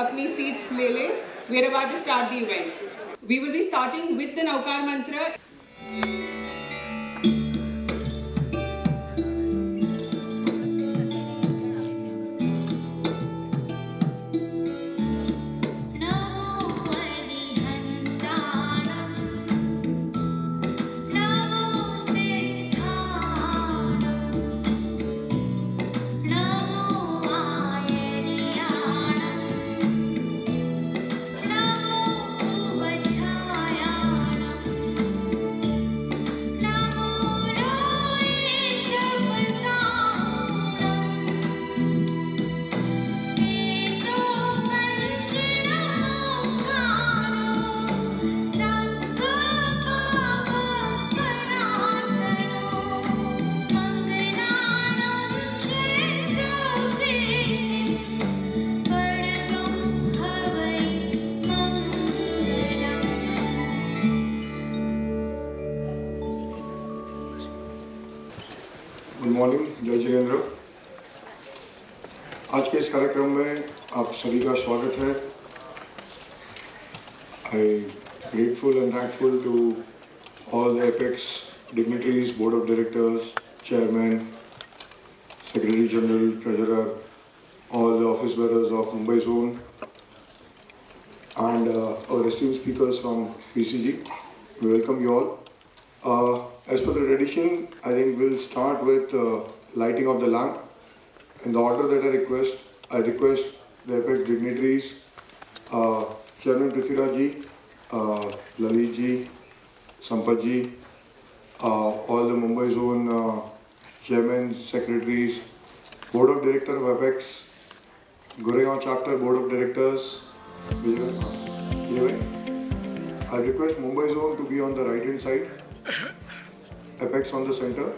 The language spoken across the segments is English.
अपनी seats ले ले. We are about to start the event. We will be starting with the Naukar mantra. Good morning, जय जिनेन्द्र। आज के इस कार्यक्रम में आप सभी का स्वागत है। I grateful and thankful to all the apex dignitaries, board of directors, chairman, secretary general, treasurer, all the office bearers of Mumbai zone and our esteemed speakers from PCG. We welcome you all. As per the tradition, I think we'll start with lighting of the lamp. In the order that I request the apex dignitaries, Chairman Prithviraj ji, Lalit ji, Sampath ji, all the Mumbai zone chairmen, secretaries, board of directors of apex, Goregaon Chapter, board of directors. I request Mumbai zone to be on the right hand side, apex on the center.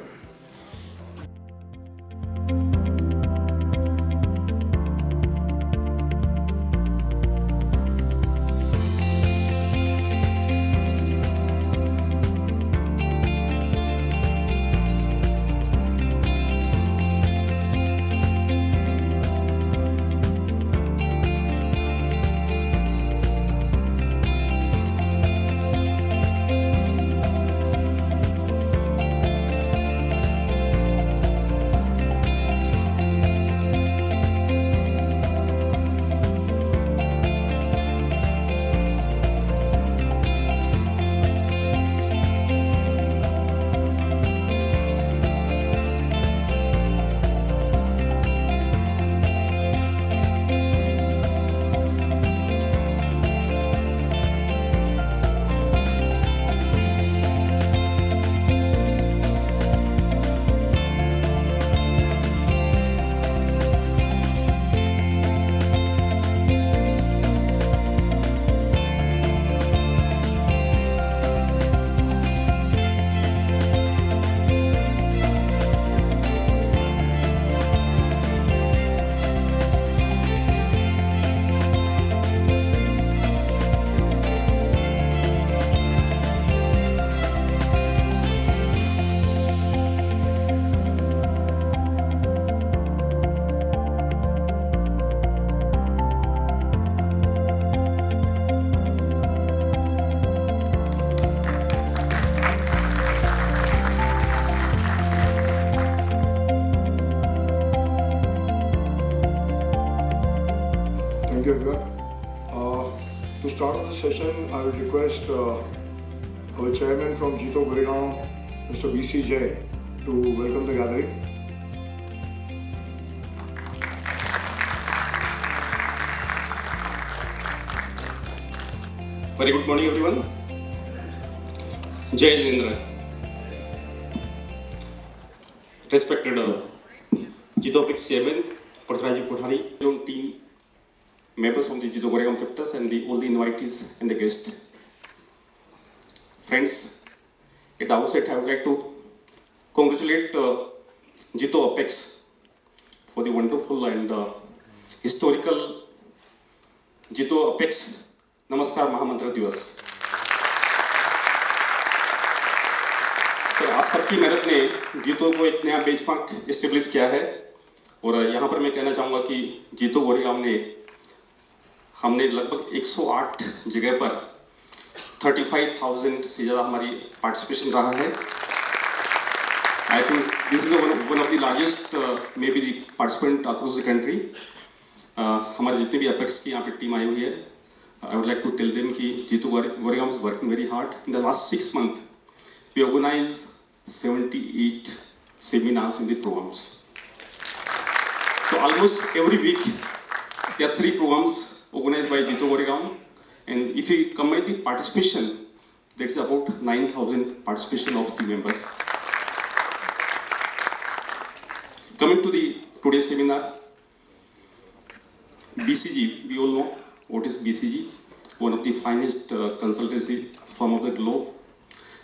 Thank you, everyone. To start off the session, I will request our chairman from JITO Goregaon, Mr. Vishal Jain, to welcome the gathering. Very good morning, everyone. Jai Jinendra. Respected JITO Apex Chairman, Prithviraj Kothari, young team members from the JITO Goregaon Chapters and all the invitees and the guests. Friends, at the outset I would like to congratulate JITO Apex for the wonderful and historical JITO Apex नमस्कार महामंत्र दिवस। Sir, आप सबकी मेहनत ने जीतो को एक नया बेंचमार्क एस्टेब्लिश किया है और यहाँ पर मैं कहना चाहूँगा कि जीतो गोरेगांव ने हमने लगभग 108 जगह पर 35,000 से ज़्यादा हमारी पार्टिसिपेशन रहा है। I think this is one of the largest may be the participant across the country. हमारे जितने भी अपेक्स की यहाँ पे टीम आई हुई है, I would like to tell them कि JITO Goregaon is working very hard. In the last 6 months we organize 78 seminars in the programs. So almost every week there are 3 programs organized by JITO Goregaon, and if we combine the participation, that's about 9,000 participation of the members. Coming to the today's seminar, BCG, we all know what is BCG, one of the finest consultancy firm of the globe.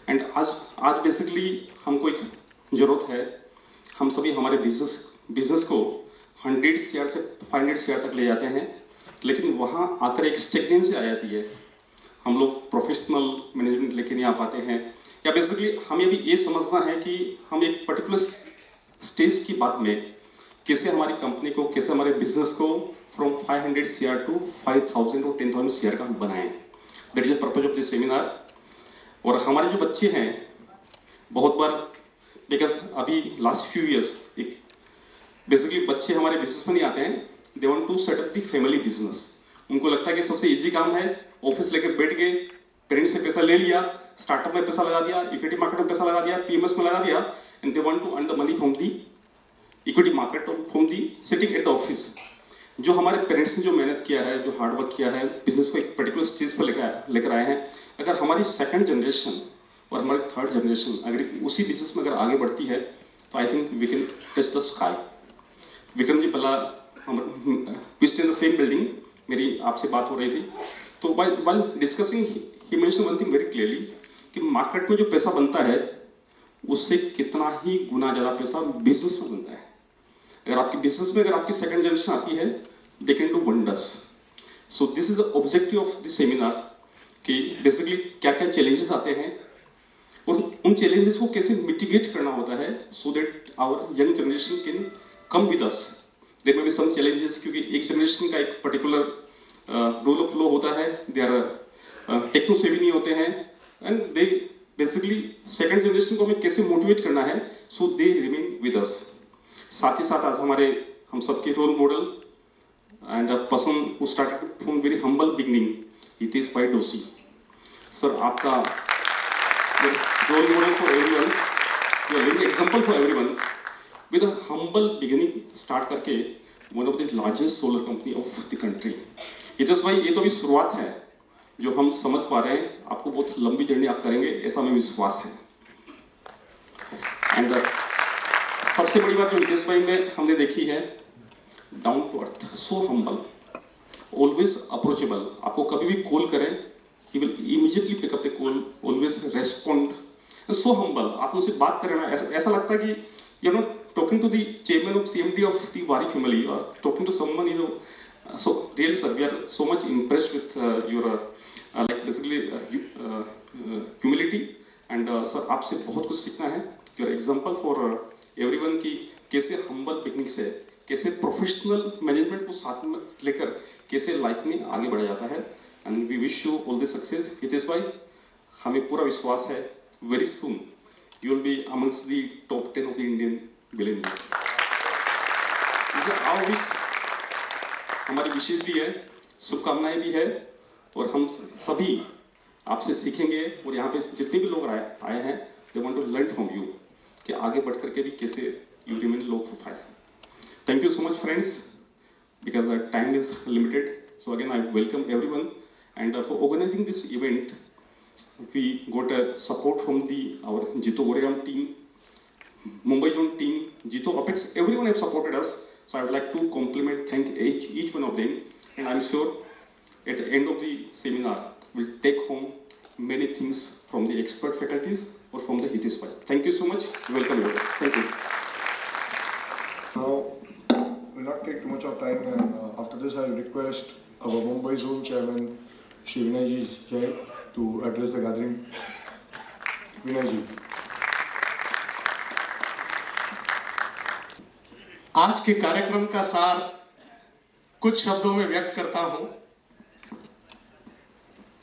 And आज basically हमको एक ज़रूरत है, हम सभी हमारे business को 100 CR से 500 CR तक ले जाते हैं, लेकिन वहाँ आकर एक स्टेगनेंसी आ जाती है। हम लोग प्रोफेशनल मैनेजमेंट लेके नहीं आ पाते हैं, या बेसिकली हमें भी ये समझना है कि हम एक पर्टिकुलर स्टेज की बात में कैसे हमारी कंपनी को, कैसे हमारे बिजनेस को फ्रॉम 500 CR टू 5,000 और 10,000 CR का हम बनाएं। That is the purpose of this seminar. और हमारे जो बच्चे हैं, बहुत बार बिकॉज अभी लास्ट फ्यू ईयर्स एक बेसिकली बच्चे हमारे बिजनेस में नहीं आते हैं, they want to set up the family business. उनको लगता है कि सबसे इजी काम है ऑफिस लेकर बैठ गए, पेरेंट्स से पैसा ले लिया, स्टार्टअप में पैसा लगा दिया, इक्विटी मार्केट में पैसा लगा दिया, पीएमएस में लगा दिया, and they want to earn the money from the equity market और from the sitting at the office. जो हमारे पेरेंट्स ने जो मेहनत किया है, जो हार्डवर्क किया है, बिजनेस को एक पर्टिकुलर स्टेज पर लेकर आए हैं, अगर हमारी सेकंड जनरेशन और हमारी थर्ड जनरेशन अगर उसी बिजनेस में अगर आगे बढ़ती है, तो I think we can touch the sky. Vikram ji Bhalla, we stay in the same building, मेरी आपसे बात हो रही थी, तो while discussing he mention one thing very clearly कि मार्केट में जो पैसा बनता है उससे कितना ही गुना ज़्यादा पैसा बिजनेस में बनता है। अगर आपकी बिजनेस में अगर आपकी सेकंड जनरेशन आती है, they can do wonders. So this is the objective of this seminar कि बेसिकली क्या क्या चैलेंजेस आते हैं और उन चैलेंजेस को कैसे मिटिगेट करना होता है, so that our young generation can come with us. There may be some challenges, क्योंकि एक जनरेशन का एक पर्टिकुलर रूल ऑफ लॉ होता है, दे आर टेक्नो सेवी नहीं होते हैं, and they basically second generation को हमें कैसे मोटिवेट करना है, सो दे रिमेन विद अस। साथ ही साथ आज हम सबके role model and a person who started from very humble beginning, Hitesh bhai Doshi sir, आपका role model for everyone, you are very example for everyone. With a humble beginning start करके one of the largest solar company of the country. Hitesh bhai, ये तो अभी शुरुआत है जो हम समझ पा रहे हैं, आपको बहुत लंबी जर्नी आप करेंगे ऐसा हमें विश्वास है। एंड सबसे बड़ी बात जो हितेश भाई में हमने देखी है, down to earth, so humble, always approachable. आपको कभी भी कॉल करें, he will immediately pick up the call, always respond, so humble. आप उनसे बात करें ना, ऐसा लगता है कि you are not talking to the chairman of CMD of the Waaree family, you are talking to someone you know. So really sir, we are so much impressed with your like basically humility, and sir आपसे बहुत कुछ सीखना है। You are example for everyone कि कैसे humble picnic से कैसे professional management को साथ में लेकर कैसे लाइफ में आगे बढ़ा जाता है। And we wish you all the success. Hitesh भाई, हमें पूरा विश्वास है very soon you will be amongst the top 10 of the Indian billionaires. Our wish, हमारी विशेष भी है, शुभकामनाएं भी है, और हम सभी आपसे सीखेंगे। और यहाँ पे जितने भी लोग आए हैं, they want to learn from you कि आगे बढ़ करके भी कैसे you remain low profile. Thank you so much friends, because time is limited. So again I welcome everyone, and for organising this event we got a support from our JITO Goregaon team, Mumbai zone team, JITO Apex, everyone have supported us. So I would like to thank each one of them, and I'm sure at the end of the seminar we'll take home many things from the expert faculties or from the Hitesh bhai. Thank you so much. Welcome you. Thank you. Now we'll not take too much of time, and after this I'll request our Mumbai zone chairman Shri Vinay Jain to address the gathering. Vinay ji. आज के कार्यक्रम का सार कुछ शब्दों में व्यक्त करता हूं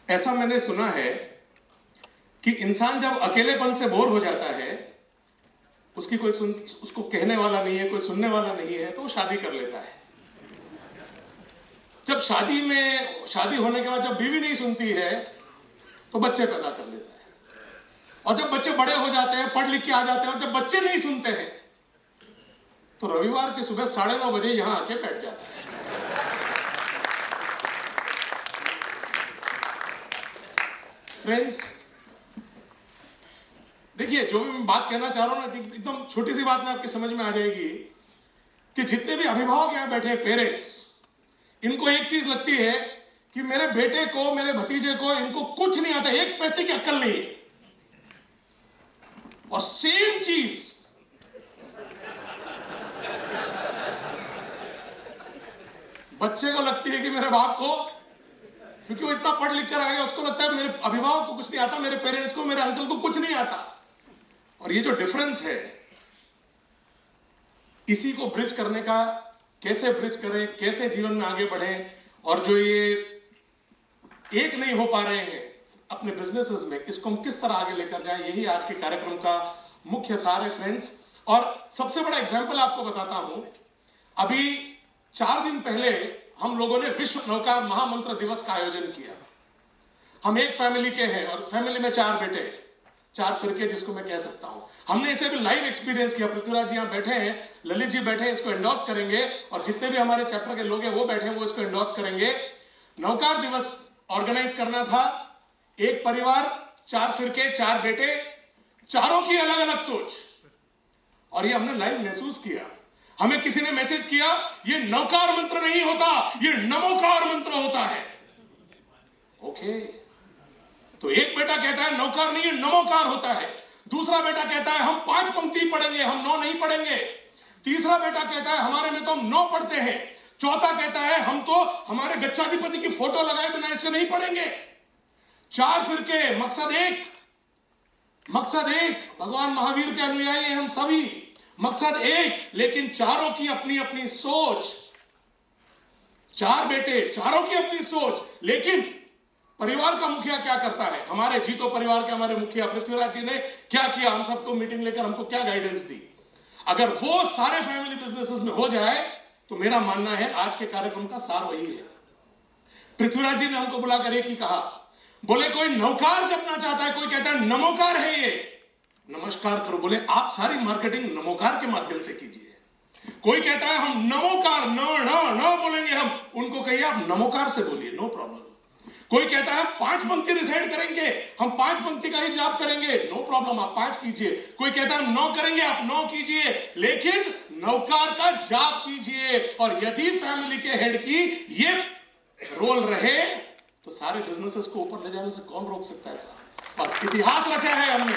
ऐसा मैंने सुना है कि इंसान जब अकेलेपन से बोर हो जाता है, उसको कहने वाला नहीं है, कोई सुनने वाला नहीं है, तो वो शादी कर लेता है। जब शादी होने के बाद जब बीवी नहीं सुनती है तो बच्चे पैदा कर लेता है, और जब बच्चे बड़े हो जाते हैं, पढ़ लिख के आ जाते हैं, और जब बच्चे नहीं सुनते हैं तो रविवार की सुबह 9:30 बजे यहां आके बैठ जाता है। फ्रेंड्स, देखिए, जो भी मैं बात कहना चाह रहा हूं ना, कि एकदम छोटी सी बात में आपके समझ में आ जाएगी कि जितने भी अभिभावक यहां बैठे हैं, पेरेंट्स, इनको एक चीज लगती है कि मेरे बेटे को, मेरे भतीजे को, इनको कुछ नहीं आता, एक पैसे की अक्ल नहीं है। और सेम चीज बच्चे को लगती है कि मेरे बाप को, क्योंकि वो इतना पढ़ लिख कर आ गया, उसको लगता है मेरे अभिभावक को कुछ नहीं आता, मेरे पेरेंट्स को, मेरे अंकल को कुछ नहीं आता। और ये जो डिफरेंस है, इसी को ब्रिज करने का, कैसे ब्रिज करें, कैसे जीवन में आगे बढ़ें, और जो ये एक नहीं हो पा रहे हैं अपने बिजनेसेस में, इसको हम किस तरह आगे लेकर जाएं, यही आज के कार्यक्रम का मुख्य सार है फ्रेंड्स। और सबसे बड़ा एग्जांपल आपको बताता हूं, अभी 4 दिन पहले हम लोगों ने विश्व नौकार महामंत्र दिवस का आयोजन किया। हम एक फैमिली के हैं, और फैमिली में 4 बेटे, 4 फिरके जिसको मैं कह सकता हूं। हमने इसे भी लाइव एक्सपीरियंस किया। पृथ्वीराज जी यहाँ बैठे हैं, ललित जी बैठे हैं, इसको एंडोर्स करेंगे, और जितने भी हमारे चैप्टर के लोग हैं वो बैठे हैं, वो इसको एंडोर्स करेंगे। नौकार दिवस ऑर्गेनाइज करना था, एक परिवार, 4 फिरके, 4 बेटे, चारों की अलग अलग सोच, और ये हमने लाइव महसूस किया। हमें किसी ने मैसेज किया, ये नौकार मंत्र नहीं होता, ये नमोकार मंत्र होता है। ओके, तो एक बेटा कहता है नौकार नहीं है, नमोकार होता है। दूसरा बेटा कहता है हम 5 पंक्ति पढ़ेंगे, हम 9 नहीं पढ़ेंगे। तीसरा बेटा कहता है हमारे में तो हम 9 पढ़ते हैं। चौथा कहता है हम तो हमारे गच्छाधिपति की फोटो लगाए बिना इसे नहीं पढ़ेंगे। 4 फिरके, मकसद एक, भगवान महावीर के अनुयायी हैं हम सभी, मकसद एक, लेकिन चारों की अपनी अपनी सोच। 4 बेटे, चारों की अपनी सोच, लेकिन परिवार का मुखिया क्या करता है? हमारे जीतो परिवार के हमारे मुखिया पृथ्वीराज जी ने क्या किया? हम सबको मीटिंग लेकर हमको क्या गाइडेंस दी? अगर वो सारे फैमिली बिजनेसेस में हो जाए तो मेरा मानना है आज के कार्यक्रम का सार वही है। पृथ्वीराज जी ने हमको बुलाकर एक ही कहा, बोले कोई नौकार जपना चाहता है, कोई कहता है नमोकार है ये, नमस्कार करो। बोले आप सारी मार्केटिंग नमोकार के माध्यम से कीजिए। कोई कहता है हम नमोकार न बोलेंगे, हम उनको कहिए आप नमोकार से बोलिए, नो प्रॉब्लम। कोई कहता है 5 पंक्ति रिसाइड करेंगे, हम 5 पंक्ति का ही जाप करेंगे, नो प्रॉब्लम, आप 5 कीजिए। कोई कहता है 9 करेंगे, आप 9 कीजिए, लेकिन नौकार का जाप कीजिए। और यदि फैमिली के हेड की ये रोल रहे तो सारे बिजनेसेस को ऊपर ले जाने से कौन रोक सकता है साहब? और इतिहास रचा है हमने।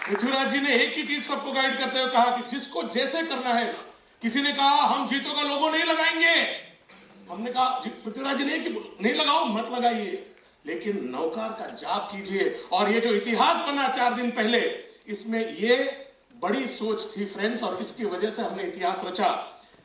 पृथ्वीराज जी ने एक ही चीज सबको गाइड करते हुए कहा कि जिसको जैसे करना है ना। किसी ने कहा हम जीतो का लोगो नहीं लगाएंगे, हमने कहा पृथ्वीराज जी ने कि नहीं लगाओ, मत लगाइए, लेकिन नौकार का जाप कीजिए। और ये जो इतिहास बना 4 दिन पहले, इसमें ये बड़ी सोच थी फ्रेंड्स, और इसकी वजह से हमने इतिहास रचा।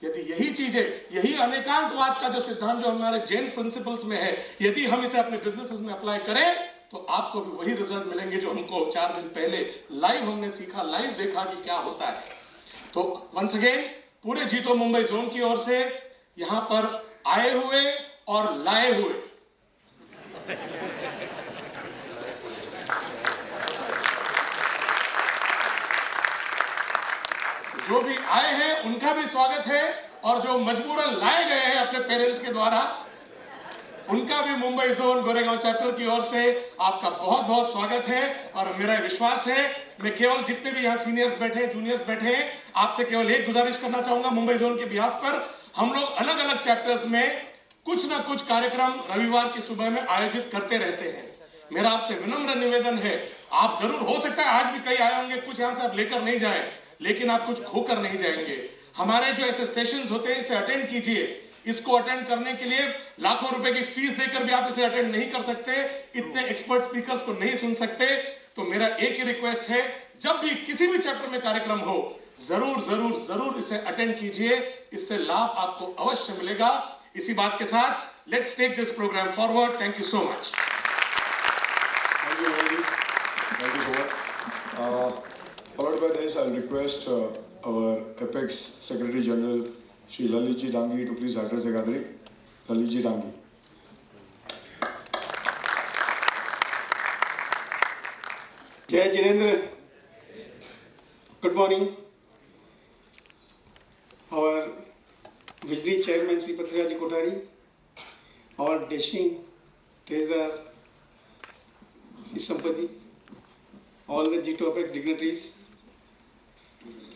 यदि यही चीजें, यही अनेकांतवाद का जो सिद्धांत जो हमारे जैन प्रिंसिपल्स में है, यदि हम इसे अपने बिजनेसेस में अप्लाई करें तो आपको भी वही रिजल्ट मिलेंगे जो हमको 4 दिन पहले लाइव हमने सीखा, लाइव देखा कि क्या होता है। तो वंस अगेन पूरे जीतो मुंबई जोन की ओर से यहां पर आए हुए और लाए हुए जो भी आए हैं उनका भी स्वागत है, और जो मजबूरन लाए गए हैं अपने पेरेंट्स के द्वारा, उनका भी मुंबई जोन गोरेगांव चैप्टर की ओर से आपका बहुत बहुत स्वागत है। और मेरा विश्वास है, मैं केवल जितने भी यहाँ सीनियर्स बैठे हैं, जूनियर्स बैठे हैं, आपसे केवल एक गुजारिश करना चाहूंगा मुंबई जोन के बिहाफ पर। हम लोग अलग अलग चैप्टर्स में कुछ ना कुछ कार्यक्रम रविवार की सुबह में आयोजित करते रहते हैं। मेरा आपसे विनम्र निवेदन है, आप जरूर, हो सकता है आज भी कई आए होंगे, कुछ यहाँ से आप लेकर नहीं जाए, लेकिन आप कुछ खोकर नहीं जाएंगे। हमारे जो ऐसे सेशंस होते हैं इसे अटेंड कीजिए। इसको अटेंड करने के लिए लाखों रुपए की फीस देकर भी आप इसे अटेंड नहीं कर सकते, इतने एक्सपर्ट स्पीकर्स को नहीं सुन सकते। तो मेरा एक ही रिक्वेस्ट है, जब भी किसी भी चैप्टर में कार्यक्रम हो, जरूर जरूर जरूर इसे अटेंड कीजिए, इससे लाभ आपको अवश्य मिलेगा। इसी बात के साथ let's take this programme forward. Thank you so much. Thank you, Ravi. Thank you so much. Followed by this, I'll request our Apex Secretary General, Shri Lalitji Dangi, to please address the gathering. Lalitji Dangi. Jai Jinendra. Good morning. Our Visionary Chairman Sri Patriraji Kothari, our dashing treasurer Sri Sampati, all the JITO Apex dignitaries,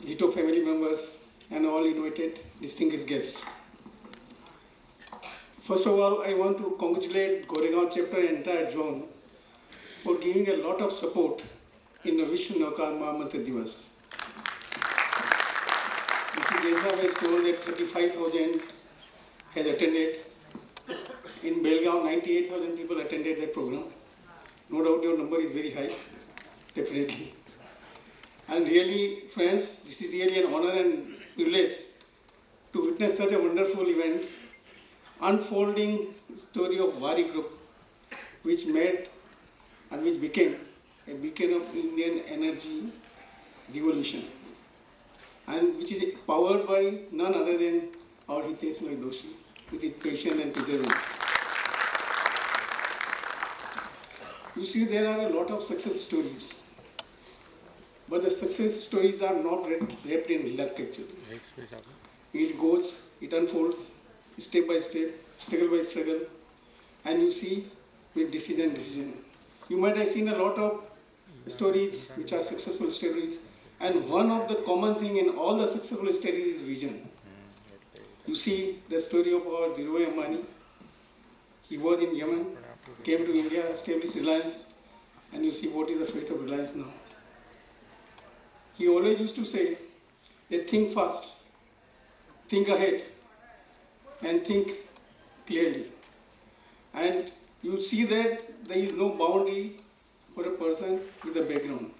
JITO family members, and all invited distinguished guests. First of all, I want to congratulate Goregaon Chapter and entire zone for giving a lot of support in the Vishnu Naukar Mahamatra Divas. Mr. Desa was told that 35,000 has attended. In Belgaum, 98,000 people attended that program. No doubt your number is very high, definitely. And really, friends, this is really an honor and privilege to witness such a wonderful event, unfolding story of Waaree Group, which made and which became a beacon of Indian energy revolution, and which is powered by none other than our Hitesh Doshi, with his patience and perseverance. You see, there are a lot of success stories, but the success stories are not wrapped in luck actually. It goes, it unfolds, step by step, struggle by struggle, and you see with decision. You might have seen a lot of stories which are successful stories, and one of the common thing in all the successful stories is vision. You see the story of our Dhirubhai Ambani. He was in Yemen, came to India, established Reliance, and you see what is the fate of Reliance now. He always used to say that think fast, think ahead, and think clearly. And you see that there is no boundary for a person with a background.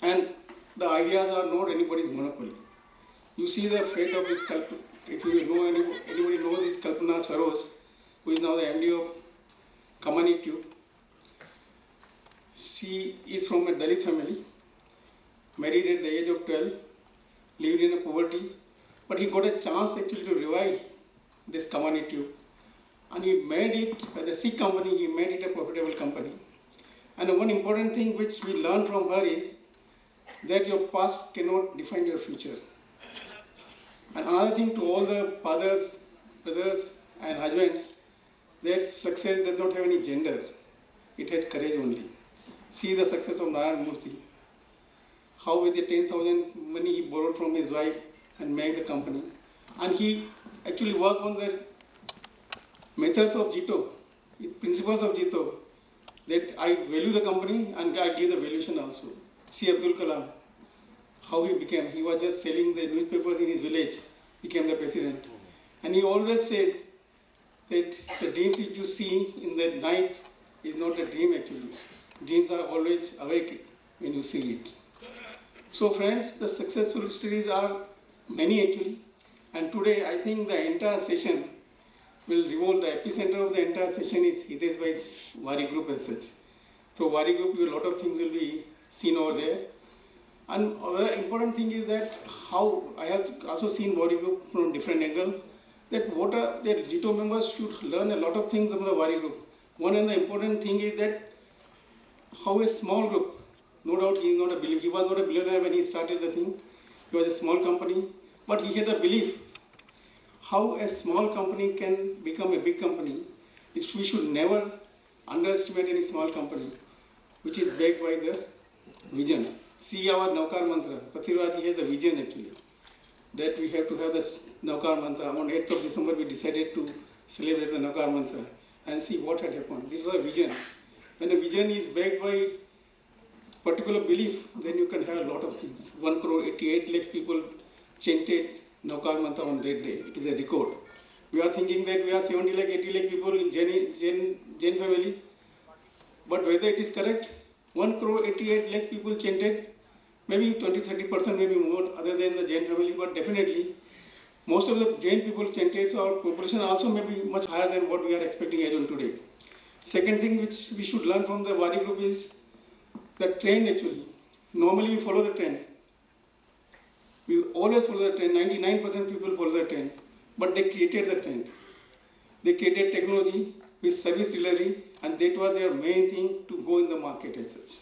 And the ideas are not anybody's monopoly. You see the fate of this, if you know anybody knows this Kalpana Saroj, who is now the MD of Kamani Tube. She is from a Dalit family, married at the age of 12, lived in a poverty, but he got a chance actually to revive this Kamani Tube. And he made it, as a Sikh company, he made it a profitable company. And one important thing which we learn from her is that your past cannot define your future. And another thing to all the fathers, brothers, and husbands, that success does not have any gender. It has courage only. See the success of Narayan Murthy. How with the 10,000 money he borrowed from his wife and made the company. And he actually worked on the methods of JITO, principles of JITO, that I value the company and I give the valuation also. See Abdul Kalam, how he became. He was just selling the newspapers in his village, became the president. And he always said that the dreams that you see in the night is not a dream actually. Dreams are always awake when you see it. So friends, the successful stories are many actually. And today I think the entire session will revolve. The epicenter of the entire session is Hitesh Bhai's Waaree Group as such. So Waaree Group, a lot of things will be seen over there. And another important thing is that how I have also seen Waaree Group from different angle, that what are the JITO members should learn a lot of things from the Waaree Group. One and the important thing is that how a small group, no doubt he was not a billionaire when he started the thing. He was a small company, but he had a belief how a small company can become a big company. We should never underestimate any small company, which is backed by the vision. See our Naukar mantra. Patriraji has a vision actually, that we have to have this Naukar mantra. On 8th of December, we decided to celebrate the Naukar mantra and see what had happened. This was a vision. When the vision is backed by particular belief, then you can have a lot of things. 1 crore 88 lakhs people chanted Naukar mantra on that day. It is a record. We are thinking that we are 70 lakh, 80 lakh people in Jain family. But whether it is correct, 1 crore 88 lakhs people chanted, maybe 20-30%, maybe more, other than the Jain family, but definitely Most of the Jain people chanted, so our population also may be much higher than what we are expecting as on today. Second thing which we should learn from the Waaree group is the trend actually. Normally we follow the trend. We always follow the trend. 99% people follow the trend. But they created the trend. They created technology with service delivery, and that was their main thing to go in the market as such.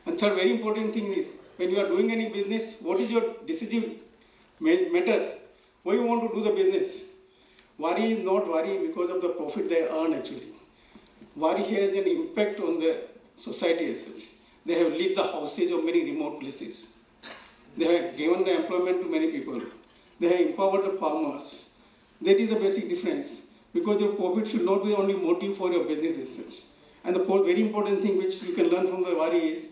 And third very important thing is, when you are doing any business, what is your decisive matter? Why you want to do the business? Waaree is not Waaree because of the profit they earn actually. Waaree has an impact on the society as such. They have lit the houses of many remote places. They have given the employment to many people. They have empowered the farmers. That is the basic difference, because your profit should not be the only motive for your business as such. And the fourth very important thing which you can learn from the Waaree is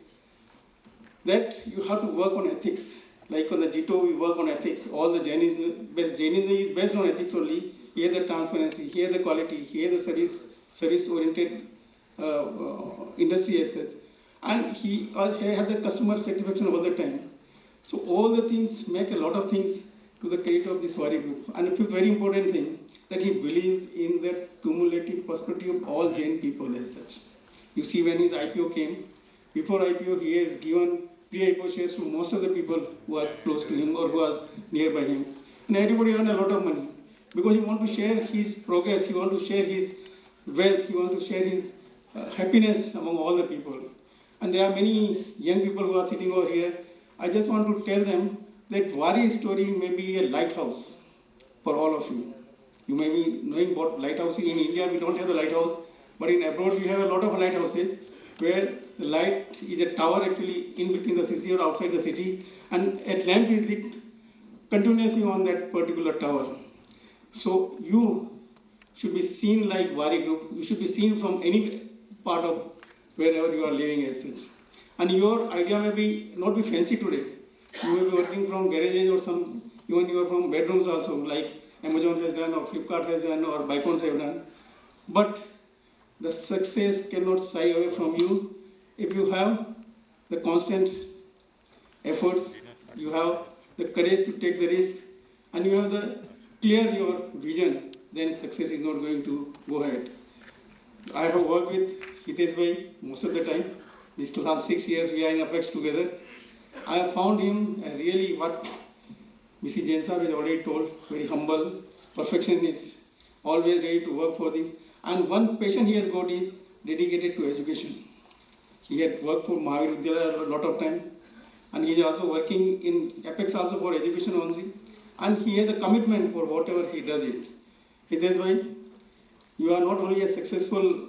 that you have to work on ethics. Like on the JITO, we work on ethics. All the Jainism is based on ethics only. Here the transparency, here the quality, here the service-oriented industry as such. And he had the customer satisfaction all the time. So all the things make a lot of things to the credit of this Waaree group. And a very important thing, that he believes in the cumulative prosperity of all Jain people as such. You see, when his IPO came, before IPO he has given pre-IPO shares to most of the people who are close to him or who are nearby him. And everybody earned a lot of money because he wants to share his progress, he wants to share his wealth, he wants to share his happiness among all the people. And there are many young people who are sitting over here. I just want to tell them that Waaree story may be a lighthouse for all of you. You may be knowing what lighthouse is. In India we don't have the lighthouse, but in abroad we have a lot of lighthouses where the light is a tower actually in between the city or outside the city, and a lamp is lit continuously on that particular tower. So you should be seen like Waaree group. You should be seen from any part of wherever you are living as such. And your idea may be not be fancy today. You may be working from garages or some, even you are from bedrooms also, like Amazon has done or Flipkart has done or Bicons have done. But the success cannot shy away from you if you have the constant efforts, you have the courage to take the risk, and you have the clear your vision, then success is not going to go ahead. I have worked with Hitesh Bhai most of the time. These last 6 years we are in Apex together. I have found him really what Mr. Jain Sahab has already told, very humble, perfectionist, always ready to work for this. And one passion he has got is dedicated to education. He had worked for Mahavir Vidyalaya a lot of time, and he is also working in Apex also for education only. And he has a commitment for whatever he does it. Hitesh Bhai, you are not only a successful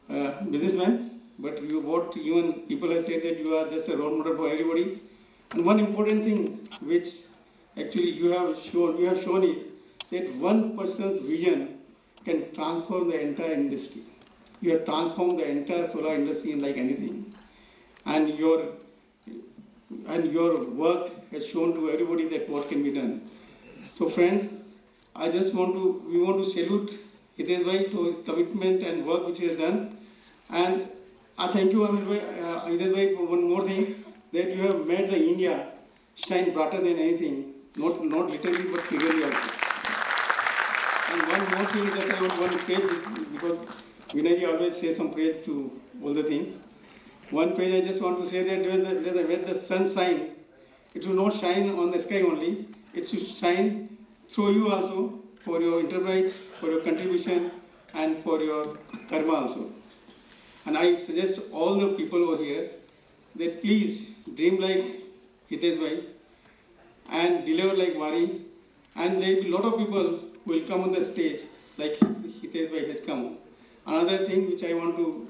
businessman, but you what even people have said that you are just a role model for everybody. And one important thing which actually you have shown is that one person's vision can transform the entire industry. You have transformed the entire solar industry in like anything. And your work has shown to everybody that what can be done. So friends, we want to salute Hitesh Bhai to his commitment and work which he has done. And I thank you, Hitesh Bhai, for one more thing, that you have made the India shine brighter than anything, not literally but figuratively also. And one more thing, just I want one page, because Vinayji always says some praise to all the things. One page I just want to say that when the sun shines, it will not shine on the sky only, it should shine through you also, for your enterprise, for your contribution, and for your karma also. And I suggest all the people over here that please dream like Hitesh Bhai and deliver like Waaree, and there will be a lot of people who will come on the stage like Hitesh Bhai has come. Another thing which I want to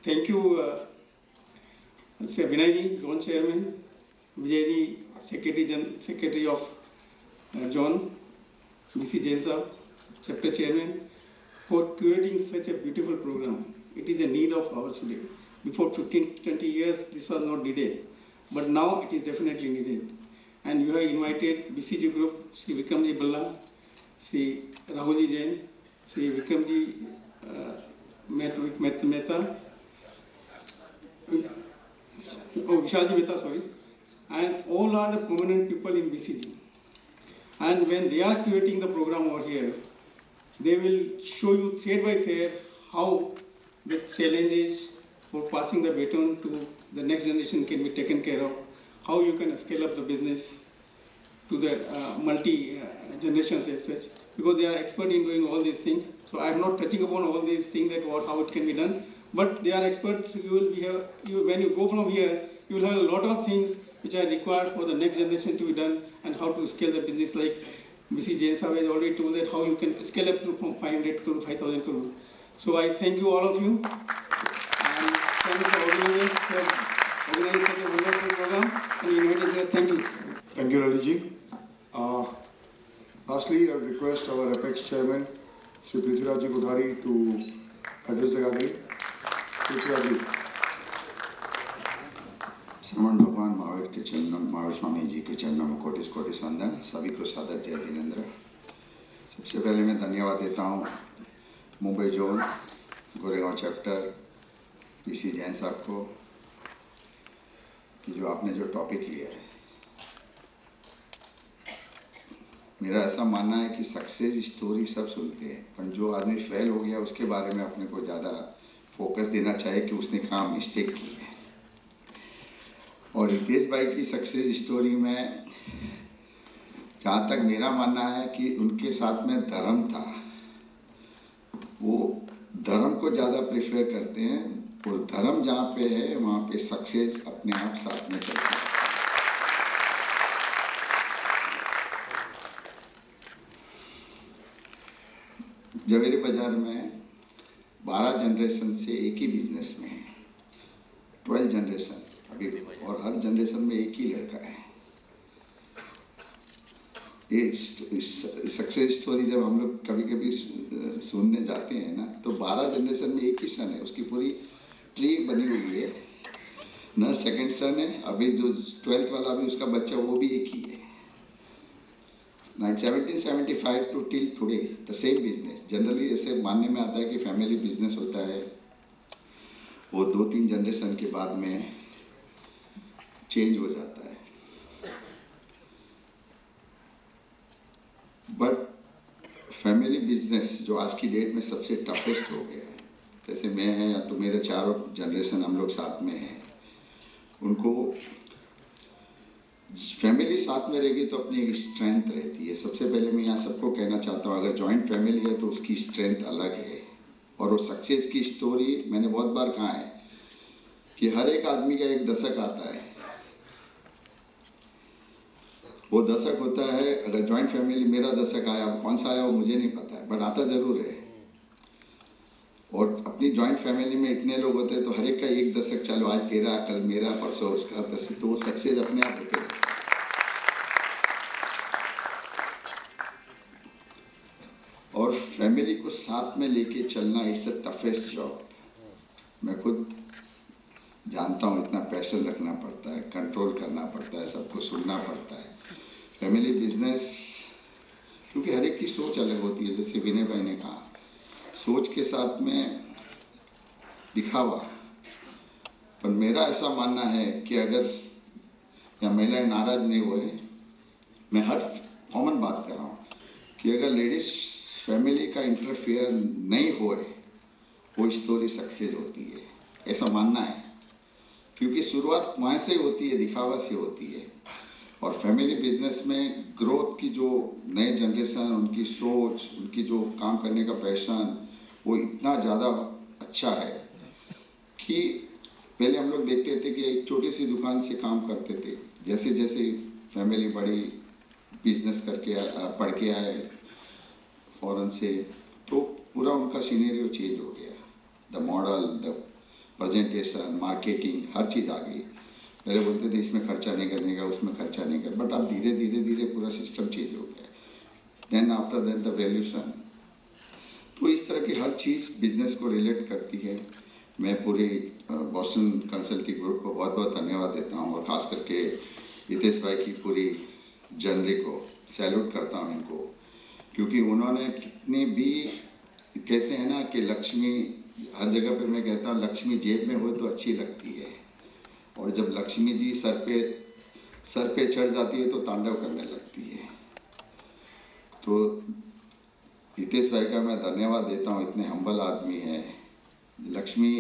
thank you, Vinayji, John Chairman, Vijayji, Secretary of John, Mr. Jain Sahab, Chapter Chairman, for curating such a beautiful program. It is a need of ours today. Before 15-20 years, this was not needed. But now it is definitely needed. And you have invited BCG Group, Sri Vikram Bhalla, Sri Rahul Jain, Sri Vikram Mehta, Vishal Mehta, and all are the prominent people in BCG. And when they are creating the program over here, they will show you thread by thread how the challenges for passing the baton to the next generation can be taken care of, how you can scale up the business to the multi-generations as such, because they are expert in doing all these things. So I am not touching upon all these things that how it can be done, but they are expert. You will be when you go from here, you will have a lot of things which are required for the next generation to be done, and how to scale the business. Like Mrs. Jain Sahab has already told that how you can scale up from 500 to 5,000 crore. So I thank you all of you, and thank you for organizers for organizing such a wonderful program and inviting us here. Thank you. Thank you, Lalitji. Lastly, I request our Apex Chairman, Shri Prithviraj Kothari, to address the gathering. Prithviraj. श्रवण भगवान महावीर के चरणों, महावीर स्वामी जी के चरणों में कोटि कोटि वंदन। सभी को सादर जय जिनेंद्र। सबसे पहले मैं धन्यवाद देता हूँ Mumbai zone Goregaon chapter PC Jain साहब को कि जो आपने जो टॉपिक लिया है। मेरा ऐसा मानना है कि सक्सेस स्टोरी सब सुनते हैं, पर जो आदमी फेल हो गया उसके बारे में अपने को ज़्यादा फोकस देना चाहिए कि उसने कहाँ मिस्टेक की है। और हितेश भाई की सक्सेस स्टोरी में जहाँ तक मेरा मानना है कि उनके साथ में धर्म था, वो धर्म को ज़्यादा प्रेफर करते हैं, और धर्म जहाँ पे है वहाँ पे सक्सेस अपने आप साथ में चलता है। जवेरी बाजार में 12 जनरेशन से एक ही बिजनेस में है, 12 जनरेशन अभी, और हर जनरेशन में एक ही लड़का है। ये सक्सेस स्टोरी जब हम लोग कभी कभी सुनने जाते हैं ना, तो 12 जनरेशन में एक ही सन है, उसकी पूरी ट्री बनी हुई है ना। सेकंड सन है, अभी जो 12th वाला अभी उसका बच्चा वो भी एक ही है। 1775 to till today the same business. Generally ऐसे मानने में आता है कि फैमिली बिजनेस होता है वो 2-3 जनरेशन के बाद में चेंज हो जाता है, बट फैमिली बिजनेस जो आज की डेट में सबसे टफेस्ट हो गया है, जैसे मैं है या तो मेरे चारों जनरेशन हम लोग साथ में हैं, उनको फैमिली साथ में रहेगी तो अपनी एक स्ट्रेंथ रहती है। सबसे पहले मैं यहाँ सबको कहना चाहता हूँ, अगर जॉइंट फैमिली है तो उसकी स्ट्रेंथ अलग है। और वो सक्सेस की स्टोरी मैंने बहुत बार कहा है कि हर एक आदमी का एक दशक आता है, वो दशक होता है। अगर जॉइंट फैमिली, मेरा दशक आया, कौन सा आया वो मुझे नहीं पता है, बट आता ज़रूर है। और अपनी जॉइंट फैमिली में इतने लोग होते हैं तो हर एक का एक दशक, चलो आज तेरा, कल मेरा, परसों उसका दशक, तो वो सक्सेस अपने आप होते हैं। और फैमिली को साथ में लेके चलना इज द टफेस्ट जॉब। मैं खुद जानता हूँ, इतना पैशन रखना पड़ता है, कंट्रोल करना पड़ता है, सबको सुनना पड़ता है। फैमिली बिजनेस, क्योंकि हर एक की सोच अलग होती है, जैसे विनय भाई ने कहा, सोच के साथ में दिखावा। पर मेरा ऐसा मानना है कि अगर या महिलाएं नाराज नहीं हुए, मैं हर कॉमन बात कर रहा हूँ कि अगर लेडीज फैमिली का इंटरफेयर नहीं होए, वो स्टोरी सक्सेस होती है, ऐसा मानना है। क्योंकि शुरुआत वहाँ से होती है, दिखावा से होती है। और फैमिली बिजनेस में ग्रोथ की जो नए जनरेशन, उनकी सोच, उनकी जो काम करने का पैशन, वो इतना ज़्यादा अच्छा है कि पहले हम लोग देखते थे कि एक छोटी सी दुकान से काम करते थे, जैसे जैसे फैमिली बड़ी, बिजनेस करके पढ़ के आए फॉरेन से, तो पूरा उनका सीनेरियो चेंज हो गया। The model, the presentation, marketing, हर चीज़ आ गई। पहले बोलते थे इसमें खर्चा नहीं करने का, उसमें खर्चा नहीं कर, बट अब धीरे धीरे धीरे पूरा सिस्टम चेंज हो गया। Then after that the valuation. तो इस तरह की हर चीज़ बिजनेस को रिलेट करती है। मैं पूरी बॉस्टन कंसल्टिंग ग्रुप को बहुत बहुत धन्यवाद देता हूँ, और ख़ास करके हितेश भाई की पूरी जनरी को सैल्यूट करता हूँ इनको, क्योंकि उन्होंने कितनी भी, कहते हैं ना कि लक्ष्मी, हर जगह पे मैं कहता हूँ लक्ष्मी जेब में हो तो अच्छी लगती है, और जब लक्ष्मी जी सर पे चढ़ जाती है तो तांडव करने लगती है। तो हितेश भाई का मैं धन्यवाद देता हूँ, इतने हम्बल आदमी हैं। लक्ष्मी,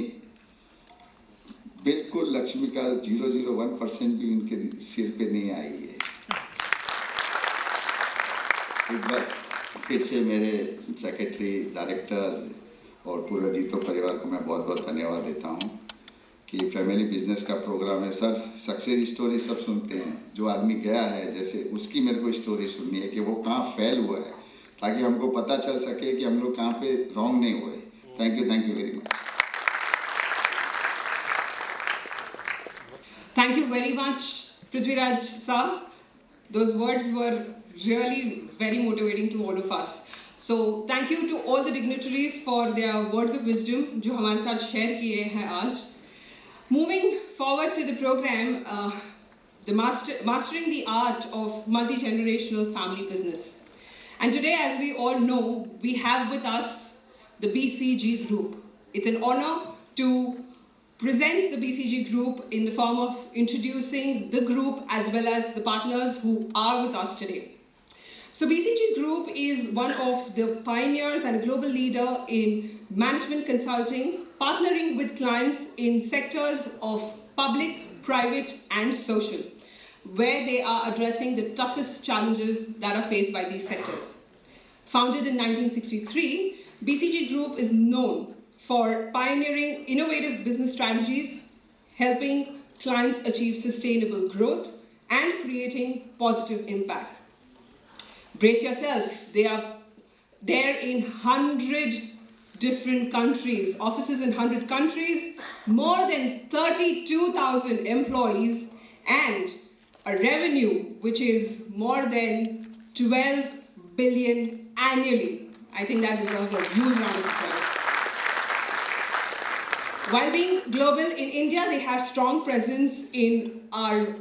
बिल्कुल लक्ष्मी का 001% भी उनके सिर पे नहीं आई है। एक बार फिर से मेरे सेक्रेटरी, डायरेक्टर और पूरे जीतो परिवार को मैं बहुत बहुत धन्यवाद देता हूँ कि फैमिली बिजनेस का प्रोग्राम है। सर, सक्सेस स्टोरी सब सुनते हैं, जो आदमी गया है जैसे उसकी मेरे को स्टोरी सुननी है कि वो कहाँ फेल हुआ है, ताकि हमको पता चल सके कि हम लोग कहाँ पे रॉन्ग नहीं हुए। Thank you very much. Thank you very much, Prithviraj sir. Those words were really very motivating to all of us. So thank you to all the dignitaries for their words of wisdom जो हमारे साथ share किए हैं आज. Moving forward to the program, mastering the art of multi-generational family business. And today, as we all know, we have with us the BCG Group. It's an honor to present the BCG Group in the form of introducing the group as well as the partners who are with us today. So BCG Group is one of the pioneers and a global leader in management consulting, partnering with clients in sectors of public, private and social, where they are addressing the toughest challenges that are faced by these sectors. Founded in 1963, BCG Group is known for pioneering innovative business strategies, helping clients achieve sustainable growth, and creating positive impact. Brace yourself, they are there in 100 different countries, offices in 100 countries, more than 32,000 employees, and a revenue which is more than 12 billion annually. I think that deserves a huge round of applause. While being global in India, they have strong presence in our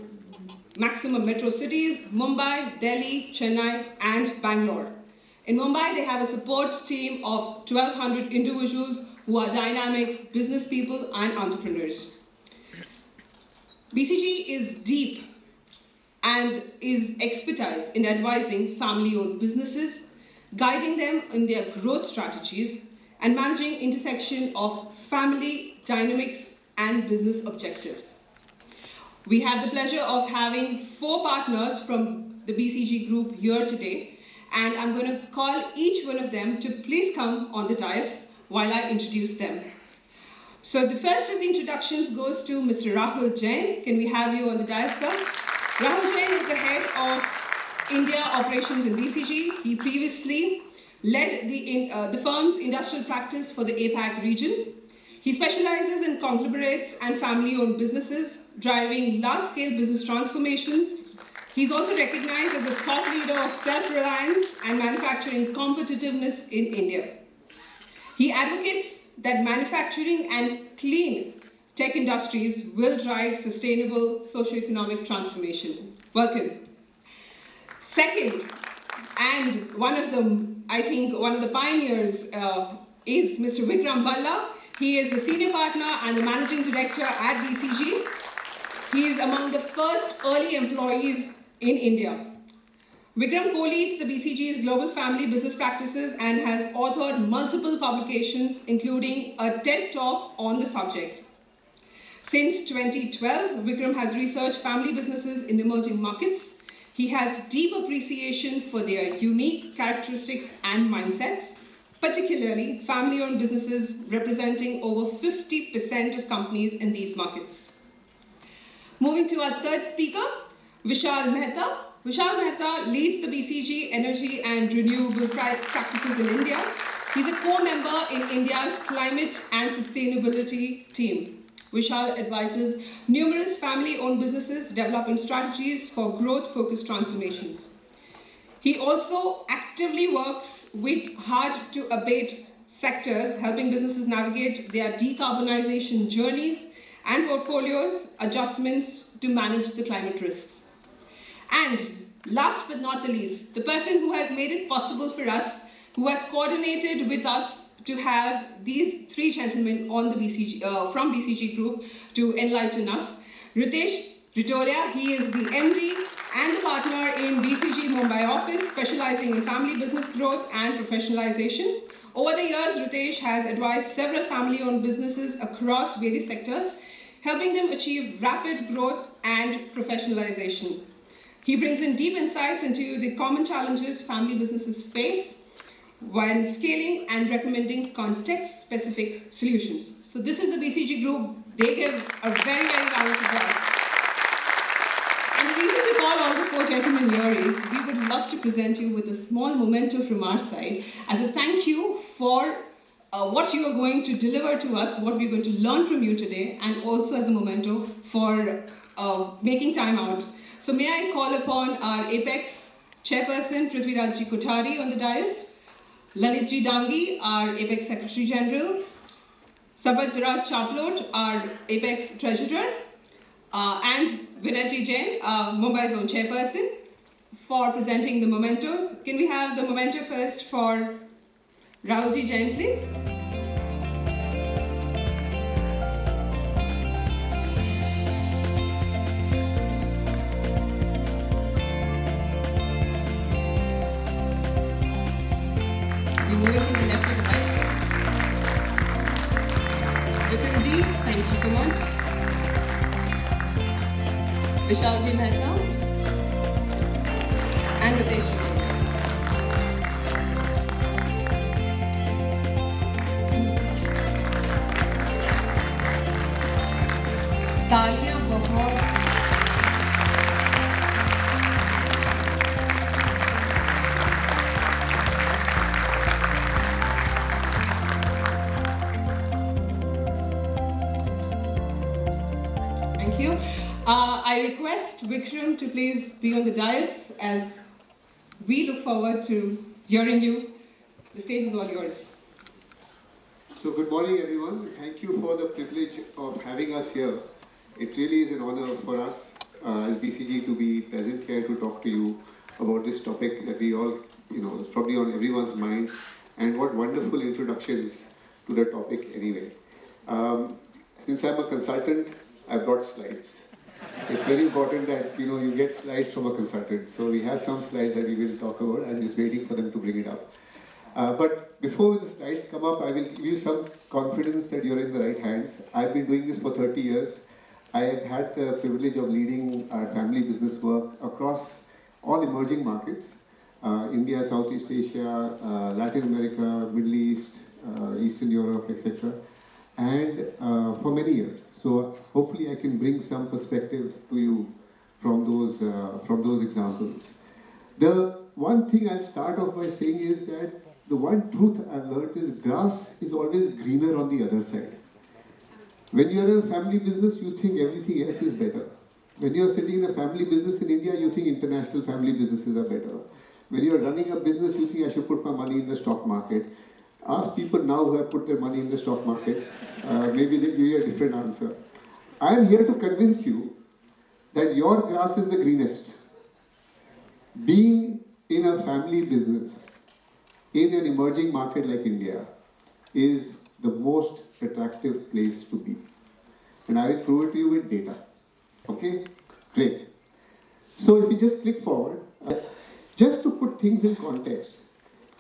maximum metro cities, Mumbai, Delhi, Chennai, and Bangalore. In Mumbai, they have a support team of 1,200 individuals who are dynamic business people and entrepreneurs. BCG is deep and is expertise in advising family-owned businesses, guiding them in their growth strategies, and managing intersection of family dynamics and business objectives. We have the pleasure of having 4 partners from the BCG Group here today, and I'm going to call each one of them to please come on the dais while I introduce them. So the first of the introductions goes to Mr. Rahul Jain. Can we have you on the dais, sir? Rahul Jain is the head of India operations in BCG. He previously led the firm's industrial practice for the APAC region. He specializes in conglomerates and family-owned businesses, driving large-scale business transformations. He's also recognized as a thought leader of self-reliance and manufacturing competitiveness in India. He advocates that manufacturing and clean tech industries will drive sustainable socio-economic transformation. Welcome. Second, and one of the pioneers is Mr. Vikram Bhalla. He is the senior partner and the managing director at BCG. He is among the first early employees in India. Vikram co-leads the BCG's global family business practices and has authored multiple publications, including a TED Talk on the subject. Since 2012, Vikram has researched family businesses in emerging markets. He has deep appreciation for their unique characteristics and mindsets, particularly family-owned businesses representing over 50% of companies in these markets. Moving to our third speaker, Vishal Mehta. Vishal Mehta leads the BCG energy and renewable practices in India. He's a core member in India's climate and sustainability team. Vishal advises numerous family-owned businesses developing strategies for growth-focused transformations. He also actively works with hard-to-abate sectors, helping businesses navigate their decarbonization journeys and portfolios adjustments to manage the climate risks. And last but not the least, the person who has made it possible for us, who has coordinated with us to have these 3 gentlemen on the from BCG Group to enlighten us, Hitesh Doshi. He is the MD and a partner in BCG Mumbai office, specializing in family business growth and professionalization. Over the years, Hitesh has advised several family-owned businesses across various sectors, helping them achieve rapid growth and professionalization. He brings in deep insights into the common challenges family businesses face when scaling and recommending context-specific solutions. So this is the BCG group. They give a very, very round of applause. And the reason to call all the four gentlemen here is we would love to present you with a small memento from our side as a thank you for what you are going to deliver to us, what we're going to learn from you today, and also as a memento for making time out. So may I call upon our Apex Chairperson, Prithvirajji Kothari on the dais, Lalitji Dangi, our Apex Secretary General, Sabajraj Chaplot, our Apex Treasurer, and Vinayji Jain, Mumbai's own chairperson, for presenting the mementos. Can we have the memento first for Rahul Jain, please? We move it from the left to the right. Vikram ji, thank you so much. Vishal Mehta and Hitesh. तालियां बहुत Thank you. I request Vikram to please be on the dais as we look forward to hearing you. The stage is all yours. So good morning everyone. Thank you for the privilege of having us here. It really is an honor for us as BCG to be present here to talk to you about this topic that we all, is probably on everyone's mind, and what wonderful introductions to the topic anyway. Since I'm a consultant, I've brought slides. It's very important that you get slides from a consultant. So we have some slides that we will talk about. I'm just waiting for them to bring it up. But before the slides come up, I will give you some confidence that you're in the right hands. I've been doing this for 30 years. I have had the privilege of leading our family business work across all emerging markets, India, Southeast Asia, Latin America, Middle East, Eastern Europe, etc. And for many years. So hopefully I can bring some perspective to you from those examples. The one thing I'll start off by saying is that the one truth I've learned is grass is always greener on the other side. When you're in a family business, you think everything else is better. When you're sitting in a family business in India, you think international family businesses are better. When you're running a business, you think I should put my money in the stock market. Ask people now who have put their money in the stock market. Maybe they'll give you a different answer. I am here to convince you that your grass is the greenest. Being in a family business in an emerging market like India is the most attractive place to be. And I will prove it to you with data. Okay? Great. So if you just click forward, just to put things in context,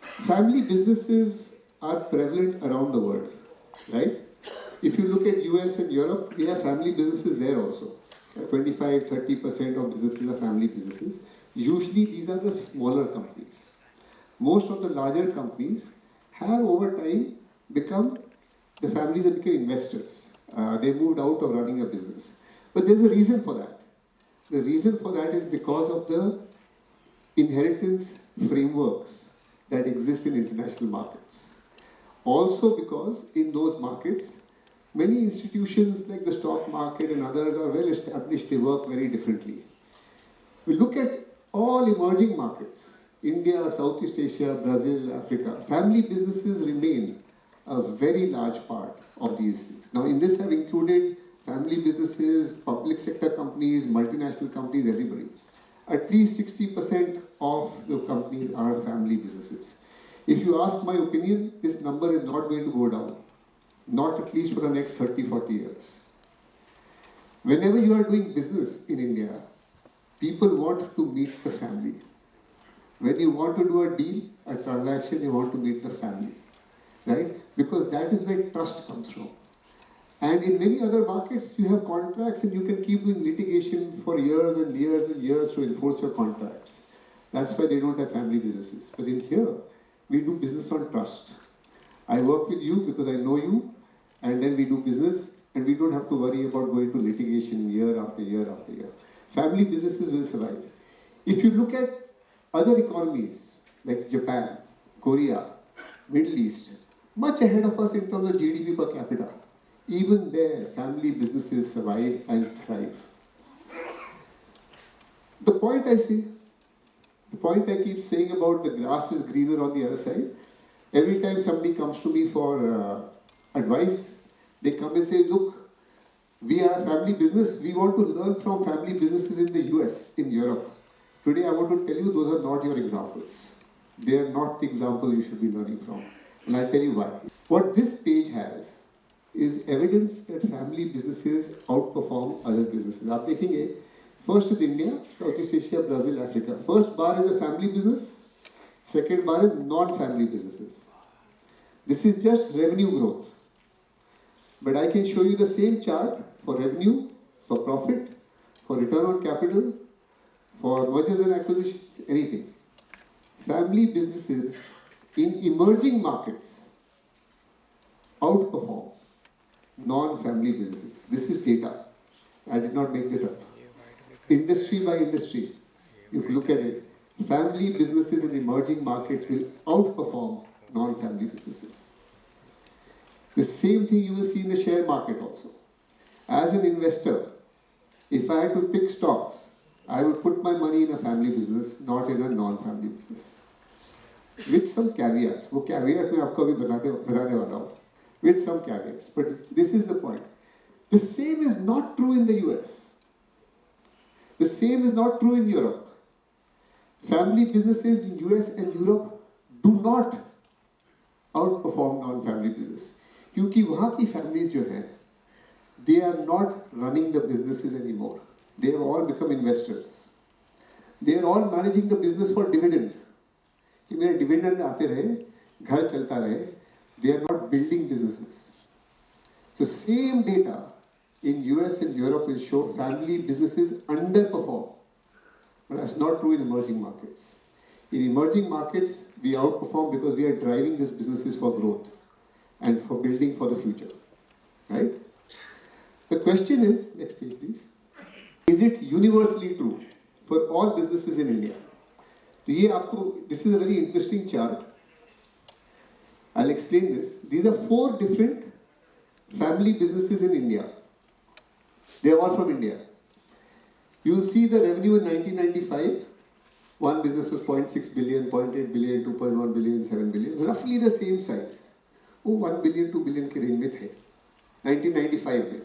family businesses are prevalent around the world, right? If you look at US and Europe, we have family businesses there also. 25-30% of businesses are family businesses. Usually these are the smaller companies. Most of the larger companies have over time the families have become investors. They moved out of running a business. But there's a reason for that. The reason for that is because of the inheritance frameworks that exist in international markets. Also because in those markets, many institutions like the stock market and others are well established, they work very differently. We look at all emerging markets, India, Southeast Asia, Brazil, Africa, family businesses remain a very large part of these things. Now in this I've included family businesses, public sector companies, multinational companies, everybody. At least 60% of the companies are family businesses. If you ask my opinion, this number is not going to go down. Not at least for the next 30-40 years. Whenever you are doing business in India, People want to meet the family. When you want to do a deal, a transaction, you want to meet the family, right? Because that is where trust comes from. And in many other markets, you have contracts and you can keep doing litigation for years and years and years to enforce your contracts. That's why they don't have family businesses. But in here, we do business on trust. I work with you because I know you, and then we do business, and we don't have to worry about going to litigation year after year after year. Family businesses will survive. If you look at other economies like Japan, Korea, Middle East, much ahead of us in terms of GDP per capita, even there, family businesses survive and thrive. The point I keep saying about the grass is greener on the other side, every time somebody comes to me for advice, they come and say, look, we are a family business, we want to learn from family businesses in the US, in Europe. Today I want to tell you, those are not your examples. They are not the example you should be learning from. And I'll tell you why. What this page has is evidence that family businesses outperform other businesses. आप देखेंगे, first is India, Southeast Asia, Brazil, Africa. First bar is a family business, second bar is non-family businesses. This is just revenue growth. But I can show you the same chart for revenue, for profit, for return on capital, for mergers and acquisitions, anything. Family businesses in emerging markets outperform non-family businesses. This is data. I did not make this up. Industry by industry, you look at it. Family businesses in emerging markets will outperform non-family businesses. The same thing you will see in the share market also. As an investor, if I had to pick stocks, I would put my money in a family business, not in a non-family business. With some caveats. वो caveat मैं आपको अभी बताने वाला हूँ. With some caveats. But this is the point. The same is not true in the US. The same is not true in Europe. Family businesses in US and Europe do not outperform non-family business. क्योंकि वहाँ की families जो हैं, they are not running the businesses anymore. They have all become investors. They are all managing the business for dividend. कि मेरे dividend आते रहे, घर चलता रहे. They are not building businesses. So same data in US and Europe will show family businesses underperform. But that's not true in emerging markets. In emerging markets, we outperform because we are driving these businesses for growth and for building for the future. Right? The question is, next page please, is it universally true for all businesses in India? This is a very interesting chart. I'll explain this. These are 4 different family businesses in India. They are all from India. You will see the revenue in 1995. One business was 0.6 billion, 0.8 billion, 2.1 billion, 7 billion. Roughly the same size. वो 1 billion, 2 billion के range में थे. 1995 में.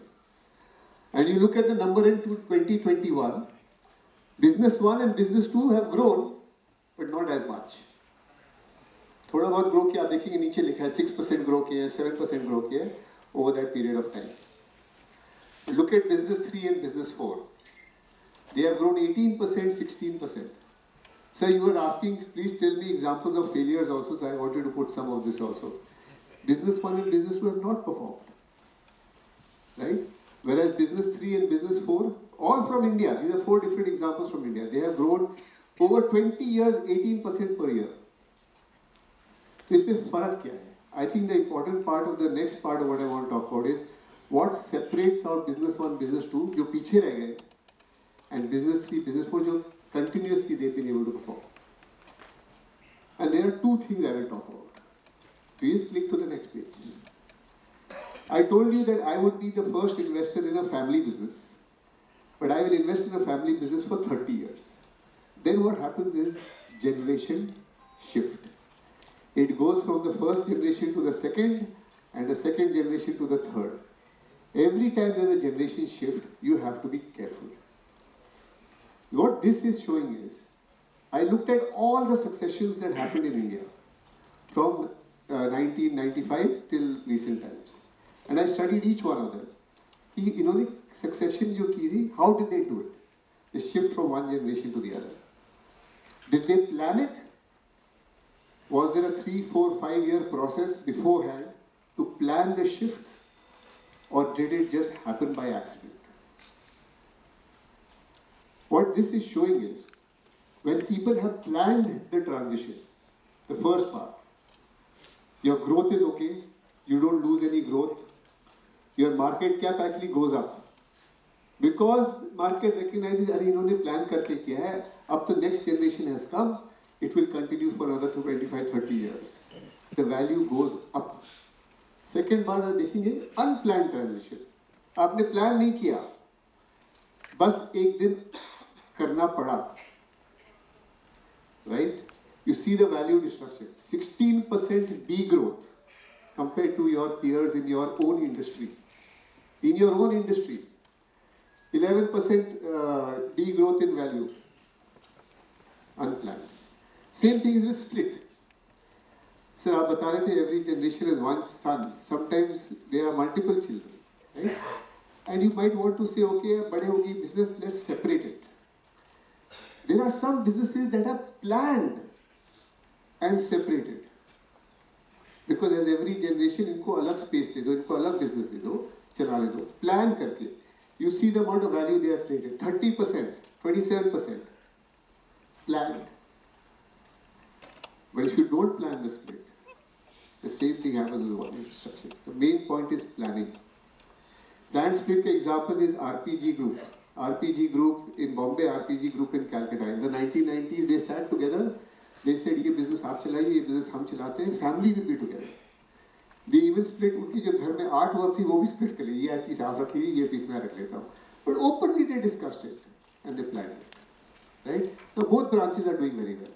And you look at the number in 2021. Business 1 and business 2 have grown, but not as much. थोड़ा बहुत grow किया, आप देखेंगे नीचे लिखा है 6% ग्रो किया है, 7% ग्रो किया है over that period of time. Look at business 3 and business 4. They have grown 18%, 16%. Sir, you were asking, please tell me examples of failures also, so I wanted to put some of this also. Business 1 and business 2 have not performed. Right? Whereas business 3 and business 4, all from India, these are 4 different examples from India. They have grown over 20 years, 18% per year. तो इसमें फर्क क्या है? I think the important part of the next part of what I want to talk about is what separates out business 1, business 2, जो पीछे रह गए, and business 3, business 4, जो continuously they've been able to perform. And there are 2 things I will talk about. Please click to the next page. I told you that I would be the first investor in a family business, but I will invest in a family business for 30 years. Then what happens is generation shift. It goes from the first generation to the second, and the second generation to the third. Every time there is a generation shift, you have to be careful. What this is showing is, I looked at all the successions that happened in India from 1995 till recent times. And I studied each one of them. इन्होंने succession जो की थी, how did they do it? the shift from one generation to the other. Did they plan it? Was there a 3, 4, 5-year process beforehand to plan the shift? Or did it just happen by accident? What this is showing is, when people have planned the transition, the first part, your growth is okay, you don't lose any growth, your market cap actually goes up. Because the market recognizes, अरे इन्होंने plan करके किया है, अब तो next generation has come, it will continue for another 25, 30 years. The value goes up. Second बात आप देखेंगे, unplanned transition. आपने plan नहीं किया, बस एक दिन करना पड़ा. Right? You see the value destruction. 16% degrowth compared to your peers in your own industry. In your own industry, 11% degrowth in value. Unplanned. Same thing is with split. Sir, आप बता रहे थे every generation has one son. Sometimes there are multiple children, right? And you might want to say, okay, बड़े होगी business, let's separate it. There are some businesses that are planned and separated. Because as every generation, इनको अलग space दे दो, इनको अलग business दे दो, चलाने दो. Plan करके. You see the amount of value they have created. 30%, 27%. Planned. But if you don't plan the split, the same thing happens with volume structure. The main point is planning. Plan split का example is RPG Group. RPG Group in Bombay, RPG Group in Calcutta. In the 1990s, they sat together. They said, ये business आप चलाइए, ये business हम चलाते हैं. Family will be together. They even split. उनकी जो घर में artwork थी, वो भी split कर ली. ये piece आप रख लीजिए, ये piece मैं रख लेता हूँ. But openly they discussed it and they planned it. Right? Now both branches are doing very well.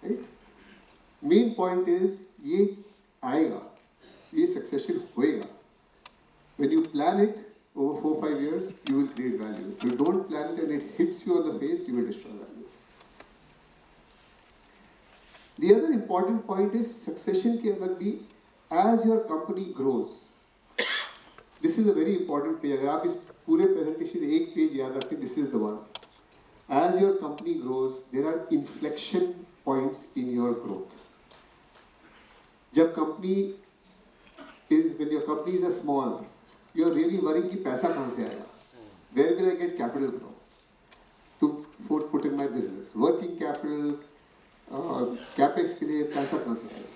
Right? Main point is, ये आएगा, ये succession होएगा. When you plan it over 4-5 years, you will create value. If you don't plan it and it hits you on the face, you will destroy value. The other important point is succession के अंदर भी, as your company grows, this is a very important page. अगर आप इस पूरे presentation से एक page याद रखें, this is the one. As your company grows, there are inflection points in your growth. जब when your companies are small, you are really worrying कि पैसा कहाँ से आएगा? Where will I get capital from to put in my business? Working capital, capex के लिए पैसा कहाँ से आएगा?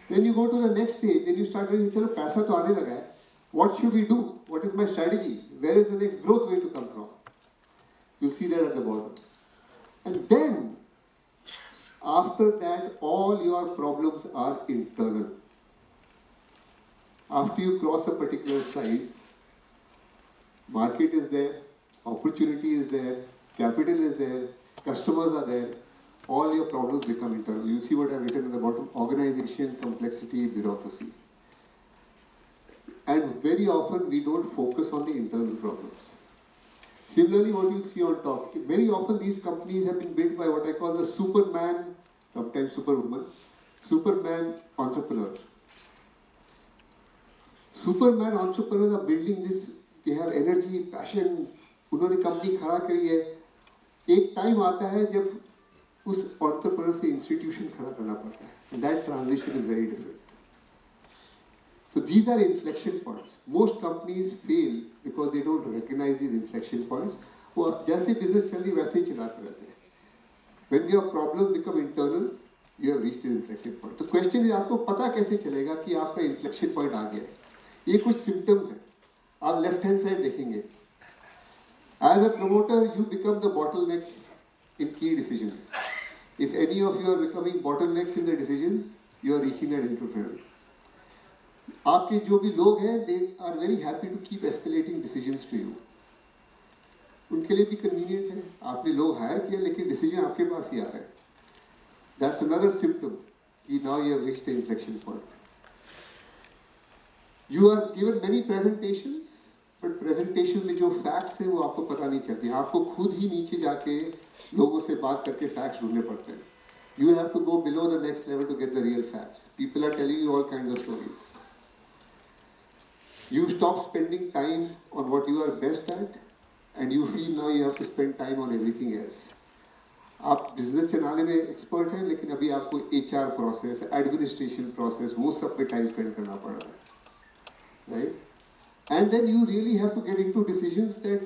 When you go to the next stage, then you start thinking, चलो पैसा तो आने लगा है. What should we do? What is my strategy? Where is the next growth going to come from? You'll see that at the bottom. And then, after that, all your problems are internal. After you cross a particular size, market is there, opportunity is there, capital is there, customers are there, all your problems become internal. You see what I've written at the bottom: organization, complexity, bureaucracy. And very often we don't focus on the internal problems. Similarly, what you'll see on top, very often these companies have been built by what I call the Superman, sometimes Superwoman, Superman entrepreneur. Superman entrepreneurs are building this, they have energy, passion, उन्होंने company खड़ा करी है. एक time आता है जब उस entrepreneur से institution खड़ा करना पड़ता है. And that transition is very different. So these are inflection points. Most companies fail because they don't recognize these inflection points. वो जैसे business चल रही वैसे ही चलाते रहते हैं. When your problems become internal, you have reached the inflection point. The question is, आपको पता कैसे चलेगा कि आपका inflection point आ गया है? ये कुछ symptoms हैं. आप left hand side देखेंगे. As a promoter, you become the bottleneck in key decisions. If any of you are becoming bottlenecks in the decisions, you are reaching that interference. आपके जो भी लोग हैं, they are very happy to keep escalating decisions to you. उनके लिए भी convenient है. आपने लोग hire किया, लेकिन decision आपके पास ही आ रहा है. That's another symptom. Now you have reached the inflection point. You are given many presentations, but presentation में जो facts हैं वो आपको पता नहीं चलती. आपको खुद ही नीचे जाके लोगों से बात करके facts ढूंढने पड़ते हैं. You have to go below the next level to get the real facts. People are telling you all kinds of stories. You stop spending time on what you are best at and you feel now you have to spend time on everything else. आप business चलाने में expert हैं, लेकिन अभी आपको HR process, administration process, वो सब पे टाइम स्पेंड करना पड़ रहा है, right? And then you really have to get into decisions that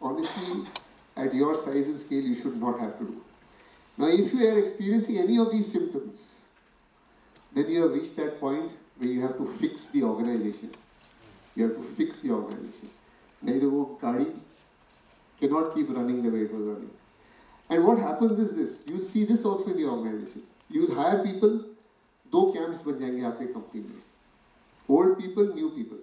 honestly at your size and scale you should not have to do. Now if you are experiencing any of these symptoms, then you have reached that point where you have to fix the organization. You have to fix the organization. नहीं तो वो गाड़ी cannot keep running the way it was running. And what happens is this, you'll see this also in the organization. You'll hire people, दो camps बन जाएंगे आपके company में. Old people, new people.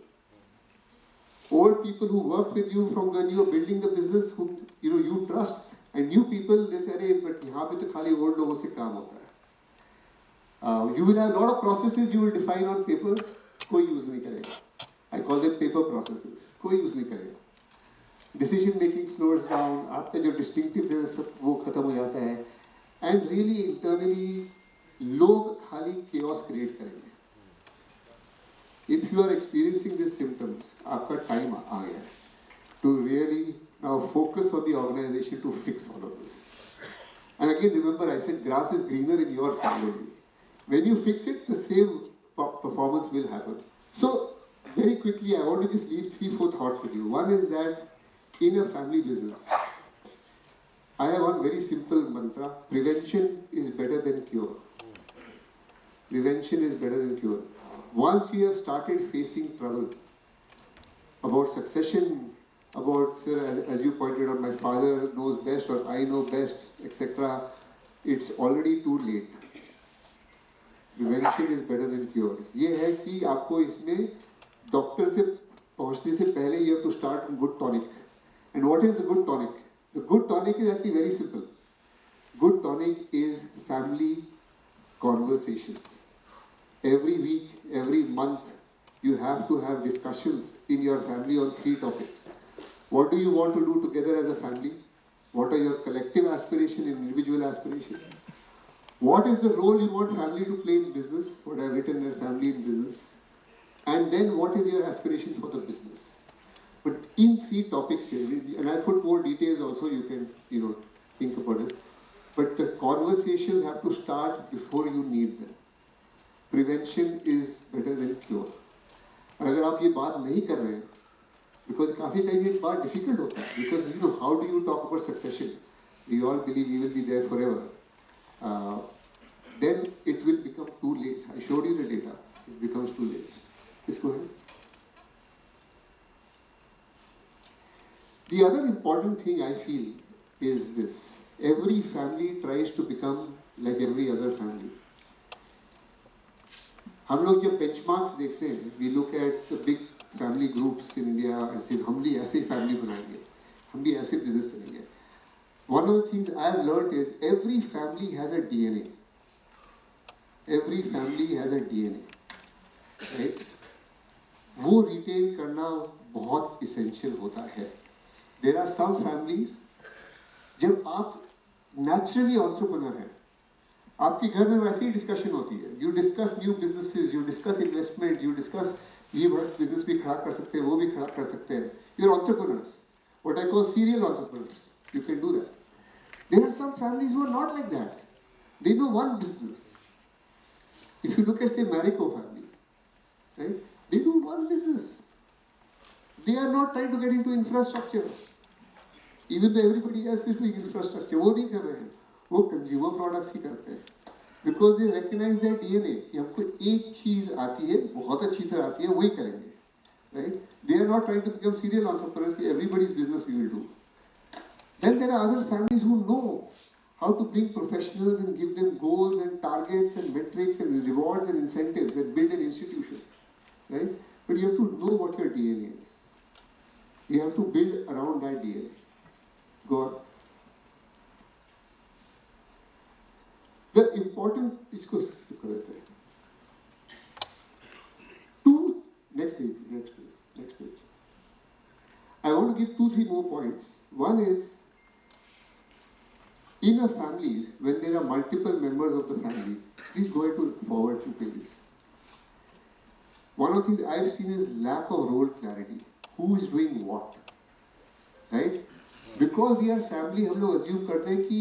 Old people who work with you from when you are building the business, who you trust, and new people, they say, अरे but यहाँ पे तो खाली old लोगों से काम होता है. You will have a lot of processes you will define on paper, कोई use नहीं करेगा. I call them paper processes. कोई use नहीं करेगा. Decision making slows down. आपका जो distinctive है सब वो खत्म हो जाता है. And really internally लोग खाली chaos create करेंगे. If you are experiencing these symptoms, आपका time आ गया है to really now focus on the organization to fix all of this. And again, remember I said grass is greener in your side only. When you fix it, the same performance will happen. So very quickly, I want to just leave 3-4 thoughts with you. One is that in a family business, I have one very simple mantra: prevention is better than cure. Prevention is better than cure. Once you have started facing trouble about succession, about, sir, as you pointed out, my father knows best or I know best, etc., it's already too late. Prevention is better than cure. ये है कि आपको इसमें doctor से पहुंचने से पहले you have to start with good tonic. And what is the good tonic? The good tonic is actually very simple. Good tonic is family conversations. Every week, every month, you have to have discussions in your family on 3 topics. What do you want to do together as a family? What are your collective aspirations and individual aspirations? What is the role you want family to play in business? What I've written there, family in business. And then what is your aspiration for the business? But in 3 topics, and I put more details also, you can think about it. But the conversations have to start before you need them. Prevention is better than cure. और अगर आप ये बात नहीं कर रहे हैं, because काफी टाइम ये बात difficult होता है, because how do you talk about succession? We all believe we will be there forever. Then it will become too late. I showed you the data. It becomes too late. Please go ahead. The other important thing I feel is this. Every family tries to become like every other family. हम लोग जब benchmarks देखते हैं, we look at the big family groups in India and say हम भी ऐसे family बनाएंगे, हम भी ऐसे business चलेंगे. One of the things I have learned is every family has a DNA. Every family has a DNA, right? वो retain करना बहुत essential होता है. There are some families, जब आप naturally entrepreneur हैं, आपके घर में वैसे ही डिस्कशन होती है. You discuss new businesses, you discuss investment, you discuss ये business भी खड़ा कर सकते हैं, वो भी खड़ा कर सकते हैं. You're entrepreneurs, what I call serial entrepreneurs. You can do that. There are some families who are not like that. They know one business. If you look at, say, Marico family, right? They do one business. They are not trying to get into infrastructure. Even though everybody else is doing infrastructure, वो नहीं कर रहे हैं. वो consumer products ही करते हैं. Because they recognize their DNA कि हमको एक चीज आती है, बहुत अच्छी तरह आती है, वही करेंगे. Right? They are not trying to become serial entrepreneurs कि everybody's business we will do. Then there are other families who know how to bring professionals and give them goals and targets and metrics and rewards and incentives and build an institution. Right? But you have to know what your DNA is. You have to build around that DNA. Go on. The important, इसको skip कर देते हैं. Next page. I want to give 2-3 more points. One is, in a family, when there are multiple members of the family, please go ahead to forward 2 pages. One of the things I've seen is lack of role clarity. Who is doing what? Right? Because we are family, हम लोग assume करते हैं कि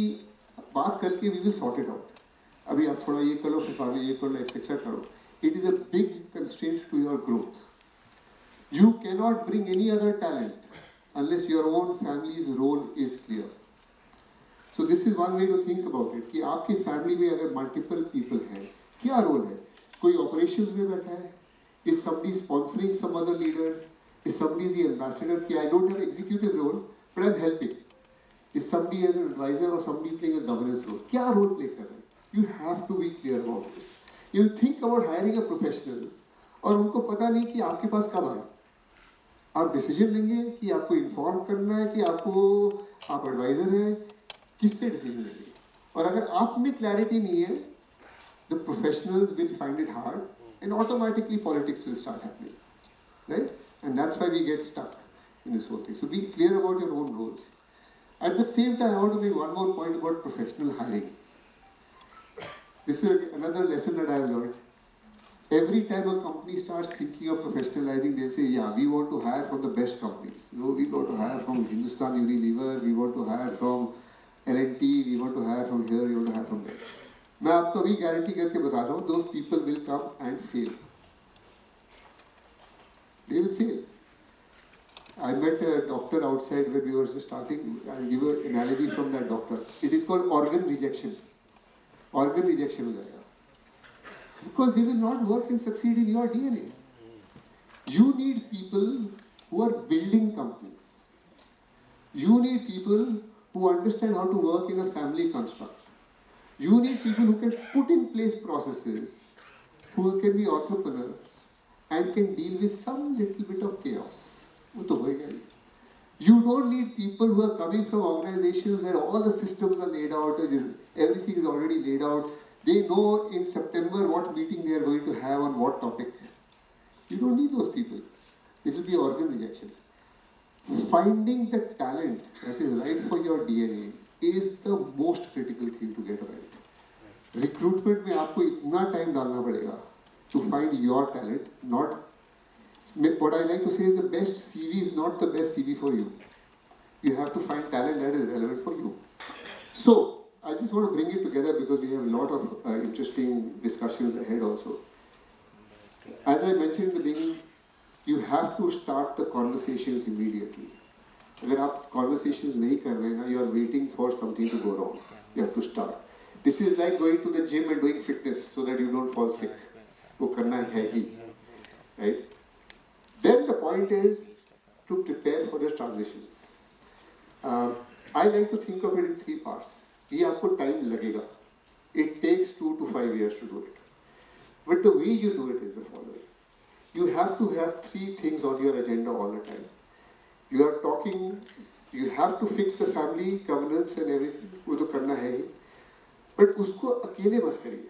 बात करके we will sort it out, अभी आप थोड़ा ये कर लो, फिर बाद में ये कर लो, एक्सेट्रा करो. It is a big constraint to your growth. You cannot bring any other talent unless your own family's role is clear. So this is one way to think about it, कि आपकी family में अगर multiple people हैं, क्या role है? कोई operations में बैठा है? Is somebody sponsoring some other leader? Is somebody the ambassador? कि I don't have executive role, but I'm helping. Is somebody as an advisor or somebody playing a governance role? क्या role play कर रहे हैं? You have to be clear about this. You think about hiring a professional, और उनको पता नहीं कि आपके पास कब आए. आप डिसीजन लेंगे कि आपको इन्फॉर्म करना है कि आपको आप एडवाइजर हैं, किससे डिसीजन लेंगे? और अगर आप में क्लैरिटी नहीं है, the professionals will find it hard and automatically politics will start happening, right? And that's why we get stuck in this whole thing. So be clear about your own roles. At the same time I want to make one more point about professional hiring. This is another lesson that I have learned. Every time a company starts thinking of professionalizing, they say, yeah, we want to hire from the best companies. No, we want to hire from Hindustan Unilever, we want to hire from L&T, we want to hire from here, we want to hire from there. मैं आपको अभी guarantee करके बता रहा हूँ, those people will come and fail. They will fail. I met a doctor outside when we were starting. I'll give an analogy from that doctor. It is called organ rejection. Organ rejection हो जाएगा. Because they will not work and succeed in your DNA. You need people who are building companies. You need people who understand how to work in a family construct. You need people who can put in place processes, who can be entrepreneurs and can deal with some little bit of chaos. वो तो होएगा ही. You don't need people who are coming from organizations where all the systems are laid out, everything is already laid out. They know in September what meeting they are going to have on what topic. You don't need those people. It will be organ rejection. Finding the talent that is right for your DNA is the most critical thing to get right. Recruitment में आपको इतना time डालना पड़ेगा to find your talent. Not what I like to say is the best CV is not the best CV for you. You have to find talent that is relevant for you. So I just want to bring it together because we have a lot of interesting discussions ahead also. As I mentioned in the beginning, you have to start the conversations immediately. अगर आप conversations नहीं कर रहे हैं ना, you are waiting for something to go wrong. You have to start. This is like going to the gym and doing fitness so that you don't fall sick. वो करना है ही, right? Then the point is to prepare for the transitions. I like to think of it in 3 parts. ये आपको time लगेगा. It takes 2 to 5 years to do it. But the way you do it is the following. You have to have 3 things on your agenda all the time. You are talking, you have to fix the family governance and everything. वो तो करना है ही. But उसको अकेले मत करिए.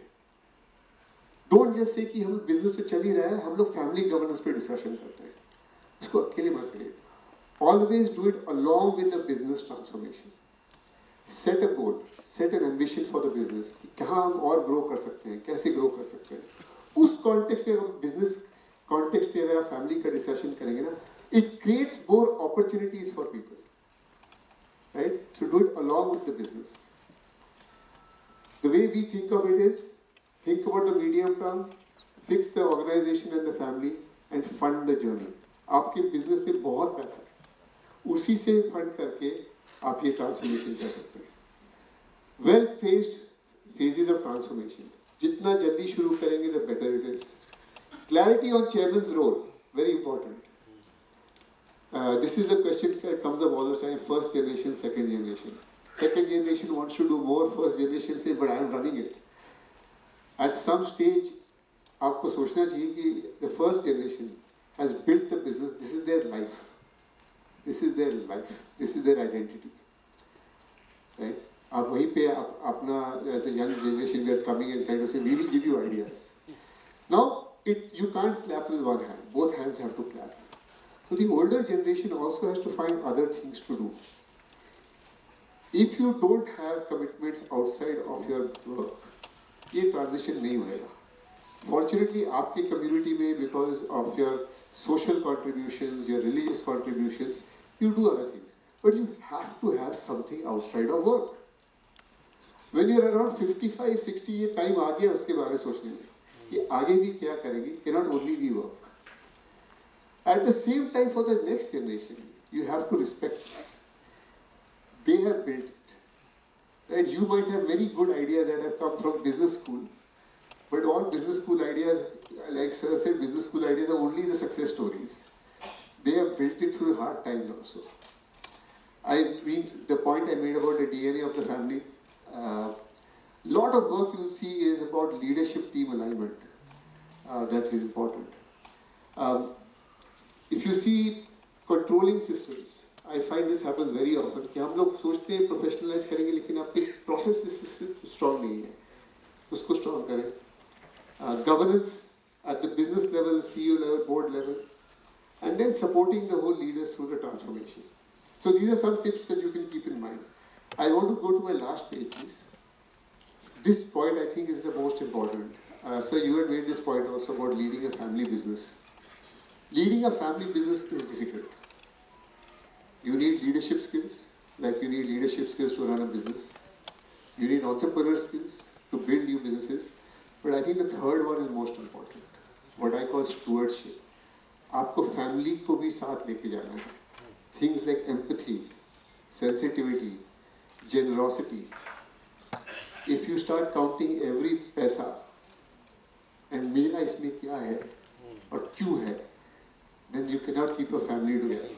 Don't just say कि हम बिजनेस तो चल ही रहा है, हम लोग फैमिली गवर्नेंस पे डिस्कशन करते हैं. उसको अकेले मत करिए. Always do it along with the business transformation. Set a goal, set an ambition for the business. कि कहाँ हम और ग्रो कर सकते हैं, कैसे ग्रो कर सकते हैं. उस कॉन्टेक्स्ट में, हम बिजनेस कॉन्टेक्स्ट में अगर आप फैमिली का डिस्कशन करेंगे ना, it creates more opportunities for people, right? So do it along with the business. The way we think of it is, think about the medium term, fix the organization and the family, and fund the journey. आपके business में बहुत पैसा है, उसी से fund करके आप ये ट्रांसफॉर्मेशन कर सकते हैं. Well phased phases of transformation जितना जल्दी शुरू करेंगे the better it is. Clarity on chairman's role, very important. This is the question that comes up all the time. First generation, second generation. Second generation wants to do more. First generation says, but I am running it. At some stage, आपको सोचना चाहिए कि the first generation has built the business. This is their life. This is their life. This is their identity. Right? आप वहीं पे आप अपना as a young generation we are coming and trying to say we will give you ideas. Now you can't clap with one hand. Both hands have to clap. So the older generation also has to find other things to do. If you don't have commitments outside of your work, ये transition नहीं होएगा. Fortunately, आपके community में because of your social contributions, your religious contributions, you do other things. but you have to have something outside of work. When you're around 55, 60, ये time आ गया उसके बारे में सोचने में कि आगे भी क्या करेंगे, cannot only be work. At the same time, for the next generation, you have to respect this. They have built it. Right? You might have very good ideas that have come from business school, but all business school ideas, like Sir said, business school ideas are only the success stories. They have built it through hard times also. I mean, the point I made about the DNA of the family, lot of work you will see is about leadership team alignment. That is important. If you see controlling systems, I find this happens very often कि हम लोग सोचते हैं professionalise करेंगे लेकिन आपके process strong नहीं है, उसको स्ट्रॉन्ग करें. Governance at the business level, CEO level, board level, and then supporting the whole leaders through the transformation. So these are some tips that you can keep in mind. I want to go to my last page, please. This point I think is the most important. Sir, you had made this point also about leading a family business. Leading a family business is difficult. You need leadership skills, like you need leadership skills to run a business. You need entrepreneur skills to build new businesses. But I think the third one is most important. What I call stewardship. आपको family को भी साथ लेके जाना है. Things like empathy, sensitivity, generosity. If you start counting every पैसा and मेरा इसमें क्या है और क्यों है, then you cannot keep a family together.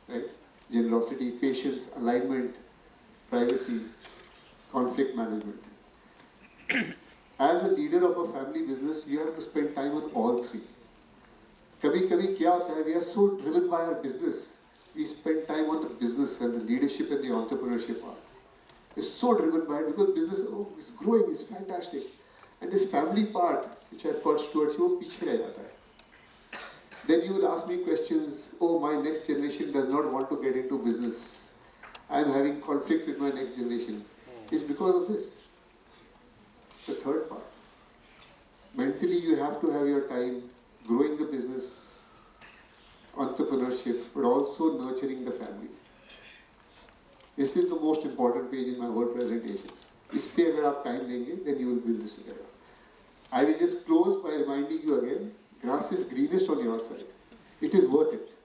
Right? Generosity, patience, alignment, privacy, conflict management. As a leader of a family business, you have to spend time on all three. कभी-कभी क्या होता है, we are so driven by our business, we spend time on the business and the leadership and the entrepreneurship part. We're so driven by it because business, oh, it's growing, it's fantastic. And this family part, which I've called stewardship, वो पीछे रह जाता है. Then you will ask me questions, oh, my next generation does not want to get into business. I'm having conflict with my next generation. It's because of this. The third part. Mentally, you have to have your time growing the business, entrepreneurship, but also nurturing the family. This is the most important page in my whole presentation. इस पे अगर आप time देंगे, then you will build this together. I will just close by reminding you again, grass is greenest on your side. It is worth it.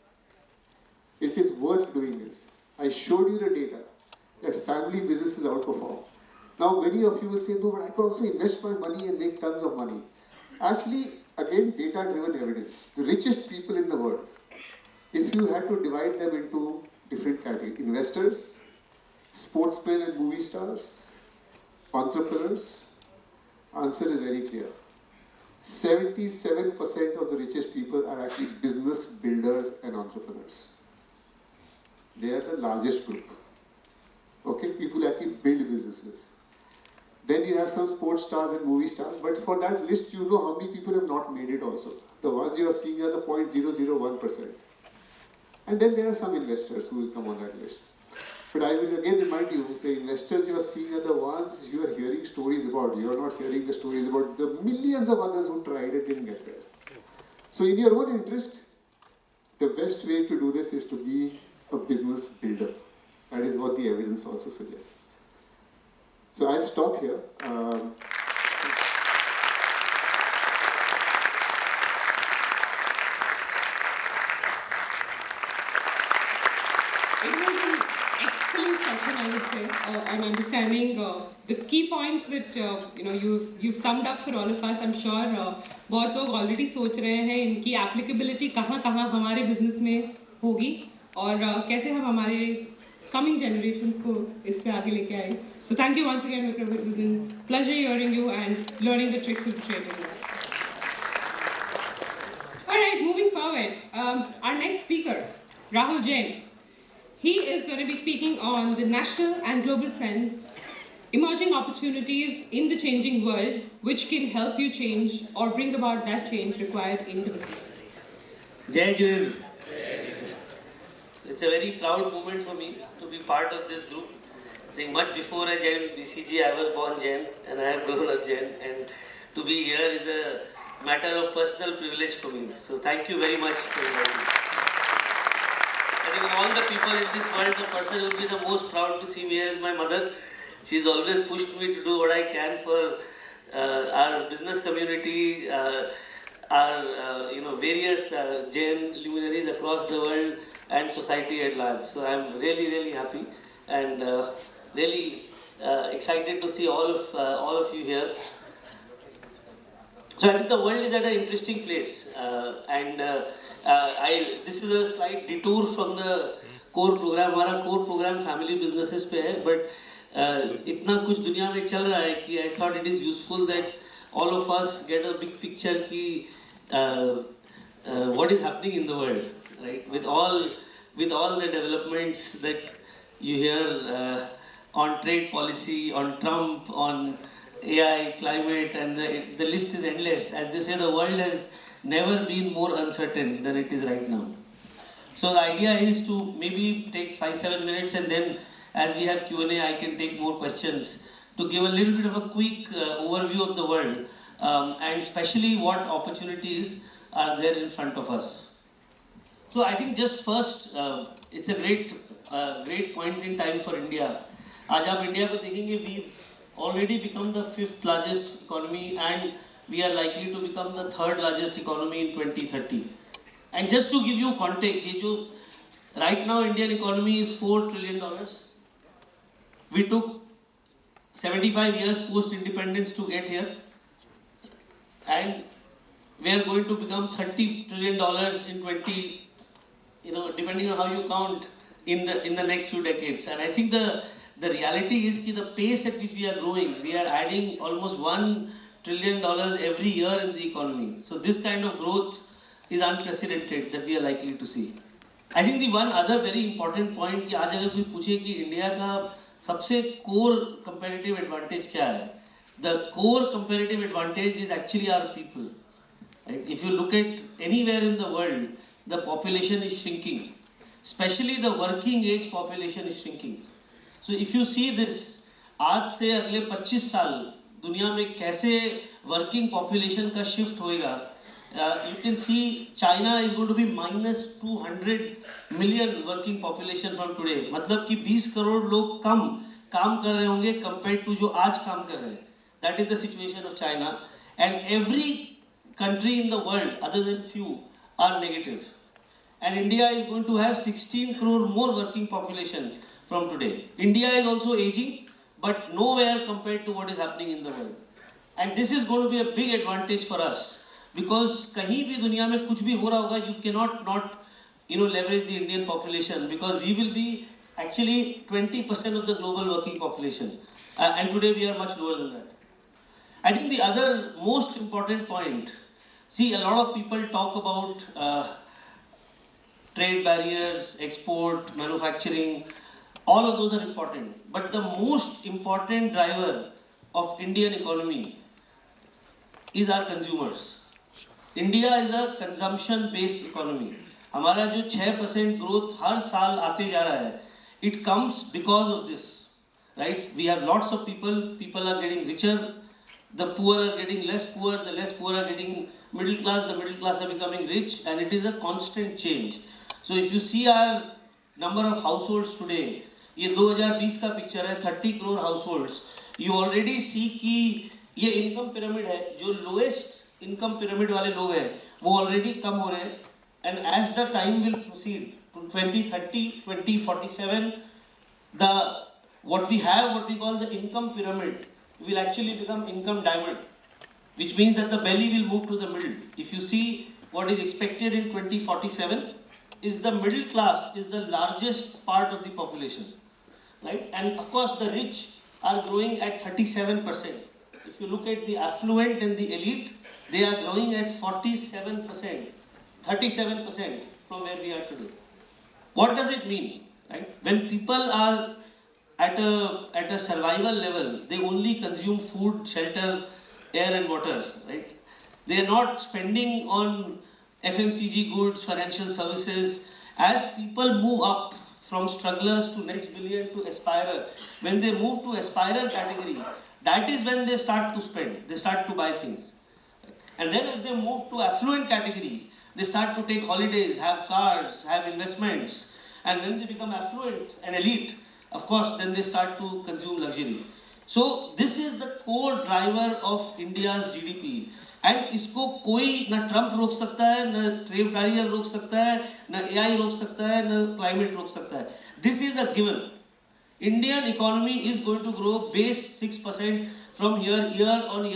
It is worth doing this. I showed you the data that family businesses outperform. Now many of you will say, no, but I can also invest my money and make tons of money. Actually, again, data-driven evidence. The richest people in the world, if you had to divide them into different categories, investors, sportsmen and movie stars, entrepreneurs, answer is very clear. 77% of the richest people are actually business builders and entrepreneurs. They are the largest group. Okay, people actually build businesses. Then you have some sports stars and movie stars, but for that list, you know how many people have not made it also. The ones you are seeing are the 0.001%. And then there are some investors who will come on that list. But I will again remind you, the investors you are seeing are the ones you are hearing stories about. You are not hearing the stories about the millions of others who tried and didn't get there. So in your own interest, the best way to do this is to be a business builder. That is what the evidence also suggests. So I'll stop here. It was an excellent session, I would say. I'm understanding the key points that you've summed up for all of us. I'm sure बहुत लोग already सोच रहे हैं इनकी applicability कहाँ हमारे business में होगी और कैसे हम हमारे coming generations को इस पे आगे लेके आए. So thank you once again, Vikram. It was a pleasure hearing you and learning the tricks of the trade. All right, moving forward, our next speaker, Rahul Jain. He is going to be speaking on the national and global trends, emerging opportunities in the changing world, which can help you change or bring about that change required in the business. Jai Jirendra. It's a very proud moment for me to be part of this group. I think much before I joined BCG, I was born Jain and I have grown up Jain. And to be here is a matter of personal privilege for me. So thank you very much for inviting me. I think all the people in this world, the person who will be the most proud to see me here is my mother. She's always pushed me to do what I can for our business community, our various Jain luminaries across the world and society at large. So I'm really happy and really excited to see all of you here. So I think the world is at an interesting place, this is a slight detour from the core program. हमारा core program family businesses पे है, but इतना कुछ दुनिया में चल रहा है कि I thought it is useful that all of us get a big picture कि what is happening in the world, right? With all the developments that you hear on trade policy, on Trump, on AI, climate, and the list is endless. As they say, the world has never been more uncertain than it is right now. So the idea is to maybe take 5-7 minutes, and then as we have Q&A, I can take more questions to give a little bit of a quick overview of the world and especially what opportunities are there in front of us. So I think just first, it's a great point in time for India. आज आप India को देखेंगे, we've already become the 5th largest economy and we are likely to become the 3rd largest economy in 2030. And just to give you context, right now Indian economy is $4 trillion. We took 75 years post-independence to get here, and we are going to become $30 trillion in depending on how you count, in the next few decades. And I think the reality is that the pace at which we are growing, we are adding almost $1 trillion every year in the economy. So this kind of growth is unprecedented that we are likely to see. I think the one other very important point कि आज अगर कोई पूछे कि India का सबसे core competitive advantage क्या है? The core competitive advantage is actually our people. Right? If you look at anywhere in the world, the population is shrinking. Especially the working age population is shrinking. So if you see this, आज से अगले 25 साल दुनिया में कैसे working population का shift होएगा, you can see China is going to be minus 200 million working population from today. मतलब कि 20 करोड़ लोग कम काम कर रहे होंगे compared to जो आज काम कर रहे हैं. That is the situation of China. And every country in the world, other than few, are negative. And India is going to have 16 crore more working population from today. India is also aging, but nowhere compared to what is happening in the world. And this is going to be a big advantage for us. Because कहीं भी दुनिया में कुछ भी हो रहा होगा, you cannot not leverage the Indian population, because we will be actually 20% of the global working population, and today we are much lower than that. I think the other most important point, see, a lot of people talk about trade barriers, export, manufacturing, all of those are important, but the most important driver of Indian economy is our consumers. India is a consumption-based economy. हमारा जो 6% growth हर साल आते जा रहा है, it comes because of this, right? We have lots of people are getting richer, the poor are getting less poor, the less poor are getting middle class, the middle class are becoming rich, and it is a constant change. So if you see our number of households today, ये 2020 का picture है, 30 crore households. You already see कि ये income pyramid है, जो lowest income pyramid वाले लोग हैं, वो already कम हो रहे हैं, and as the time will proceed to 2030, 2047, what we call the income pyramid will actually become income diamond, which means that the belly will move to the middle. If you see what is expected in 2047, is the middle class is the largest part of the population, right? And of course the rich are growing at 37%. If you look at the affluent and the elite, they are growing at 47%, 37% from where we are today. What does it mean, right? When people are at a survival level, they only consume food, shelter, air and water, right? They are not spending on FMCG goods, financial services. As people move up from strugglers to next billion to aspirer, when they move to aspirer category, that is when they start to spend, they start to buy things. And then as they move to affluent category, they start to take holidays, have cars, have investments. And when they become affluent and elite, of course, then they start to consume luxury. So this is the core driver of India's GDP. And इसको कोई ना Trump रोक सकता है, ना ट्रेव barrier रोक सकता है, ना AI रोक सकता है, ना क्लाइमेट रोक सकता है. This is a given. Indian economy is going to grow base 6% from here, year on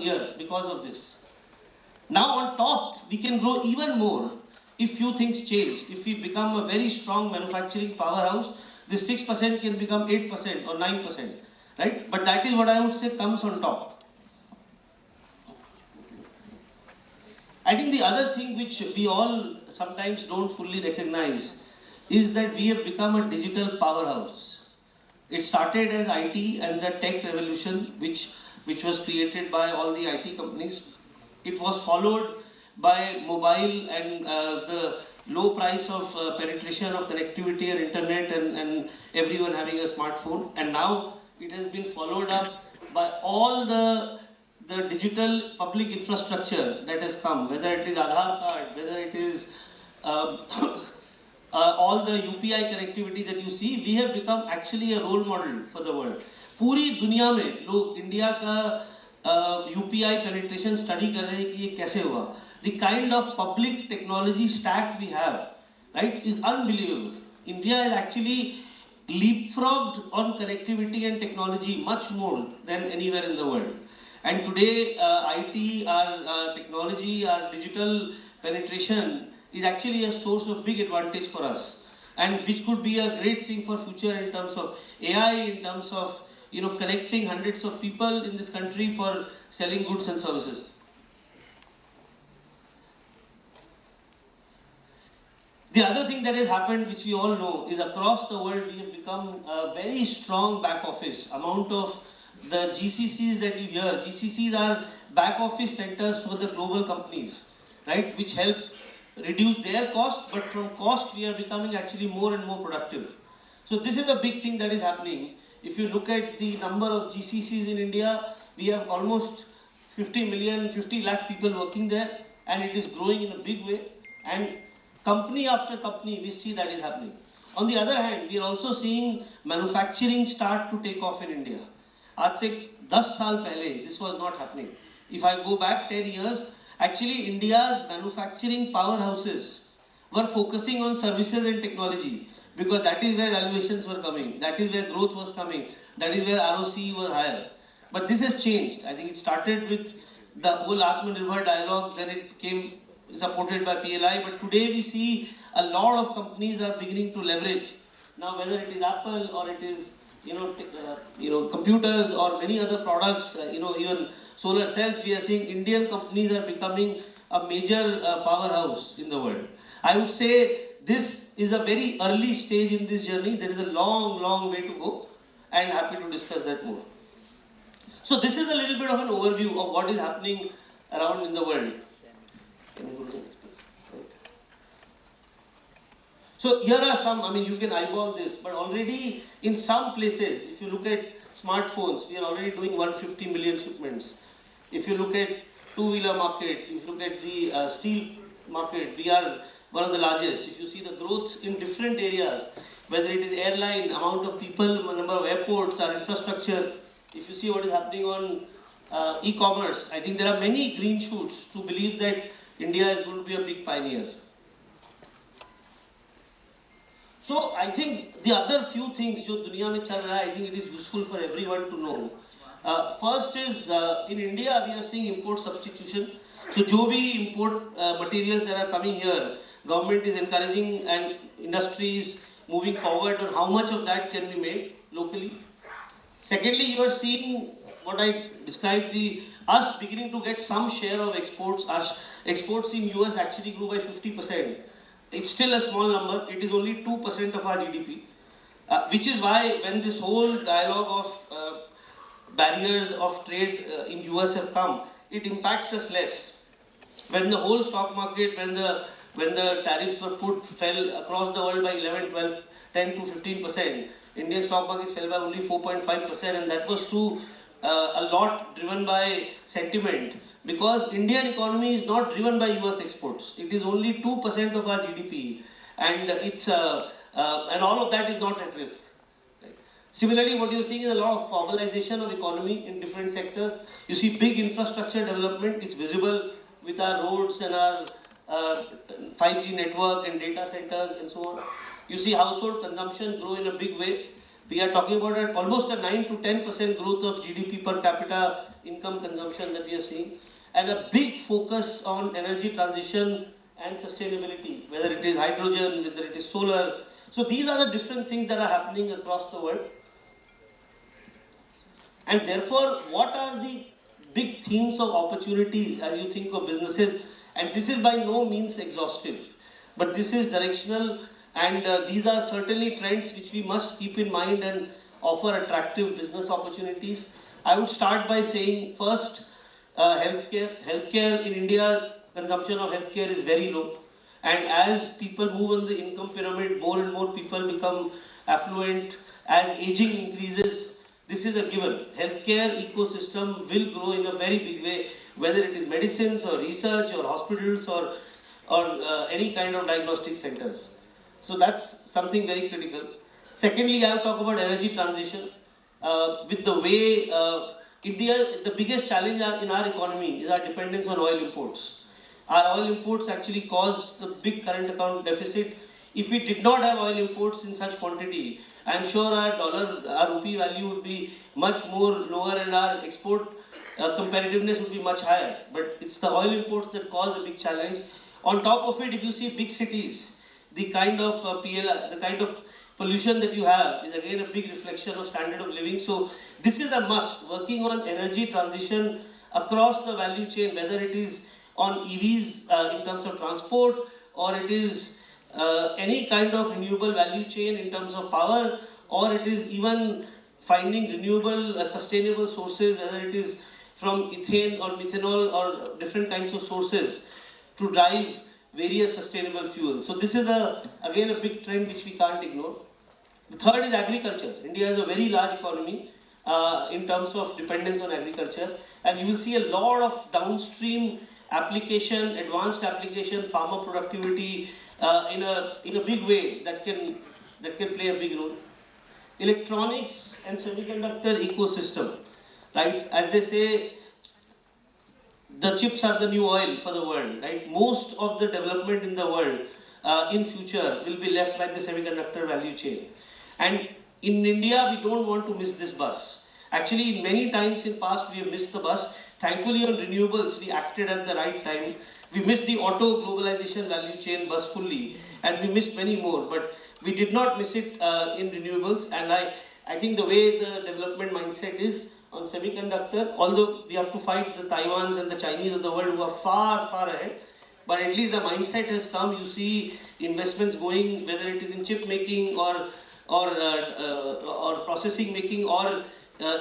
year because of this. Now on top, we can grow even more if few things change. If we become a very strong manufacturing powerhouse, this 6% can become 8% or 9%, right? But that is what I would say comes on top. I think the other thing which we all sometimes don't fully recognize is that we have become a digital powerhouse. It started as IT and the tech revolution which was created by all the IT companies. It was followed by mobile and the low price of penetration of connectivity and internet and everyone having a smartphone. And now it has been followed up by all the digital public infrastructure that has come, whether it is Aadhaar card, whether it is all the UPI connectivity that you see. We have become actually a role model for the world. पूरी दुनिया में लोग India का UPI penetration study कर रहे हैं कि ये कैसे हुआ. The kind of public technology stack we have, right, is unbelievable. India is actually leapfrogged on connectivity and technology much more than anywhere in the world. And today, IT, our technology, our digital penetration is actually a source of big advantage for us, and which could be a great thing for future in terms of AI, in terms of connecting hundreds of people in this country for selling goods and services. The other thing that has happened, which we all know, is across the world we have become a very strong back office. Amount of the GCCs that you hear, GCCs are back office centers for the global companies, right, which help reduce their cost, but from cost we are becoming actually more and more productive. So this is a big thing that is happening. If you look at the number of GCCs in India, we have almost 50 lakh people working there, and it is growing in a big way. And company after company, we see that is happening. On the other hand, we are also seeing manufacturing start to take off in India. आज से 10 साल पहले this was not happening. If I go back 10 years, actually India's manufacturing powerhouses were focusing on services and technology because that is where valuations were coming, that is where growth was coming, that is where ROC was higher. But this has changed. I think it started with the whole Atmanirbhar dialogue, then it came supported by PLI, but today we see a lot of companies are beginning to leverage. Now whether it is Apple or it is computers or many other products, even solar cells, we are seeing Indian companies are becoming a major powerhouse in the world. I would say this is a very early stage in this journey. There is a long, long way to go, and happy to discuss that more. So this is a little bit of an overview of what is happening around in the world. So here are some, you can eyeball this, but already in some places, if you look at smartphones, we are already doing 150 million shipments. If you look at two-wheeler market, if you look at the steel market, we are one of the largest. If you see the growth in different areas, whether it is airline, amount of people, number of airports, our infrastructure, if you see what is happening on e-commerce, I think there are many green shoots to believe that India is going to be a big pioneer. So I think the other few things जो दुनिया में चल रहा है, I think it is useful for everyone to know. First is in India we are seeing import substitution. So जो भी import materials that are coming here, government is encouraging and industries moving forward on how much of that can be made locally. Secondly, you are seeing what I described, us beginning to get some share of exports. Our exports in US actually grew by 50%. It's still a small number. It is only 2% of our GDP, which is why when this whole dialogue of barriers of trade in US have come, it impacts us less. When the whole stock market, when the tariffs were fell across the world by 11, 12, 10 to 15%, Indian stock markets fell by only 4.5%, and that was too a lot driven by sentiment, because Indian economy is not driven by US exports. It is only 2% of our GDP, and it's and all of that is not at risk. Similarly, what you're seeing is a lot of formalization of economy in different sectors. You see big infrastructure development, it's visible with our roads and our 5G network and data centers and so on. You see household consumption grow in a big way. We are talking about almost a 9 to 10% growth of GDP per capita income consumption that we are seeing. And a big focus on energy transition and sustainability, whether it is hydrogen, whether it is solar. So these are the different things that are happening across the world. And therefore, what are the big themes of opportunities as you think of businesses? And this is by no means exhaustive, but this is directional, and these are certainly trends which we must keep in mind and offer attractive business opportunities. I would start by saying first, healthcare. Healthcare in India, consumption of healthcare is very low. And as people move on the income pyramid, more and more people become affluent. As aging increases, this is a given. Healthcare ecosystem will grow in a very big way, whether it is medicines or research or hospitals or any kind of diagnostic centers. So that's something very critical. Secondly, I will talk about energy transition. With the way India, the biggest challenge in our economy is our dependence on oil imports. Our oil imports actually cause the big current account deficit. If we did not have oil imports in such quantity, I'm sure our rupee value would be much more lower and our export competitiveness would be much higher. But it's the oil imports that cause a big challenge. On top of it, if you see big cities, the kind of the kind of pollution that you have is again a big reflection of standard of living. So this is a must, working on energy transition across the value chain, whether it is on EVs in terms of transport, or it is any kind of renewable value chain in terms of power, or it is even finding renewable sustainable sources, whether it is from ethane or methanol or different kinds of sources to drive various sustainable fuels. So this is again a big trend which we can't ignore. The third is agriculture. India is a very large economy in terms of dependence on agriculture, and you will see a lot of downstream application, advanced application, farmer productivity in a big way that can play a big role. Electronics and semiconductor ecosystem, right? As they say, the chips are the new oil for the world, right? Most of the development in the world in future will be left by the semiconductor value chain. And in India, we don't want to miss this bus. Actually, many times in past, we have missed the bus. Thankfully, on renewables, we acted at the right time. We missed the auto globalization value chain bus fully, and we missed many more. But we did not miss it in renewables. And I think the way the development mindset is on semiconductor, although we have to fight the Taiwans and the Chinese of the world who are far, far ahead, but at least the mindset has come. You see investments going, whether it is in chip making or processing making, or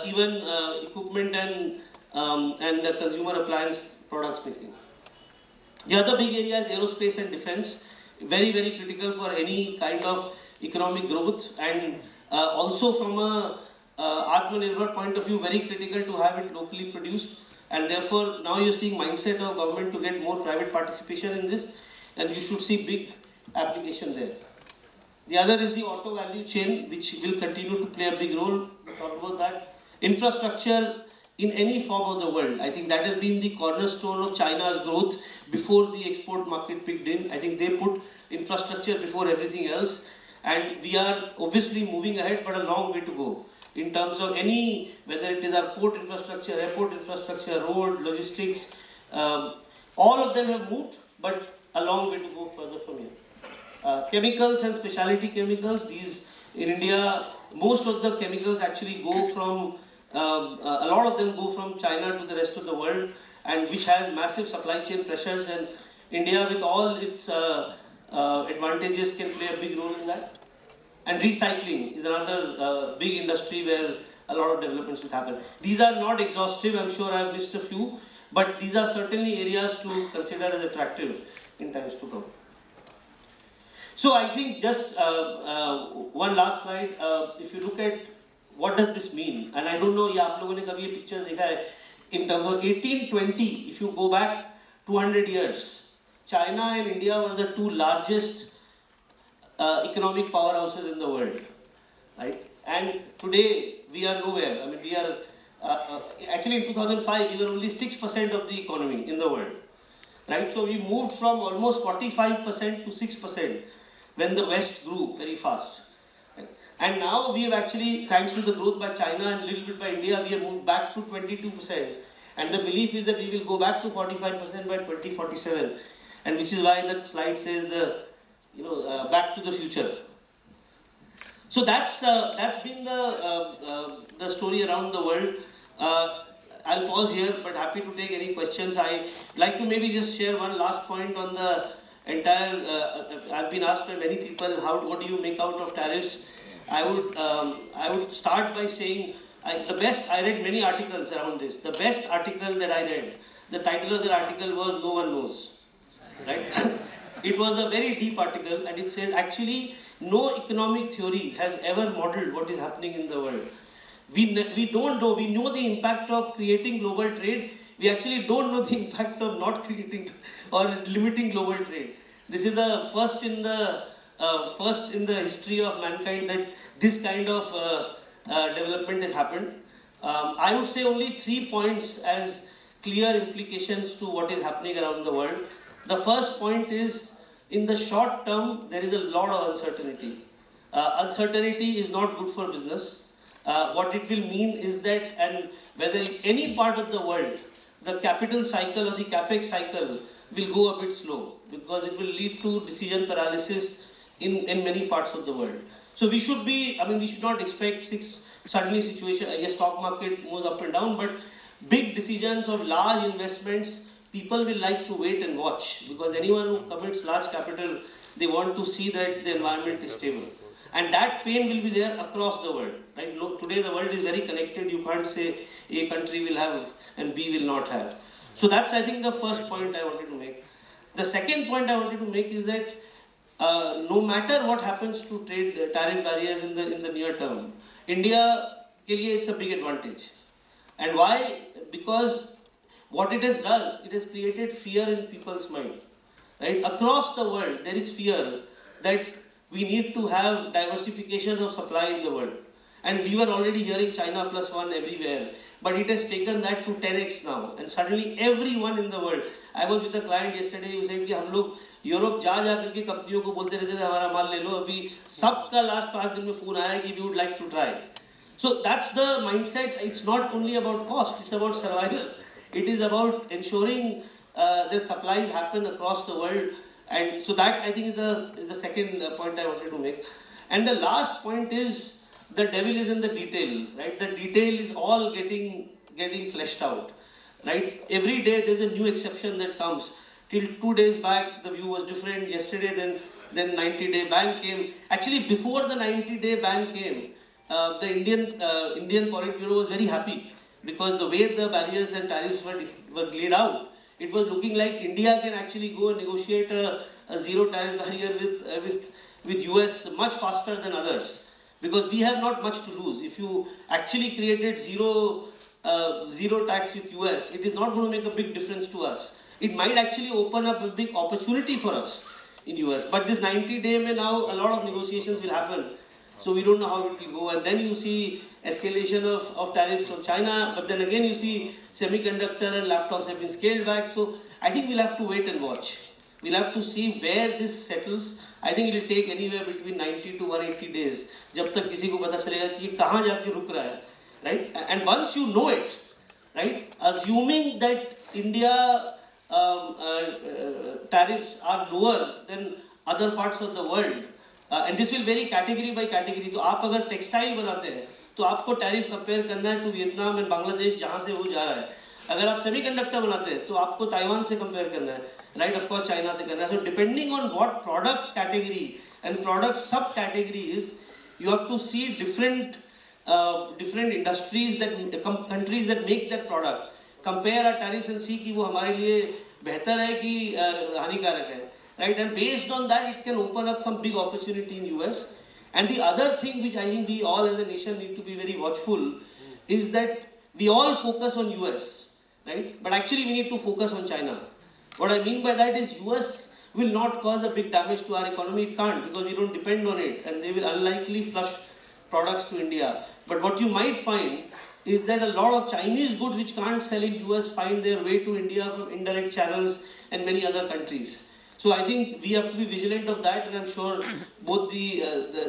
even equipment and consumer appliance products making. The other big area is aerospace and defense, very, very critical for any kind of economic growth, and also from a Atmanirbhar point of view, very critical to have it locally produced. And therefore, now you're seeing mindset of government to get more private participation in this, and you should see big application there. The other is the auto value chain, which will continue to play a big role. We talked about that. Infrastructure in any form of the world. I think that has been the cornerstone of China's growth before the export market picked in. I think they put infrastructure before everything else. And we are obviously moving ahead, but a long way to go. In terms of whether it is our port infrastructure, airport infrastructure, road, logistics, all of them have moved, but a long way to go further from here. Chemicals and specialty chemicals, these in India, most of the chemicals actually go from, a lot of them go from China to the rest of the world, and which has massive supply chain pressures, and India with all its advantages can play a big role in that. And recycling is another big industry where a lot of developments will happen. These are not exhaustive, I'm sure I've missed a few, but these are certainly areas to consider as attractive in times to come. So I think just one last slide. If you look at what does this mean, and I don't know, ये आप लोगों ने कभी ये picture देखा है, in terms of 1820, if you go back 200 years, China and India were the two largest economic powerhouses in the world, right? And today we are nowhere. I mean, we are actually in 2005 we were only 6% of the economy in the world, right? So we moved from almost 45% to 6% when the West grew very fast. Right? And now we have actually, thanks to the growth by China and a little bit by India, we have moved back to 22%. And the belief is that we will go back to 45% by 2047, and which is why the slide says back to the future. So that's been the story around the world. I'll pause here, but happy to take any questions. I'd like to maybe just share one last point on the entire. I've been asked by many people, what do you make out of tariffs? I would start by saying I read many articles around this. The best article that I read, the title of the article was "No One Knows," right? It was a very deep article, and it says actually no economic theory has ever modeled what is happening in the world. We don't know. We know the impact of creating global trade. We actually don't know the impact of not creating or limiting global trade. This is the first in the history of mankind that this kind of development has happened. I would say only 3 points as clear implications to what is happening around the world. The first point is, in the short term, there is a lot of uncertainty. Uncertainty is not good for business. What it will mean is that, and whether in any part of the world, the capital cycle or the capex cycle will go a bit slow, because it will lead to decision paralysis in many parts of the world. So we should not expect suddenly situation, I guess stock market moves up and down, but big decisions of large investments, people will like to wait and watch, because anyone who commits large capital, they want to see that the environment is stable. And that pain will be there across the world. Right? Today the world is very connected. You can't say A country will have and B will not have. So that's, I think, the first point I wanted to make. The second point I wanted to make is that no matter what happens to trade tariff barriers in the near term, India, ke liye it's a big advantage. And why? Because what it has created fear in people's mind. Right? Across the world, there is fear that we need to have diversification of supply in the world. And we were already hearing China plus one everywhere. But it has taken that to 10x now. And suddenly everyone in the world. I was with a client yesterday who said कि हम लोग Europe जा करके कंपनियों को बोलते रहते थे हमारा माल ले लो, अभी सबका लास्ट 5 दिन में फोन आया कि we would like to try. So that's the mindset. It's not only about cost, it's about survival. It is about ensuring that supplies happen across the world. And so that, I think, is the second point I wanted to make. And the last point is, the devil is in the detail, right? The detail is all getting fleshed out, right? Every day there's a new exception that comes. Till 2 days back, the view was different. Yesterday, then 90-day ban came. Actually, before the 90-day ban came, the Indian Politburo was very happy, because the way the barriers and tariffs were laid out, it was looking like India can actually go and negotiate a zero tariff barrier with US much faster than others. Because we have not much to lose. If you actually created zero tax with US, it is not going to make a big difference to us. It might actually open up a big opportunity for us in US. But this 90-day may now, a lot of negotiations will happen. So we don't know how it will go. And then you see escalation of tariffs from China. But then again you see semiconductor and laptops have been scaled back. So I think we'll have to wait and watch. We'll have to see where this settles. I think it will take anywhere between 90 to 180 days. जब तक किसी को पता चलेगा कि ये कहाँ जाके रुक रहा है, right? And once you know it, right? Assuming that India tariffs are lower than other parts of the world, and this will vary category by category. तो आप अगर textile बनाते हैं, तो आपको tariff compare करना है to Vietnam and Bangladesh जहाँ से वो जा रहा है. अगर आप semiconductor बनाते हैं, तो आपको ताइवान से compare करना है. Right, of course, China se karna hai. So depending on what product category and product subcategory is, you have to see different industries countries that make that product. Compare our tariffs and see कि वो हमारे लिए बेहतर है कि हानिकारक है. Right, and based on that, it can open up some big opportunity in US. And the other thing which I think we all as a nation need to be very watchful is that we all focus on US, right? But actually we need to focus on China. What I mean by that is US will not cause a big damage to our economy. It can't, because we don't depend on it, and they will unlikely flush products to India. But what you might find is that a lot of Chinese goods which can't sell in US find their way to India from indirect channels and many other countries. So I think we have to be vigilant of that, and I'm sure both the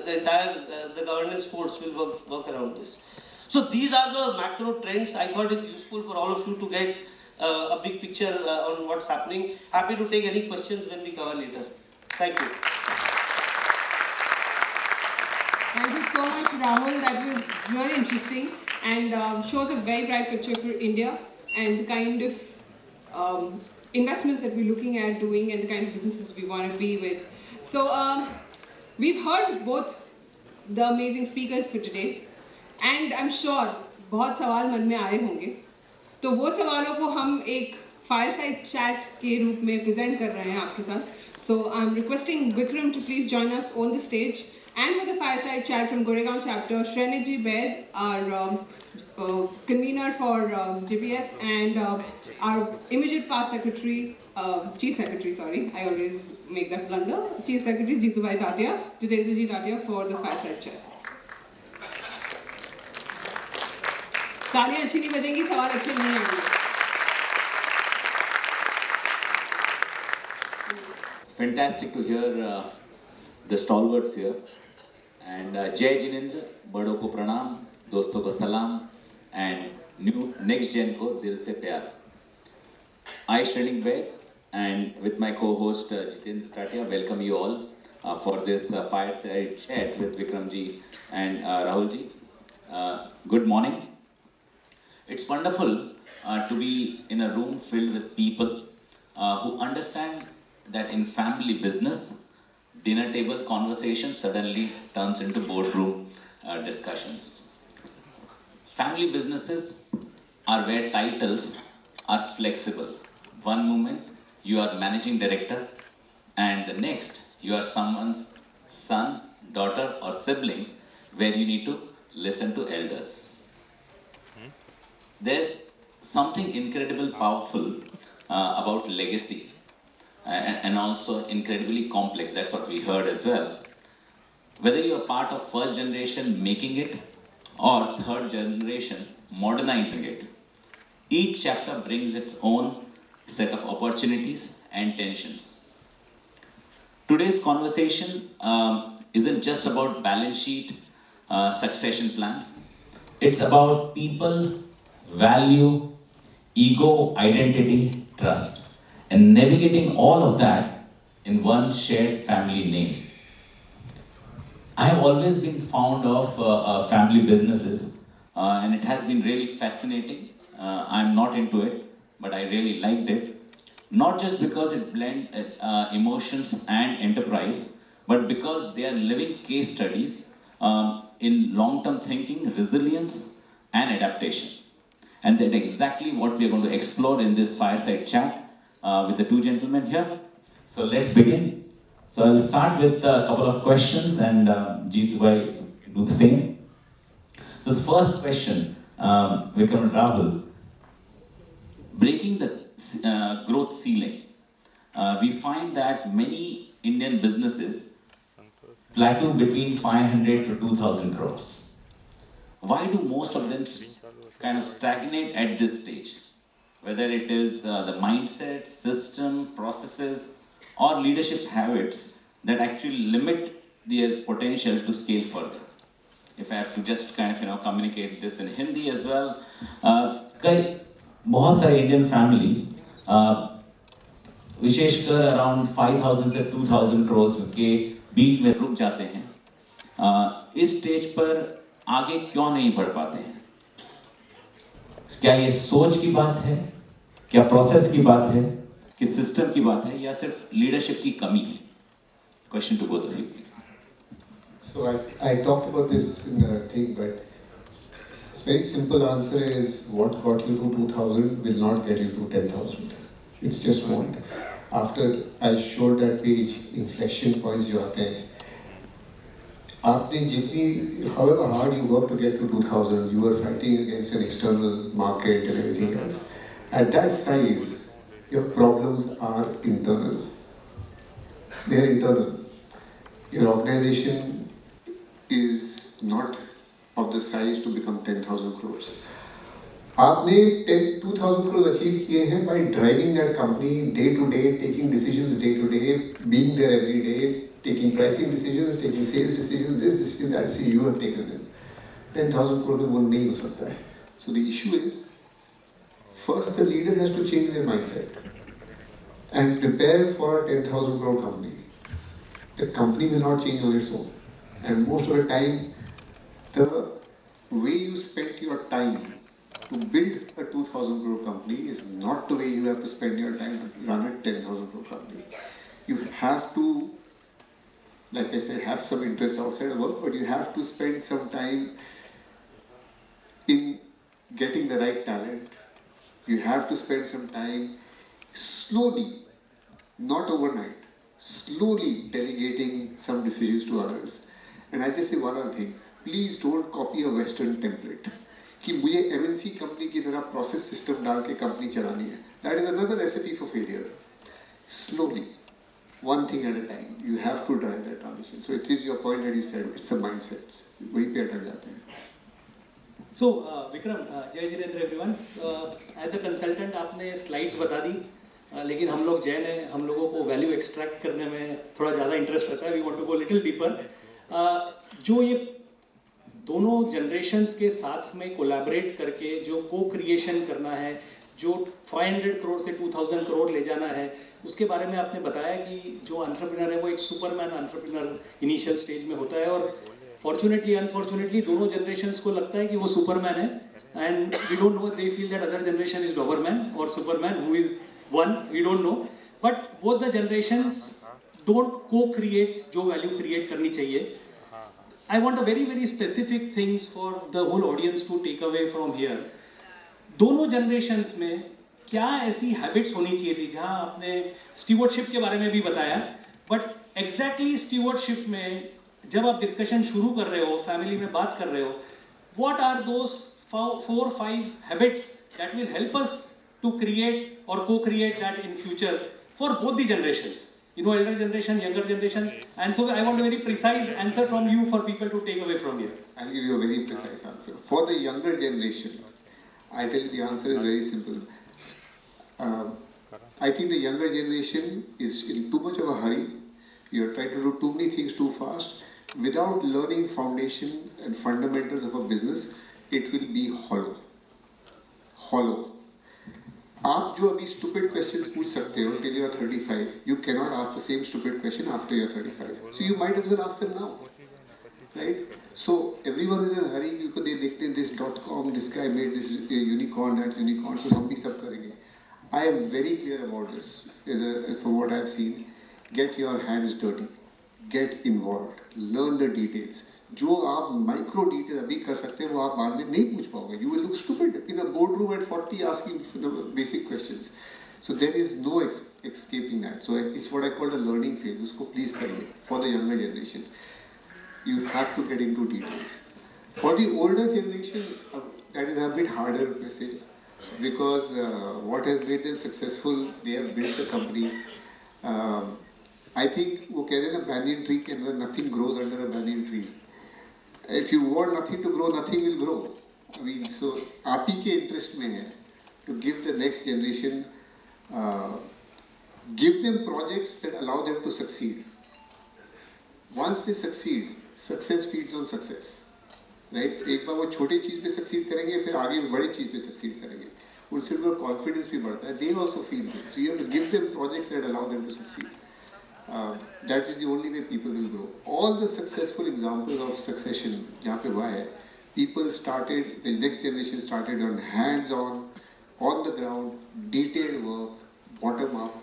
entire the governance force will work around this. So these are the macro trends. I thought it's useful for all of you to get a big picture on what's happening. Happy to take any questions when we cover later. Thank you. Thank you so much, Rahul. That was very interesting and shows a very bright picture for India and the kind of investments that we're looking at doing and the kind of businesses we want to be with. So we've heard both the amazing speakers for today, and I'm sure बहुत सवाल मन में आए होंगे. तो वो सवालों को हम एक fireside chat के रूप में present कर रहे हैं आपके साथ. So I'm requesting Vikram to please join us on the stage. And for the fireside chat from Goregaon Chapter, Shrenaji Baid, our convener for JPF, and our immediate past secretary, chief secretary, sorry, I always make that blunder, Chief Secretary Jitendra Tatia for the fireside chat. तालियां अच्छी नहीं बजेंगी, सवाल अच्छे नहीं आएंगे. Fantastic to hear the stalwarts here. And Jai Jinendra, बड़ों को प्रणाम, दोस्तों को सलाम, and next gen को दिल से प्यार. I, Shrenik Baid, and with my co-host Jitendra Tatia, welcome you all for this fireside chat with Vikram ji and Rahul ji. Good morning. It's wonderful to be in a room filled with people who understand that in family business, dinner table conversation suddenly turns into boardroom discussions. Family businesses are where titles are flexible. One moment you are managing director, and the next you are someone's son, daughter, or siblings, where you need to listen to elders. There's something incredibly powerful about legacy, and also incredibly complex. That's what we heard as well. Whether you're part of first generation making it or third generation modernizing it, each chapter brings its own set of opportunities and tensions. Today's conversation isn't just about balance sheet, succession plans. It's about people, value, ego, identity, trust, and navigating all of that in one shared family name. I have always been fond of family businesses, and it has been really fascinating. I'm not into it, but I really liked it. Not just because it blended emotions and enterprise, but because they are living case studies in long-term thinking, resilience, and adaptation. And that's exactly what we are going to explore in this fireside chat with the two gentlemen here. So let's begin. So I'll start with a couple of questions, and Jeet will do the same. So the first question, Vikram and Rahul, breaking the growth ceiling. We find that many Indian businesses plateau between 500 to 2,000 crores. Why do most of them kind of stagnate at this stage? Whether it is the mindset, system, processes, or leadership habits that actually limit their potential to scale further. If I have to just kind of communicate this in Hindi as well, बहुत सारे Indian families, विशेषकर around 5,000 से 2,000 crores के बीच में रुक जाते हैं. इस स्टेज पर आगे क्यों नहीं बढ़ पाते हैं? क्या ये सोच की बात है, क्या प्रोसेस की बात है, कि सिस्टम की बात है, या सिर्फ लीडरशिप की कमी है? Question to both of you, please. So I talked about this in the thing, but it's very simple answer is what got you to 2,000 will not get you to 10,000. It's just won't. After I showed that page, inflection points जो आते हैं, आपने जितनी, however hard you work to get to 2,000, you were fighting against an external market and everything else. At that size, your problems are internal. they are internal. Your organization is not of the size to become 10,000 crores. आपने 2,000 crores achieve किए हैं by driving that company day to day, taking decisions day to day, being there every day, taking pricing decisions, taking sales decisions, this decision, that decision, you have taken them. 10,000 crores में वो नहीं हो सकता है. So the issue is, first the leader has to change their mindset and prepare for a 10,000 crore company. The company will not change on its own. And most of the time, the way you spend your time to build a 2,000 crore company is not the way you have to spend your time to run a 10,000 crore company. You have to, like I said, have some interest outside of work, but you have to spend some time in getting the right talent. You have to spend some time slowly, not overnight, slowly delegating some decisions to others. And I just say one other thing, please don't copy a Western template. कि मुझे MNC company की तरह process system डाल के company चलानी है. That is another recipe for failure. Slowly, one thing at a time, you have to drive that transition. So it is your point that you said, it's a mindset. वहीं पे अटक जाते हैं. So Vikram, जय Jinendra everyone. As a consultant आपने slides बता दी, लेकिन हम लोग जैन हैं, हम लोगों को वैल्यू एक्सट्रैक्ट करने में थोड़ा ज़्यादा इंटरेस्ट रहता है. We want to go little deeper. जो ये दोनों जनरेशन्स के साथ में कोलैबोरेट करके जो को क्रिएशन करना है, जो 500 करोड़ से 2000 करोड़ ले जाना है, उसके बारे में आपने बताया कि जो एंटरप्रेन्योर है वो एक सुपरमैन एंटरप्रेन्योर इनिशियल स्टेज में होता है, और फॉर्चुनेटली अनफॉर्चुनेटली दोनों जनरेशन्स को लगता है कि वो सुपरमैन है, and we don't know, they feel that other generation is doberman और superman who is one, we don't know, but both the generations don't को क्रिएट जो वैल्यू क्रिएट करनी चाहिए. I want a very, very specific things for the whole audience to take away from here. दोनों generations में क्या ऐसी habits होनी चाहिए थी, जहाँ आपने stewardship के बारे में भी बताया, but exactly stewardship में जब आप discussion शुरू कर रहे हो, family में बात कर रहे हो, what are those 4-5 habits that will help us to create or co-create that in future for both the generations? You know, elder generation, younger generation, and so I want a very precise answer from you for people to take away from here. I'll give you a very precise answer. For the younger generation, I tell you the answer is very simple. I think the younger generation is in too much of a hurry. You are trying to do too many things too fast. Without learning foundation and fundamentals of a business, it will be hollow. Hollow. आप जो अभी stupid questions पूछ सकते हो till you are 35, you cannot ask the same stupid question after you are 35. So you might as well ask them now, right? So everyone is in a hurry because they देखते हैं this .com, this guy made this unicorn, that unicorn, so हम भी सब करेंगे. I am very clear about this. From what I have seen, get your hands dirty, get involved, learn the details. जो आप micro detail अभी कर सकते हैं वो आप बाद में नहीं पूछ पाओगे. You will look stupid in a boardroom at 40 asking basic questions. So there is no escaping that. So it's what I call the learning phase. उसको please करिए. For the younger generation, you have to get into details. For the older generation, that is a bit harder message because what has made them successful, they have built the company. I think वो कह रहे हैं ना banyan tree के अंदर nothing grows under a banyan tree. If you want nothing to grow, nothing will grow. I mean, so आप ही के interest में है to give the next generation, give them projects that allow them to succeed. Once they succeed, success feeds on success, right? एक बार वो छोटी चीज़ पे succeed करेंगे, फिर आगे बड़ी चीज़ पे succeed करेंगे. उनसे उनका confidence भी बढ़ता है. They also feel it. So you have to give them projects that allow them to succeed. That is the only way people will grow. All the successful examples of succession, जहाँ पे हुआ है, people started, the next generation started on hands-on, on the ground, detailed work, bottom up.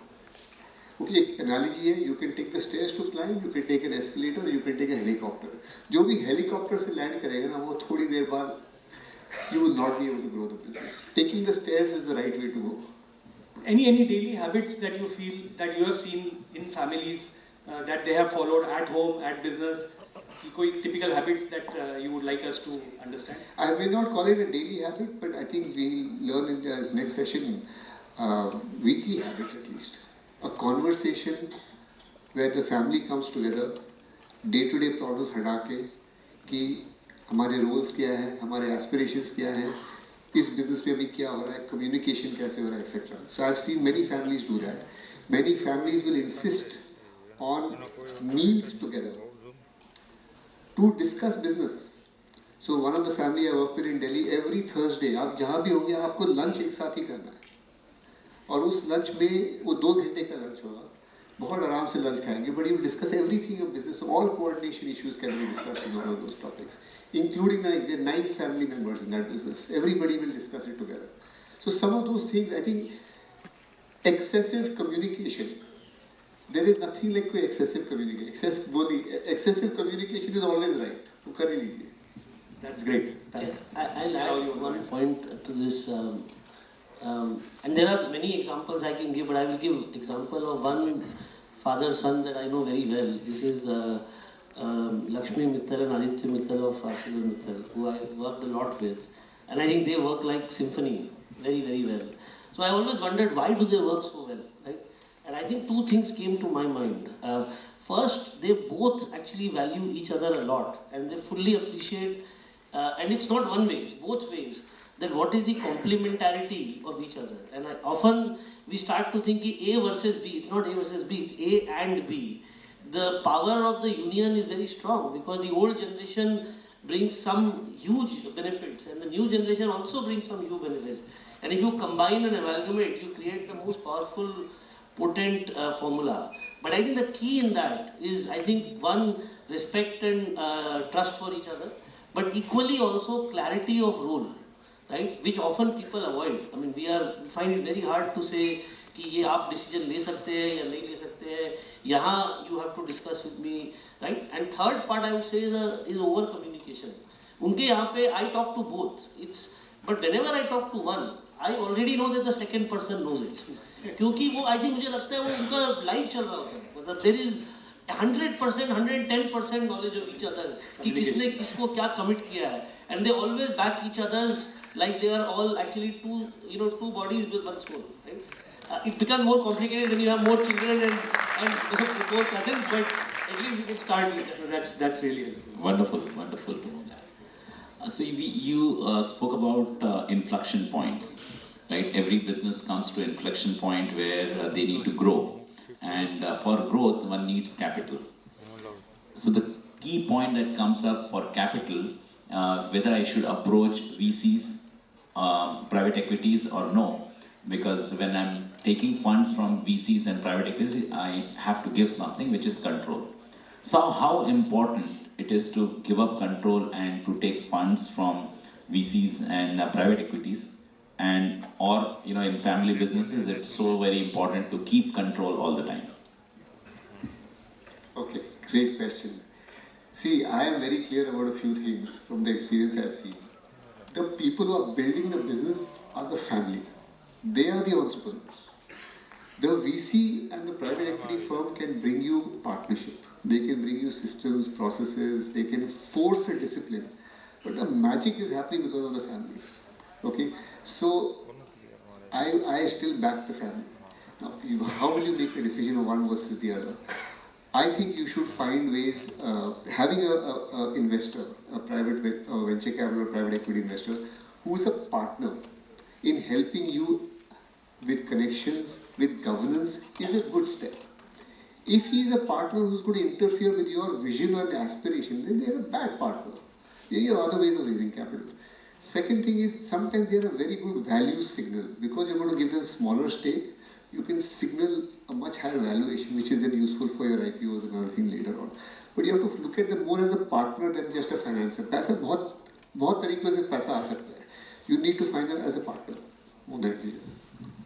Okay, एक analogy है, you can take the stairs to climb, you can take an escalator, you can take a helicopter. जो भी helicopter से land करेगा ना, वो थोड़ी देर बाद, you will not be able to grow the business. Taking the stairs is the right way to go. Any daily habits that you feel that you have seen in families that they have followed at home, at business? कोई typical habits that you would like us to understand? I may not call it a daily habit, but I think we'll learn in the next session weekly habits at least. A conversation where the family comes together, day-to-day problems हटा के कि हमारे roles क्या हैं, हमारे aspirations क्या हैं, इस business में अभी क्या हो रहा है, communication कैसे हो रहा है, etc. So I've seen many families do that. Many families will insist on meals together to discuss business. So one of the family I work with in Delhi, every Thursday, आप जहाँ भी होंगे आपको lunch एक साथ ही करना है. और उस लंच में वो 2 घंटे का लंच होगा, बहुत आराम से लंच खाएंगे, but you discuss everything of business, all coordination issues can be discussed in all of those topics, including the 9 family members in that business. Everybody will discuss it together. So some of those things, I think, excessive communication. There is nothing like excessive communication. Excessive communication is always right. वो कर ही लीजिए. That's great. Thanks. Yes, I'll add one point to this. And there are many examples I can give, but I will give example of one father-son that I know very well. This is Lakshmi Mittal and Aditya Mittal of Arcelor Mittal, who I worked a lot with. And I think they work like symphony, very, very well. So I always wondered, why do they work so well, right? And I think 2 things came to my mind. First, they both actually value each other a lot, and they fully appreciate, and it's not one way, it's both ways, that what is the complementarity of each other. And often we start to think A versus B. It's not A versus B, it's A and B. The power of the union is very strong because the old generation brings some huge benefits and the new generation also brings some huge benefits. And if you combine and amalgamate, you create the most powerful, potent formula. But I think the key in that is, I think, one, respect and trust for each other, but equally also clarity of role. Right, which often people avoid. I mean, we find it very hard to say कि ये आप decision ले सकते हैं या नहीं ले सकते हैं. यहाँ you have to discuss with me, right? And third part I would say is over communication. उनके यहाँ पे I talk to both. But whenever I talk to one, I already know that the second person knows it. क्योंकि वो I think मुझे लगता है वो उनका life चल रहा होता है. मतलब there is 100%, 110% knowledge of each other कि किसने किसको क्या commit किया है. And they always back each other's like they are all actually two bodies with one soul. Right? It becomes more complicated when you have more children and more cousins, but at least we can start with that. That's really helpful. Wonderful to know that. So you spoke about inflection points, right? Every business comes to inflection point where they need to grow, and for growth one needs capital. So the key point that comes up for capital, whether I should approach VCs, private equities or no, because when I'm taking funds from VCs and private equities, I have to give something which is control. So how important it is to give up control and to take funds from VCs and private equities, and or in family businesses it's so very important to keep control all the time. Okay, great question. See, I am very clear about a few things from the experience I have seen. The people who are building the business are the family. They are the entrepreneurs. The VC and the private equity firm can bring you partnership. They can bring you systems, processes, they can force a discipline. But the magic is happening because of the family. Okay, so I still back the family. Now, how will you make a decision of one versus the other? I think you should find ways, having an investor, a private venture capital or private equity investor, who is a partner in helping you with connections, with governance, is a good step. If he is a partner who's going to interfere with your vision or aspiration, then they are a bad partner. There are other ways of raising capital. Second thing is, sometimes they are a very good value signal. Because you're going to give them smaller stake, you can signal a much higher valuation, which is then useful for your IPOs and other things later on. But you have to look at them more as a partner than just a financer. पैसा बहुत तरीकों से पैसा आ सकता है. You need to find them as a partner.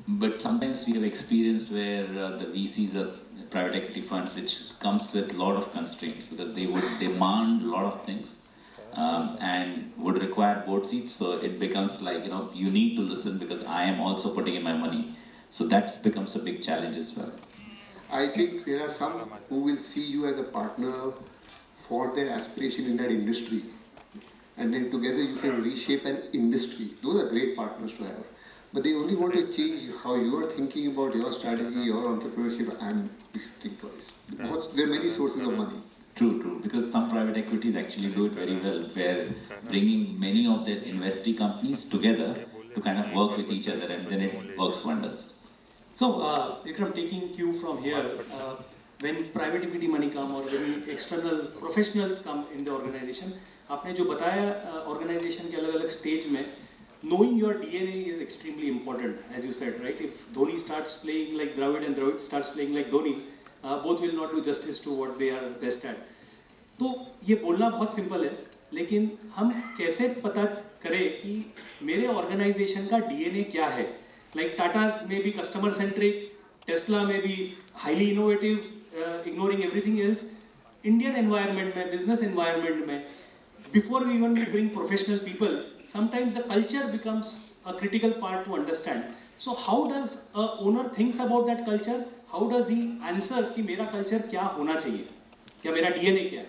But sometimes we have experienced where the VCs or private equity funds, which comes with a lot of constraints because they would demand a lot of things and would require board seats. So it becomes like, you need to listen because I am also putting in my money. So that becomes a big challenge as well. I think there are some who will see you as a partner for their aspiration in that industry. And then together you can reshape an industry. Those are great partners to have. but they only want to change how you are thinking about your strategy, your entrepreneurship, and you should think twice. Because there are many sources of money. True. Because some private equities actually do it very well, where bringing many of their investee companies together to kind of work with each other, and then it works wonders. So, Vikram, taking cue from here, when private equity money come or when external professionals come in the organization, आपने जो बताया organization के अलग-अलग stage में, knowing your DNA is extremely important, as you said, right? If Dhoni starts playing like Dravid and Dravid starts playing like Dhoni, both will not do justice to what they are best at. तो ये बोलना बहुत simple है, लेकिन हम कैसे पता करें कि मेरे ऑर्गेनाइजेशन का डीएनए क्या है? Like Tata's may be customer centric, Tesla may be highly innovative, ignoring everything else. Indian environment में, business environment में, before we even bring professional people, sometimes the culture becomes a critical part to understand. So how does a owner thinks about that culture? How does he answers कि मेरा culture क्या होना चाहिए? क्या मेरा DNA क्या है?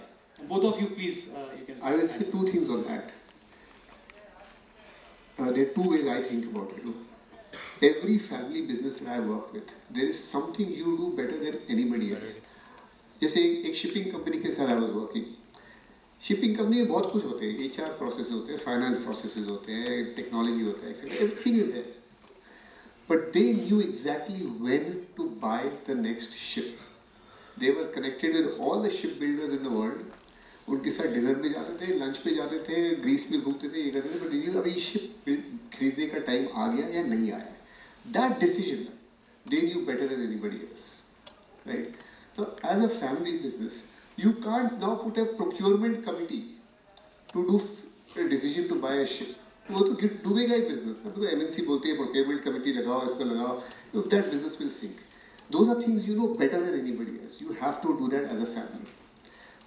Both of you, please. You can. I will say two things on that. There are two ways I think about it. Every family business that I work with, there is something you do better than anybody else. जैसे एक shipping company के साथ I was working. Shipping company में बहुत कुछ होते हैं, HR processes होते हैं, finance processes होते हैं, technology होता है, etc. Everything is there. But they knew exactly when to buy the next ship. They were connected with all the shipbuilders in the world. उनके साथ डिनर में जाते थे, लंच पे जाते थे, ग्रीस में घूमते थे, ये करते थे, बट ये अभी शिप खरीदने का टाइम आ गया या नहीं आया. That decision they knew better than anybody else, right? Now, as a family business, you can't now put a procurement committee to do a decision to buy a ship. वो तो डूबेगा ही business. ना तो MNC बोलती है procurement committee लगाओ, इसको लगाओ. That business will sink. Those are things you know better than anybody else. You have to do that as a family.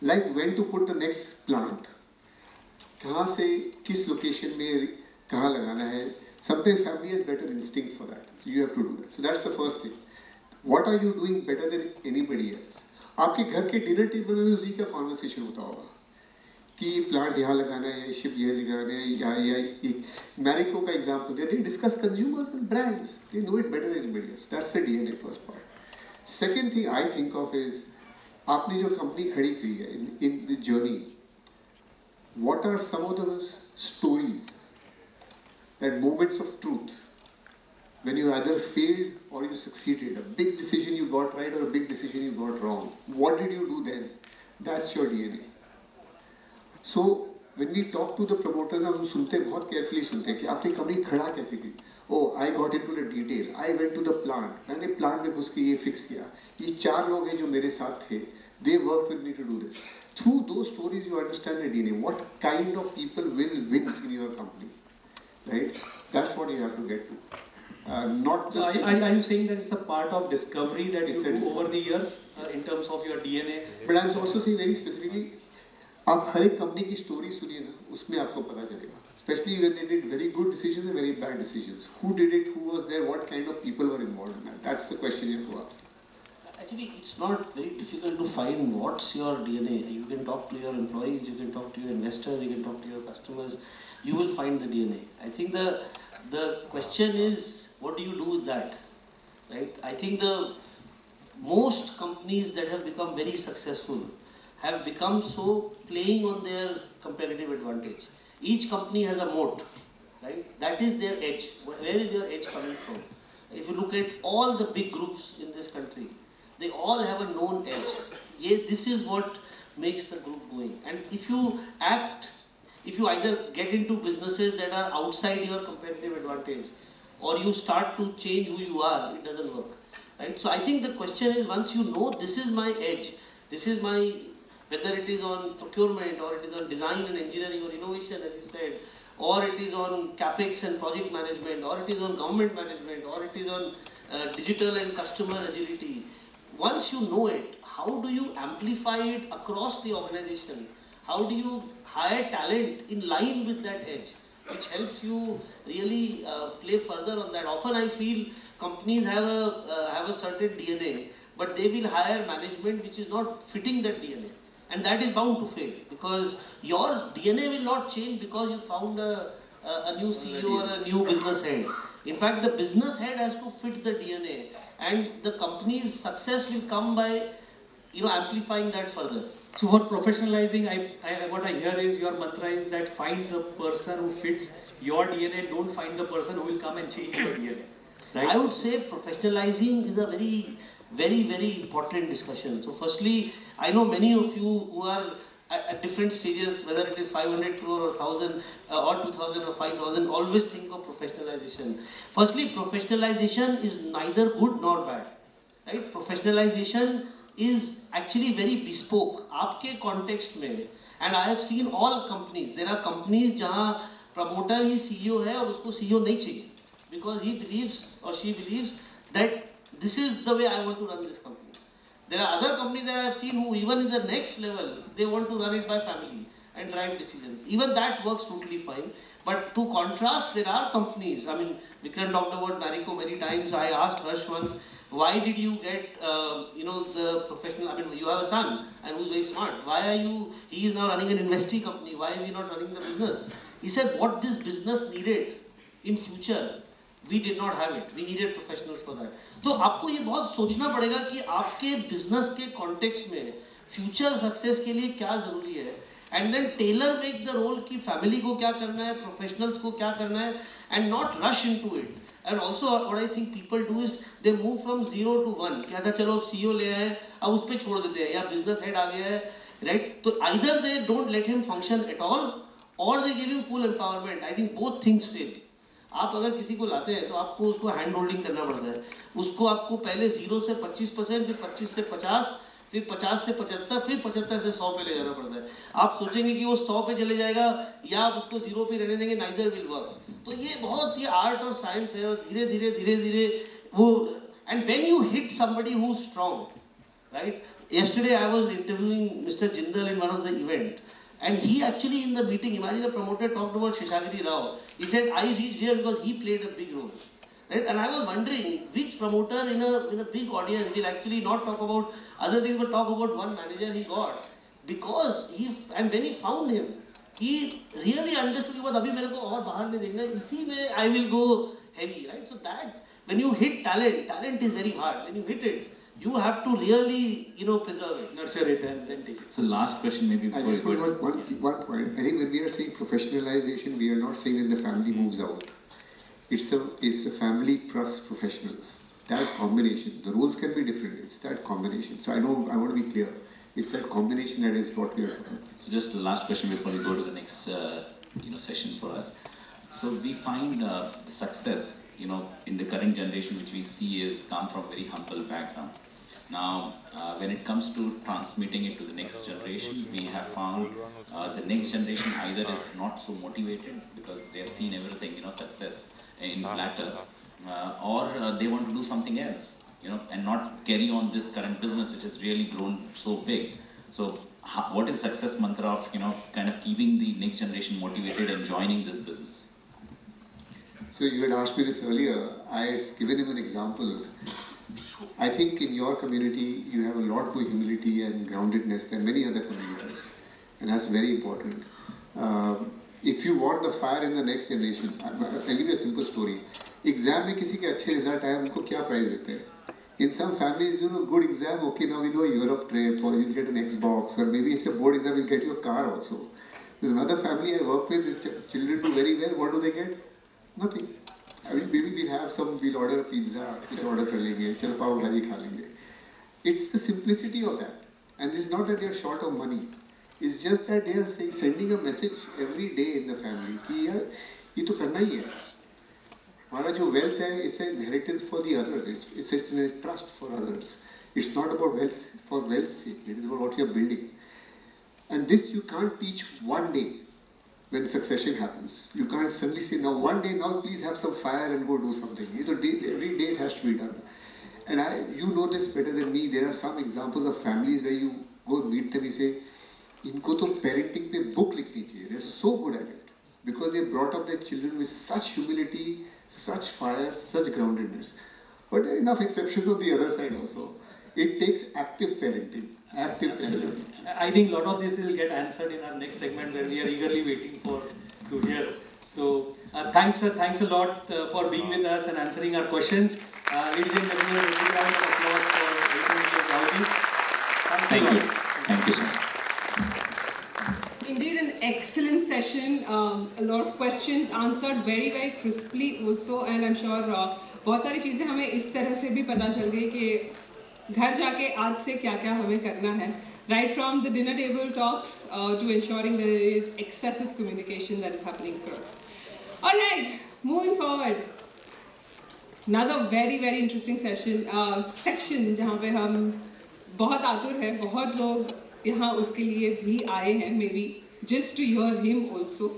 Like when to put the next plant, कहाँ से किस location में कहाँ लगाना है. Sometimes family has better instinct for that. You have to do that. So that's the first thing. What are you doing better than anybody else? आपके घर के dinner table में भी उसी का conversation होता होगा कि plant यहाँ लगाना है, ship ये लगाना है, या Marico का example there. They discuss consumers and brands. They know it better than anybody else. That's the DNA first part. Second thing I think of is आपने जो कंपनी खड़ी की है in the journey, what are some of the stories, that moments of truth when you either failed or you succeeded, a big decision you got right or a big decision you got wrong? What did you do then? That's your DNA. So when we talk to the promoters, हम सुनते बहुत carefully सुनते हैं कि आपने company खड़ा कैसे की. Oh, I got into the detail. I went to the plant. मैंने plant में घुस के ये fix किया. ये 4 लोग हैं जो मेरे साथ थे. They worked with me to do this. Through those stories, you understand the DNA. What kind of people will win in your company, right? That's what you have to get to. Not just. Are you saying that it's a part of discovery that you do over the years in terms of your DNA? But I'm also saying very specifically, आप हर एक company की story सुनिए ना, उसमें आपको पता चलेगा. Especially when they did very good decisions and very bad decisions. Who did it? Who was there? What kind of people were involved in that? That's the question you have to ask. Actually, it's not very difficult to find what's your DNA. You can talk to your employees, you can talk to your investors, you can talk to your customers. You will find the DNA. I think the question is, what do you do with that, right? I think the most companies that have become very successful have become so playing on their competitive advantage. Each company has a moat, right? That is their edge. Where is your edge coming from? If you look at all the big groups in this country, they all have a known edge. Yeah, this is what makes the group going. And if you either get into businesses that are outside your competitive advantage, or you start to change who you are, it doesn't work, right? So I think the question is, once you know this is my edge, this is my, whether it is on procurement, or it is on design and engineering or innovation, as you said, or it is on capex and project management, or it is on government management, or it is on digital and customer agility. Once you know it, how do you amplify it across the organization? How do you hire talent in line with that edge, which helps you really play further on that? Often I feel companies have a certain DNA, but they will hire management which is not fitting that DNA. And that is bound to fail, because your DNA will not change because you found a new CEO or a new business head. In fact, the business head has to fit the DNA, and the company's success will come by, amplifying that further. So for professionalizing, what I hear is your mantra is that find the person who fits your DNA, don't find the person who will come and change your DNA. Right? I would say professionalizing is a very, very, very important discussion. So firstly, I know many of you who are at different stages, whether it is 500 crore or 1000 or 2000 or 5000, always think of professionalization. Firstly, professionalization is neither good nor bad. Right? Professionalization is actually very bespoke. आपके context में, and I have seen all companies. There are companies जहाँ promoter ही CEO है और उसको CEO नहीं चाहिए, because he believes or she believes that this is the way I want to run this company. There are other companies that I have seen who even in the next level, they want to run it by family and drive decisions. Even that works totally fine. But to contrast, there are companies, I mean, Vikram talked about Marico many times. I asked Harsh once, why did you get, the professional, I mean, you have a son and who's very smart. He is now running an investee company. Why is he not running the business? He said, what this business needed in future, we did not have it. We needed professionals for that. तो आपको ये बहुत सोचना पड़ेगा कि आपके business के context में फ्यूचर सक्सेस के लिए क्या जरूरी है, and then tailor make the role कि फैमिली को क्या करना है, प्रोफेशनल्स को क्या करना है, and not rush into it. And also what I think people do is they move from 0 to 1. क्या चलो CEO ले आए, अब उस पर छोड़ देते हैं, या बिजनेस हेड आ गया है, राइट? तो either they don't let him function at all और they give him full empowerment. I think both things fail. आप अगर किसी को लाते हैं तो आपको उसको हैंड होल्डिंग करना पड़ता है. उसको आपको पहले 0 से 25%, फिर 25 से 50, फिर 50 से 75, फिर 75 से 100 पे ले जाना पड़ता है. आप सोचेंगे कि वो 100 पे चले जाएगा या आप उसको 0 पे रहने देंगे, नाइदर विल वर्क. तो ये बहुत ही आर्ट और साइंस है, और धीरे धीरे वो, and when you hit somebody who strong, right? Yesterday I was interviewing Mr. Jindal in one of the event, and he actually in the meeting, imagine a promoter talked about Sheshagiri Rao. He said, I reached here because he played a big role. Right? And I was wondering which promoter in a big audience will actually not talk about other things but talk about one manager he got. Because and when he found him, he really understood कि अभी मेरे को और बाहर नहीं देखना, इसी में I will go heavy, right? So that when you hit talent is very hard. When you hit it, you have to really, preserve it, nurture it, and then take it. So last question maybe I just want one point. I think when we are saying professionalization, we are not saying that the family moves out. It's a family plus professionals. That combination, the roles can be different. It's that combination. So I want to be clear. It's that combination that is what we are talking about. So just the last question before we go to the next, session for us. So we find success, in the current generation, which we see is come from very humble background. Now, when it comes to transmitting it to the next generation, we have found the next generation either is not so motivated because they have seen everything, success in platter, or they want to do something else, and not carry on this current business which has really grown so big. So, what is success mantra of, kind of keeping the next generation motivated and joining this business? So you had asked me this earlier. I had given him an example. I think in your community you have a lot more humility and groundedness than many other communities, and that's very important. If you want the fire in the next generation, I'll give you a simple story. Exam में किसी के अच्छे result आए, उनको क्या prize देते हैं? In some families, good exam, okay, now we go a Europe trip, or you'll get an Xbox, or maybe it's a board exam, you'll get your car also. There's another family I work with, children do very well, what do they get? Nothing. I mean, maybe we'll order a pizza, which order kar lenge, chalo pav bhaji kha lenge. It's the simplicity of that. And it's not that they are short of money. It's just that they are sending a message every day in the family कि यार ये तो करना ही है. हमारा जो wealth है, it's an inheritance for the others. It's a trust for others. It's not about wealth for wealth's sake. It is about what you are building. And this you can't teach one day. When succession happens, you can't suddenly say, now one day, now please have some fire and go do something. Every day it has to be done. And you know this better than me. There are some examples of families where you go meet them, you say, इनको तो parenting पे book लिखनी चाहिए. They're so good at it because they brought up their children with such humility, such fire, such groundedness. But there are enough exceptions on the other side also. It takes active parenting. I think a lot of this will get answered in our next segment, where we are eagerly waiting to hear So thanks a lot for being with us and answering our questions. Ladies and gentlemen, a big round of applause for Rahul Jain. Thanks a Thank you. lot. Thank you, sir. Indeed, an excellent session. A lot of questions answered very, very crisply also, and I'm sure बहुत सारी चीज़ें हमें इस तरह से भी पता चल गई कि घर जाके आज से क्या-क्या हमें करना है. Right from the dinner table talks to ensuring there is excessive communication that is happening across. All right, moving forward. Another very, very interesting section जहाँ पे हम बहुत आतुर हैं, बहुत लोग यहाँ उसके लिए भी आए हैं, maybe just to hear him also.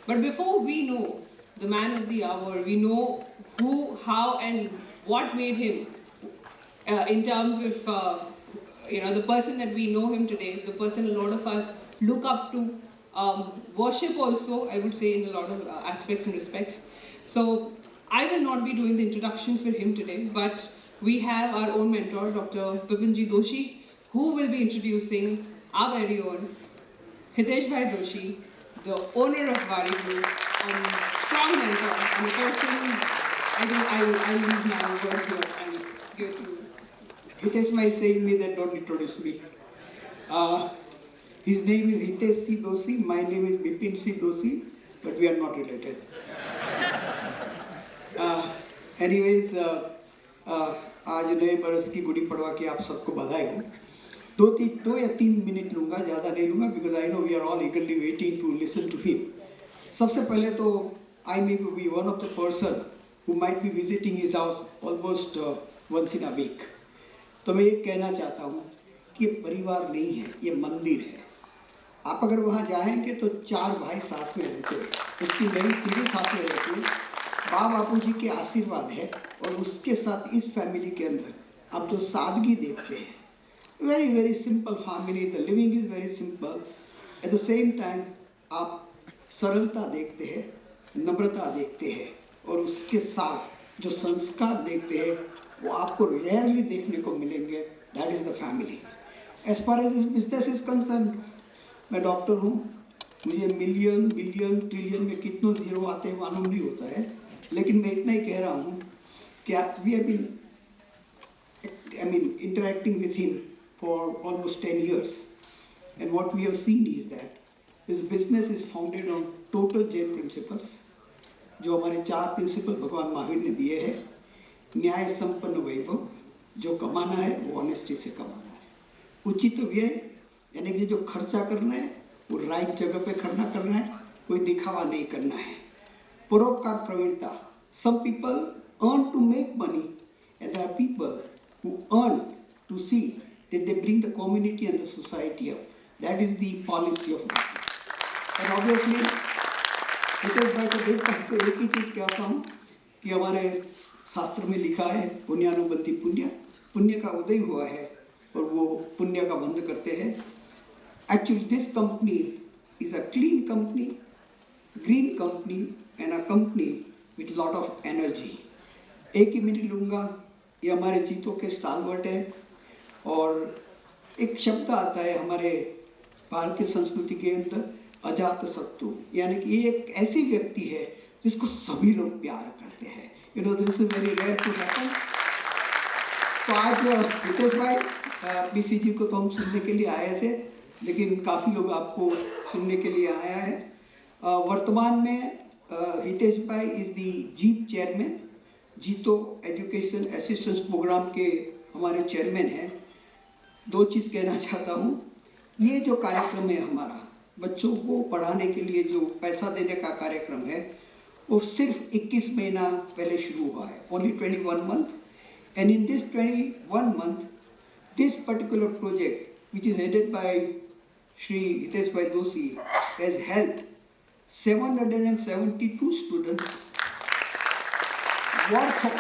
But before we know the man of the hour, we know who, how, and what made him in terms of the person that we know him today, the person a lot of us look up to, worship also, I would say, in a lot of aspects and respects. So I will not be doing the introduction for him today, but we have our own mentor, Dr. Doshi, who will be introducing our very own Hitesh Doshi, the owner of Waaree Group, and strong mentor, and a person, I think I'll leave my words here and give to Hitesh is saying me that don't introduce me. His name is Hitesh C. Doshi, my name is Bipin C. Doshi, but we are not related. Anyways, आज नए बरस की गुड़ी पड़वा की आप सबको बधाई हो. 2 या 3 मिनट लूँगा, ज़्यादा नहीं लूँगा, because I know we are all eagerly waiting to listen to him. सबसे पहले तो I may be one of the person who might be visiting his house almost once in a week. तो मैं ये कहना चाहता हूँ कि ये परिवार नहीं है, ये मंदिर है. आप अगर वहाँ जाएंगे तो 4 भाई साथ में रहते हैं, उसकी नई पीढ़ी साथ में रहती है. बापू जी के आशीर्वाद है और उसके साथ इस फैमिली के अंदर आप जो सादगी देखते हैं, very very simple family, the living is very simple. Eight the same time आप सरलता देखते हैं, नम्रता देखते हैं, और उसके साथ जो संस्कार देखते हैं वो आपको रेयरली देखने को मिलेंगे. That is the family. As far as business is concerned, मैं डॉक्टर हूँ, मुझे मिलियन बिलियन ट्रिलियन में कितनों जीरो आते हैं मालूम नहीं होता है, लेकिन मैं इतना ही कह रहा हूँ कि we have been interacting with him for almost 10 years, and what we have seen is that his business is founded on total Jain principles. जो हमारे 4 प्रिंसिपल भगवान महावीर ने दिए हैं. न्याय संपन्न वैभव, जो कमाना है वो ऑनेस्टी से कमाना है. उचित व्यय, यानी कि जो खर्चा करना है वो राइट जगह पे खर्चा करना है, कोई दिखावा नहीं करना है. परोपकार प्रवीणता, some people earn to make money and there are people who earn to see that they bring the community and the society up. That is the policy of Waaree. And obviously Hitesh भाई को देख कर तो एक ही चीज़ कहता हूँ कि हमारे शास्त्र में लिखा है पुण्यानुबंधी पुण्य, पुण्य का उदय हुआ है और वो पुण्य का बंद करते हैं. Actually this company is a clean company, green company and a company with lot of energy. एक ही मिनट लूँगा. ये हमारे जीतो के स्टालवर्ट है, और एक शब्द आता है हमारे भारतीय संस्कृति के अंदर, अजात शत्रु, यानी कि ये एक ऐसी व्यक्ति है जिसको सभी लोग प्यार करते हैं. You know this is very rare to happen. तो आज हितेश भाई बीसीजी को तो हम सुनने के लिए आए थे, लेकिन काफ़ी लोग आपको सुनने के लिए आया है. वर्तमान में हितेश भाई इज़ दी जीप चेयरमैन, जीतो एजुकेशन असिस्टेंस प्रोग्राम के हमारे चेयरमैन हैं. 2 चीज़ कहना चाहता हूँ. ये जो कार्यक्रम है हमारा, बच्चों को पढ़ाने के लिए जो पैसा देने का कार्यक्रम है, वो सिर्फ 21 महीना पहले शुरू हुआ है, only 21 month. And in this 21 month, this particular project, which is headed by Shri Hitesh Doshi, has helped 772 students worth of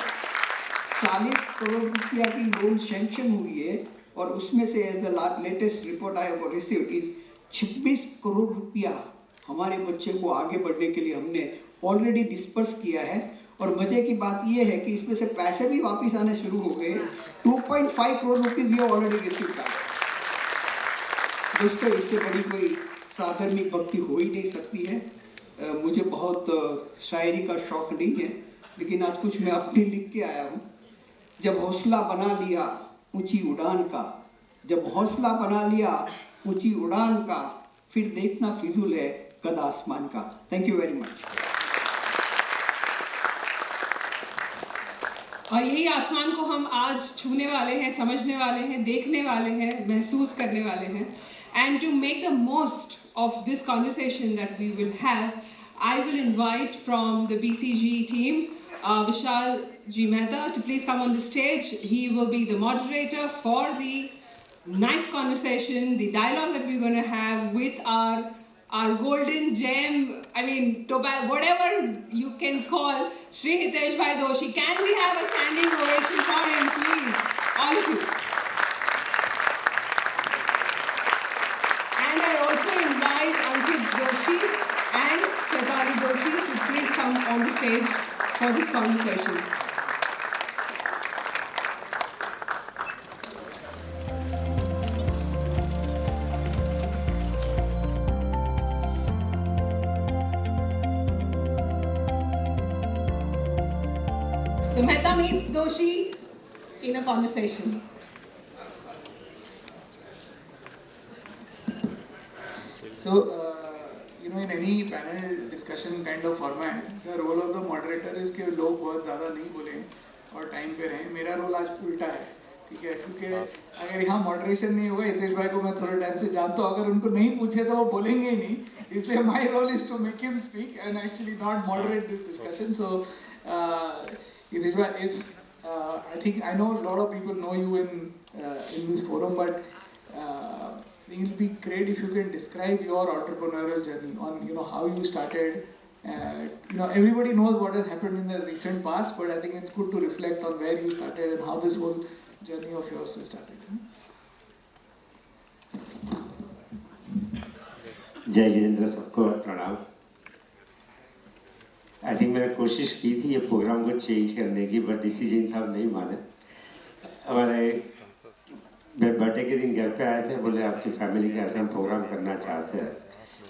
40 crore रुपया की लोन सैंक्शन हुई है, और उसमें से as the latest report I have received is 26 crore रुपया हमारे बच्चे को आगे बढ़ने के लिए हमने ऑलरेडी डिस्पर्स किया है. और मज़े की बात यह है कि इसमें से पैसे भी वापस आने शुरू हो गए. 2.5 करोड़ रुपये भी ऑलरेडी रिसीव कर. दोस्तों, इससे बड़ी कोई साधारण भक्ति हो ही नहीं सकती है. मुझे बहुत शायरी का शौक़ नहीं है, लेकिन आज कुछ मैं अपनी लिख के आया हूँ। जब हौसला बना लिया ऊंची उड़ान का, जब हौसला बना लिया ऊंची उड़ान का, फिर देखना फिजूल है कद आसमान का। Thank you very much. और यही आसमान को हम आज छूने वाले हैं, समझने वाले हैं, देखने वाले हैं, महसूस करने वाले हैं। And to make the most of this conversation that we will have, I will invite from the BCG team, Vishal Mehta to please come on the stage. He will be the moderator for the nice conversation, the dialogue that we're going to have with our golden gem, I mean, whatever you can call, Shri Hitesh Doshi. Can we have a standing ovation for him, please? All of you. And I also invite Ankit Doshi and Chaitanya Doshi to please come on the stage for this conversation. So Mehta meets Doshi in a conversation. So, in any panel discussion kind of format, the role of the moderator is कि लोग बहुत ज़्यादा नहीं बोलें और time पे रहें। मेरा रोल आज उल्टा है, ठीक है, क्योंकि अगर यहाँ मॉडरेशन नहीं होगा, हितेश भाई को मैं थोड़े टाइम से जानता हूँ, अगर उनको नहीं पूछे तो वो बोलेंगे ही नहीं, इसलिए my role is to make him speak and actually not moderate this discussion. So, Hitesh bhai, if I think I know a lot of people know you in this forum, but it will be great if you can describe your entrepreneurial journey on how you started. Everybody knows what has happened in the recent past, but I think it's good to reflect on where you started and how this whole journey of yours has started. जय जिनेंद्र, सबको प्रणाम। I think मैंने कोशिश की थी ये programme को change करने की, बट डिसीजन साहब नहीं माने। हमारे मेरे बर्थडे के दिन घर पे आए थे, बोले आपकी फैमिली का ऐसा प्रोग्राम करना चाहते हैं।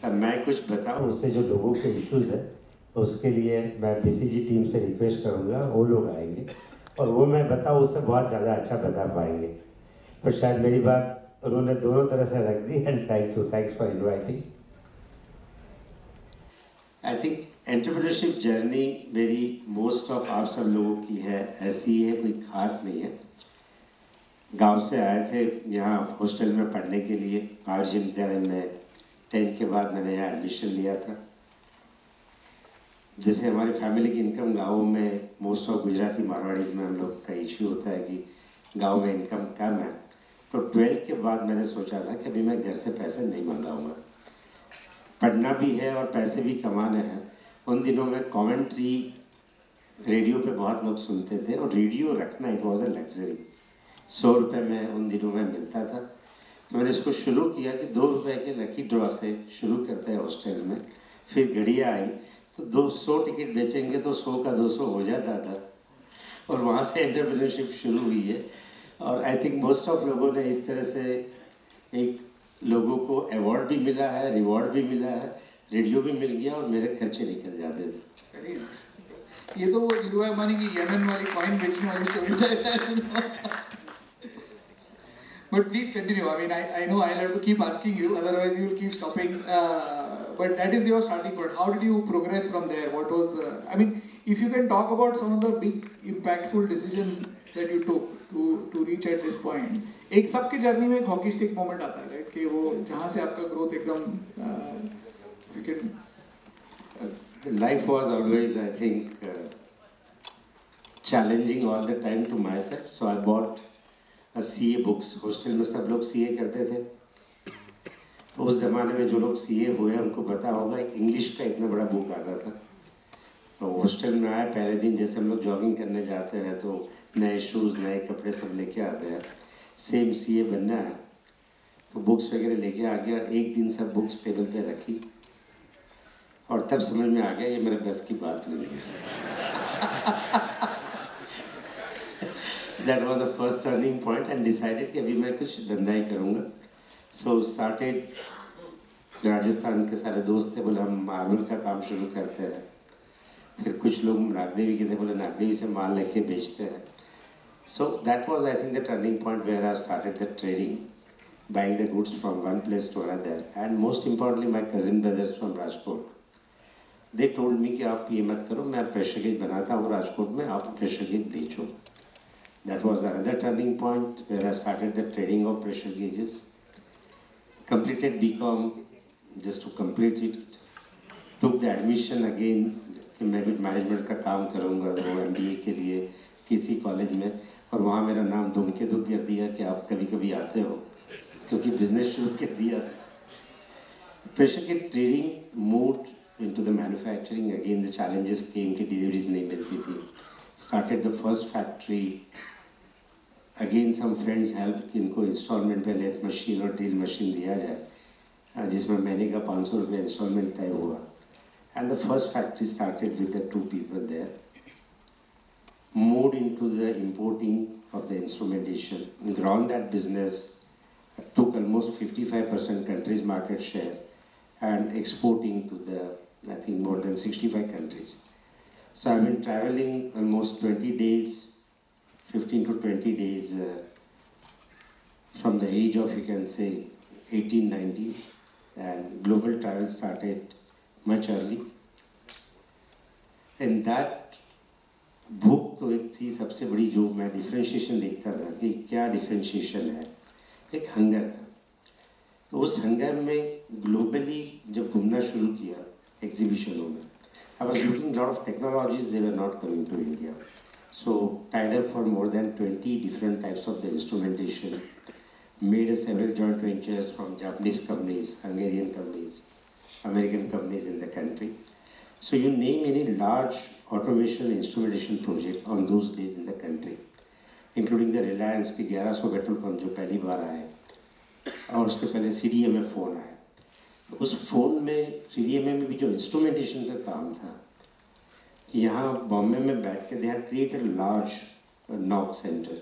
अब मैं कुछ बताऊं, उससे जो लोगों के इश्यूज है उसके लिए मैं बीसीजी टीम से रिक्वेस्ट करूंगा, वो लोग आएंगे और वो मैं बताऊं उससे बहुत ज़्यादा अच्छा बता पाएंगे। पर शायद मेरी बात उन्होंने दोनों तरह से रख दी। And thanks for inviting. I think entrepreneurship journey मेरी मोस्ट ऑफ आप सब लोगों की है, ऐसी है, कोई ख़ास नहीं है। गांव से आए थे यहाँ हॉस्टल में पढ़ने के लिए, आर्य विद्यालय में 10th के बाद मैंने यहाँ एडमिशन लिया था। जैसे हमारी फैमिली की इनकम गाँव में मोस्ट ऑफ गुजराती मारवाड़ीज़ में हम लोग का इशू होता है कि गांव में इनकम कम है, तो 12th के बाद मैंने सोचा था कि अभी मैं घर से पैसे नहीं मंगाऊंगा, पढ़ना भी है और पैसे भी कमाने हैं। उन दिनों में कमेंट्री रेडियो पे बहुत लोग सुनते थे और रेडियो रखना इट वॉज अ लग्जरी। 100 रुपये में उन दिनों में मिलता था, तो मैंने इसको शुरू किया कि 2 रुपये के लकी ड्रॉ से शुरू करते हैं हॉस्टल में। फिर घड़ियाँ आई तो 200 टिकट बेचेंगे तो 100 का 200 हो जाता था, और वहाँ से एंटरप्रेन्योरशिप शुरू हुई है। और आई थिंक मोस्ट ऑफ लोगों ने इस तरह से एक लोगों को अवार्ड भी मिला है, रिवॉर्ड भी मिला है, रेडियो भी मिल गया और मेरे खर्चे निकल जाते थे। Very nice. ये तो वो यूएई मनी की यमन वाली कॉइन बेचने वाली story. But please continue. I mean, I know I'll have to keep asking you, otherwise you will keep stopping. But that is your starting point. How did you progress from there? What was, I mean, if you can talk about some of the big impactful decisions that you took to reach at this point. एक सबके journey में एक hockey stick moment आता है, right, कि वो जहाँ से आपका ग्रोथ एकदम, if you can. Life was always, I think, challenging all the time to myself. So I bought CA books. Hostel में सब लोग CA करते थे, तो उस ज़माने में जो लोग CA हुए उनको पता होगा, इंग्लिश का इतना बड़ा बुक आता था। तो हॉस्टल में आए पहले दिन, जैसे हम लोग जॉगिंग करने जाते हैं तो नए शूज़ नए कपड़े सब लेके आते हैं, सेम CA बनना है, तो बुक्स वगैरह लेके आ गया। एक दिन सब बुक्स टेबल पे रखी और तब समझ में आ गया ये मेरे बस की बात नहीं है। That was the first turning point and decided कि अभी मैं कुछ धंधा ही करूँगा। So started राजस्थान के सारे दोस्त थे, बोले हम मार्बल का काम शुरू करते हैं। फिर कुछ लोग नागदेवी के थे, बोले नागदेवी से माल लेके बेचते हैं। So that was, I think, the turning point where I started the trading, buying the goods from one place to another. And most importantly, my cousin brothers from Rajkot, they told me कि आप ये मत करो, मैं pressure gauge बनाता हूँ राजकोट में, आप प्रेशर गेज बेचो। That was another turning point where I started the trading of pressure gauges. Completed BCom just to complete it. Took the admission again कि मैं भी मैनेजमेंट का काम करूँगा वो MBA के लिए किसी कॉलेज में, और वहाँ मेरा नाम धूमके धूप कर दिया कि आप कभी कभी आते हो, क्योंकि बिजनेस शुरू कर दिया था। प्रेशर के trading moved into the manufacturing. Again the challenges came कि deliveries नहीं मिलती थी। Started the first factory. Again some friends helped कि इनको इंस्टॉलमेंट पे लेथ मशीन और ड्रिल मशीन दिया जाए, जिसमें महीने का 500 रुपये इंस्टॉलमेंट तय हुआ। And the first factory started with the 2 people there. Moved into the importing of the instrumentation, grown that business, took almost 55% country's market share and exporting to the, I think, more than 65 countries. So I've been traveling almost 20 days, 15 to 20 days from the age of, you can say, 18, 19, and global travel started much early. And that भूख तो एक थी सबसे बड़ी, जो मैं differentiation देखता था कि क्या डिफ्रेंशिएशन है, एक हंगर था। तो उस हंगर में ग्लोबली जब घूमना शुरू किया एग्जीबिशनों में, I was looking lot of technologies, they were not coming to India. So tied up for more than 20 different types of the instrumentation, made several joint ventures from Japanese companies, Hungarian companies, American companies in the country. So you name any large automation instrumentation project on those days in the country, including the Reliance की 1100 petrol pump जो पहली बार आए, और उसके पहले CDMA phone आया। उस phone में CDMA में भी जो इंस्ट्रूमेंटेशन का काम था, यहाँ बॉम्बे में बैठ के they had created large knock centre,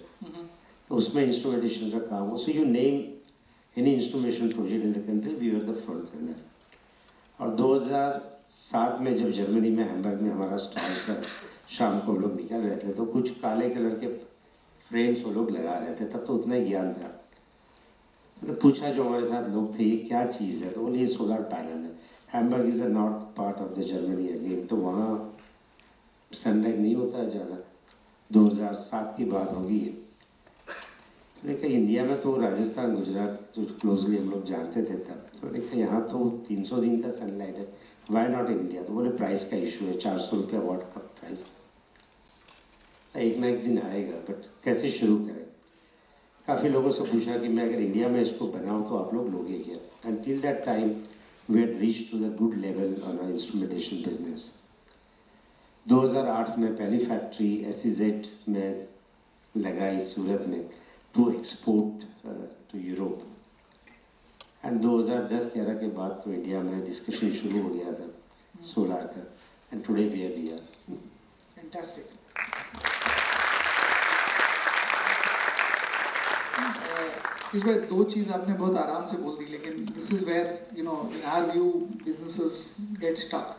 तो उसमें इंस्ट्रूमेंटेशन का काम हो। So you name any instrumentation project in the country, we were the front runner. और 2007 में जब जर्मनी में हैम्बर्ग में हमारा स्टॉल था, शाम को हम लोग निकल रहे थे तो कुछ काले कलर के फ्रेम्स वो लोग लगा रहे थे, तब तो उतना ही ज्ञान था। मैंने पूछा जो हमारे साथ लोग थे, ये क्या चीज़ है, तो बोले ये सोलर पैनल है। Hamburg is the north part of the Germany again, तो वहाँ सनलाइट नहीं होता है ज़्यादा। 2007 की बात होगी ये। मैंने कहा इंडिया में तो राजस्थान गुजरात जो क्लोजली हम लोग जानते थे तब, तो मैंने कहा यहाँ तो 300 दिन का सनलाइट है, वाई नॉट इंडिया। तो बोले प्राइस का इशू है, 400 रुपया वॉट का प्राइस था। एक ना एक दिन आएगा, बट कैसे शुरू करें। काफ़ी लोगों से पूछा कि मैं अगर इंडिया में इसको बनाऊँ तो आप लोग लोगे क्या। And till that time we had reached to the good level on our instrumentation business. 2008 में पहली फैक्ट्री SEZ में लगाई सूरत में, to export to Europe. And 2010-11 के बाद तो इंडिया में डिस्कशन शुरू हो गया था सोलार का, and today we are. Fantastic. इस बार 2 चीज़ आपने बहुत आराम से बोल दी, लेकिन this is where in our view businesses get stuck.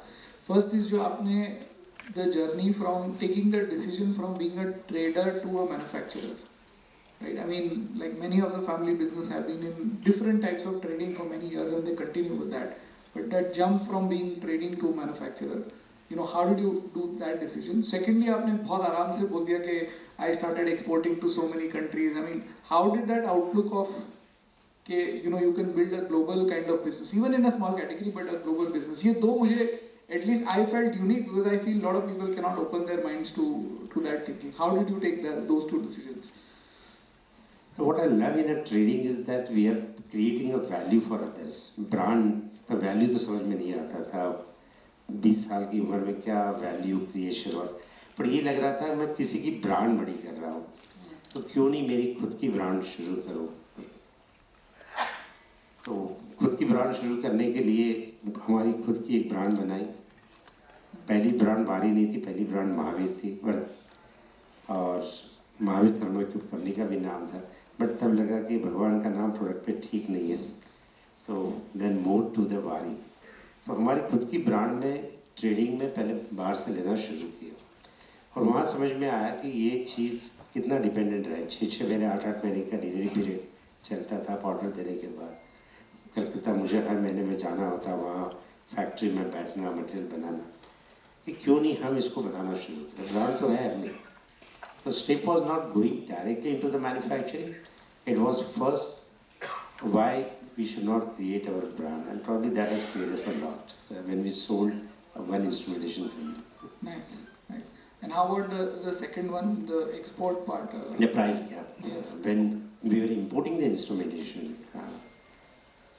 First is जो आपने the journey from taking the decision from being a trader to a manufacturer, right? I mean, like many of the family business have been in different types of trading for many years and they continue with that. But that jump from being trading to manufacturer, how did you do that decision? Secondly, आपने बहुत आराम से बोल दिया कि I started exporting to so many countries. I mean, how did that outlook of कि you can build a global kind of business, even in a small category, but a global business, ये दो मुझे at least I felt unique, because I feel a lot of people cannot open their minds to that thinking. How did you take those 2 decisions? So what I love in a trading is that we are creating a value for others. Brand का value तो समझ में नहीं आता था 20 साल की उम्र में, क्या वैल्यू क्रिएशन, और पर ये लग रहा था मैं किसी की ब्रांड बड़ी कर रहा हूँ, तो क्यों नहीं मेरी खुद की ब्रांड शुरू करूँ। तो खुद की ब्रांड शुरू करने के लिए हमारी खुद की एक ब्रांड बनाई। पहली ब्रांड वारी नहीं थी, पहली ब्रांड महावीर थी, और महावीर थर्मोइक्विप कंपनी का भी नाम था। बट तब लगा कि भगवान का नाम प्रोडक्ट पे ठीक नहीं है, तो then move to the Waaree. तो हमारी खुद की ब्रांड में ट्रेडिंग में पहले बाहर से लेना शुरू किया और वहाँ समझ में आया कि ये चीज़ कितना डिपेंडेंट रहे. 6 महीने 8 महीने का डिलीवरी पीरियड चलता था ऑर्डर देने के बाद. कलकत्ता मुझे हर महीने में जाना होता, वहाँ फैक्ट्री में बैठना, मटेरियल बनाना, कि क्यों नहीं हम इसको बनाना शुरू करें. ब्रांड तो है अपनी. तो step was not going directly into the manufacturing. It was first why we should not create our brand, and probably that has played us a lot when we sold one instrumentation company. Nice, nice. And how about the second one, the export part? The price gap. Yes. When we were importing the instrumentation,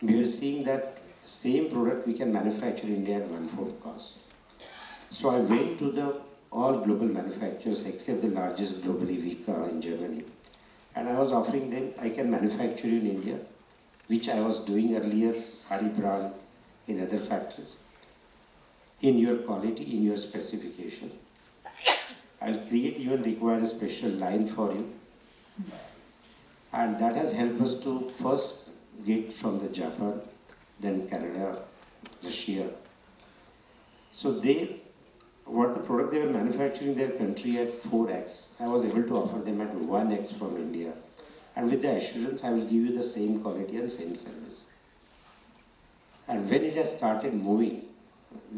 we were seeing that the same product we can manufacture in India at 1/4 cost. So I went to the all global manufacturers except the largest globally, Vika in Germany, and I was offering them, I can manufacture in India, which I was doing earlier, Waaree brand in other factories, in your quality, in your specification. I'll create, even require a special line for you. And that has helped us to first get from the Japan, then Canada, Russia. So what the product they were manufacturing in their country at 4x, I was able to offer them at 1x from India. And with the assurance, I will give you the same quality and same service. And when it has started moving,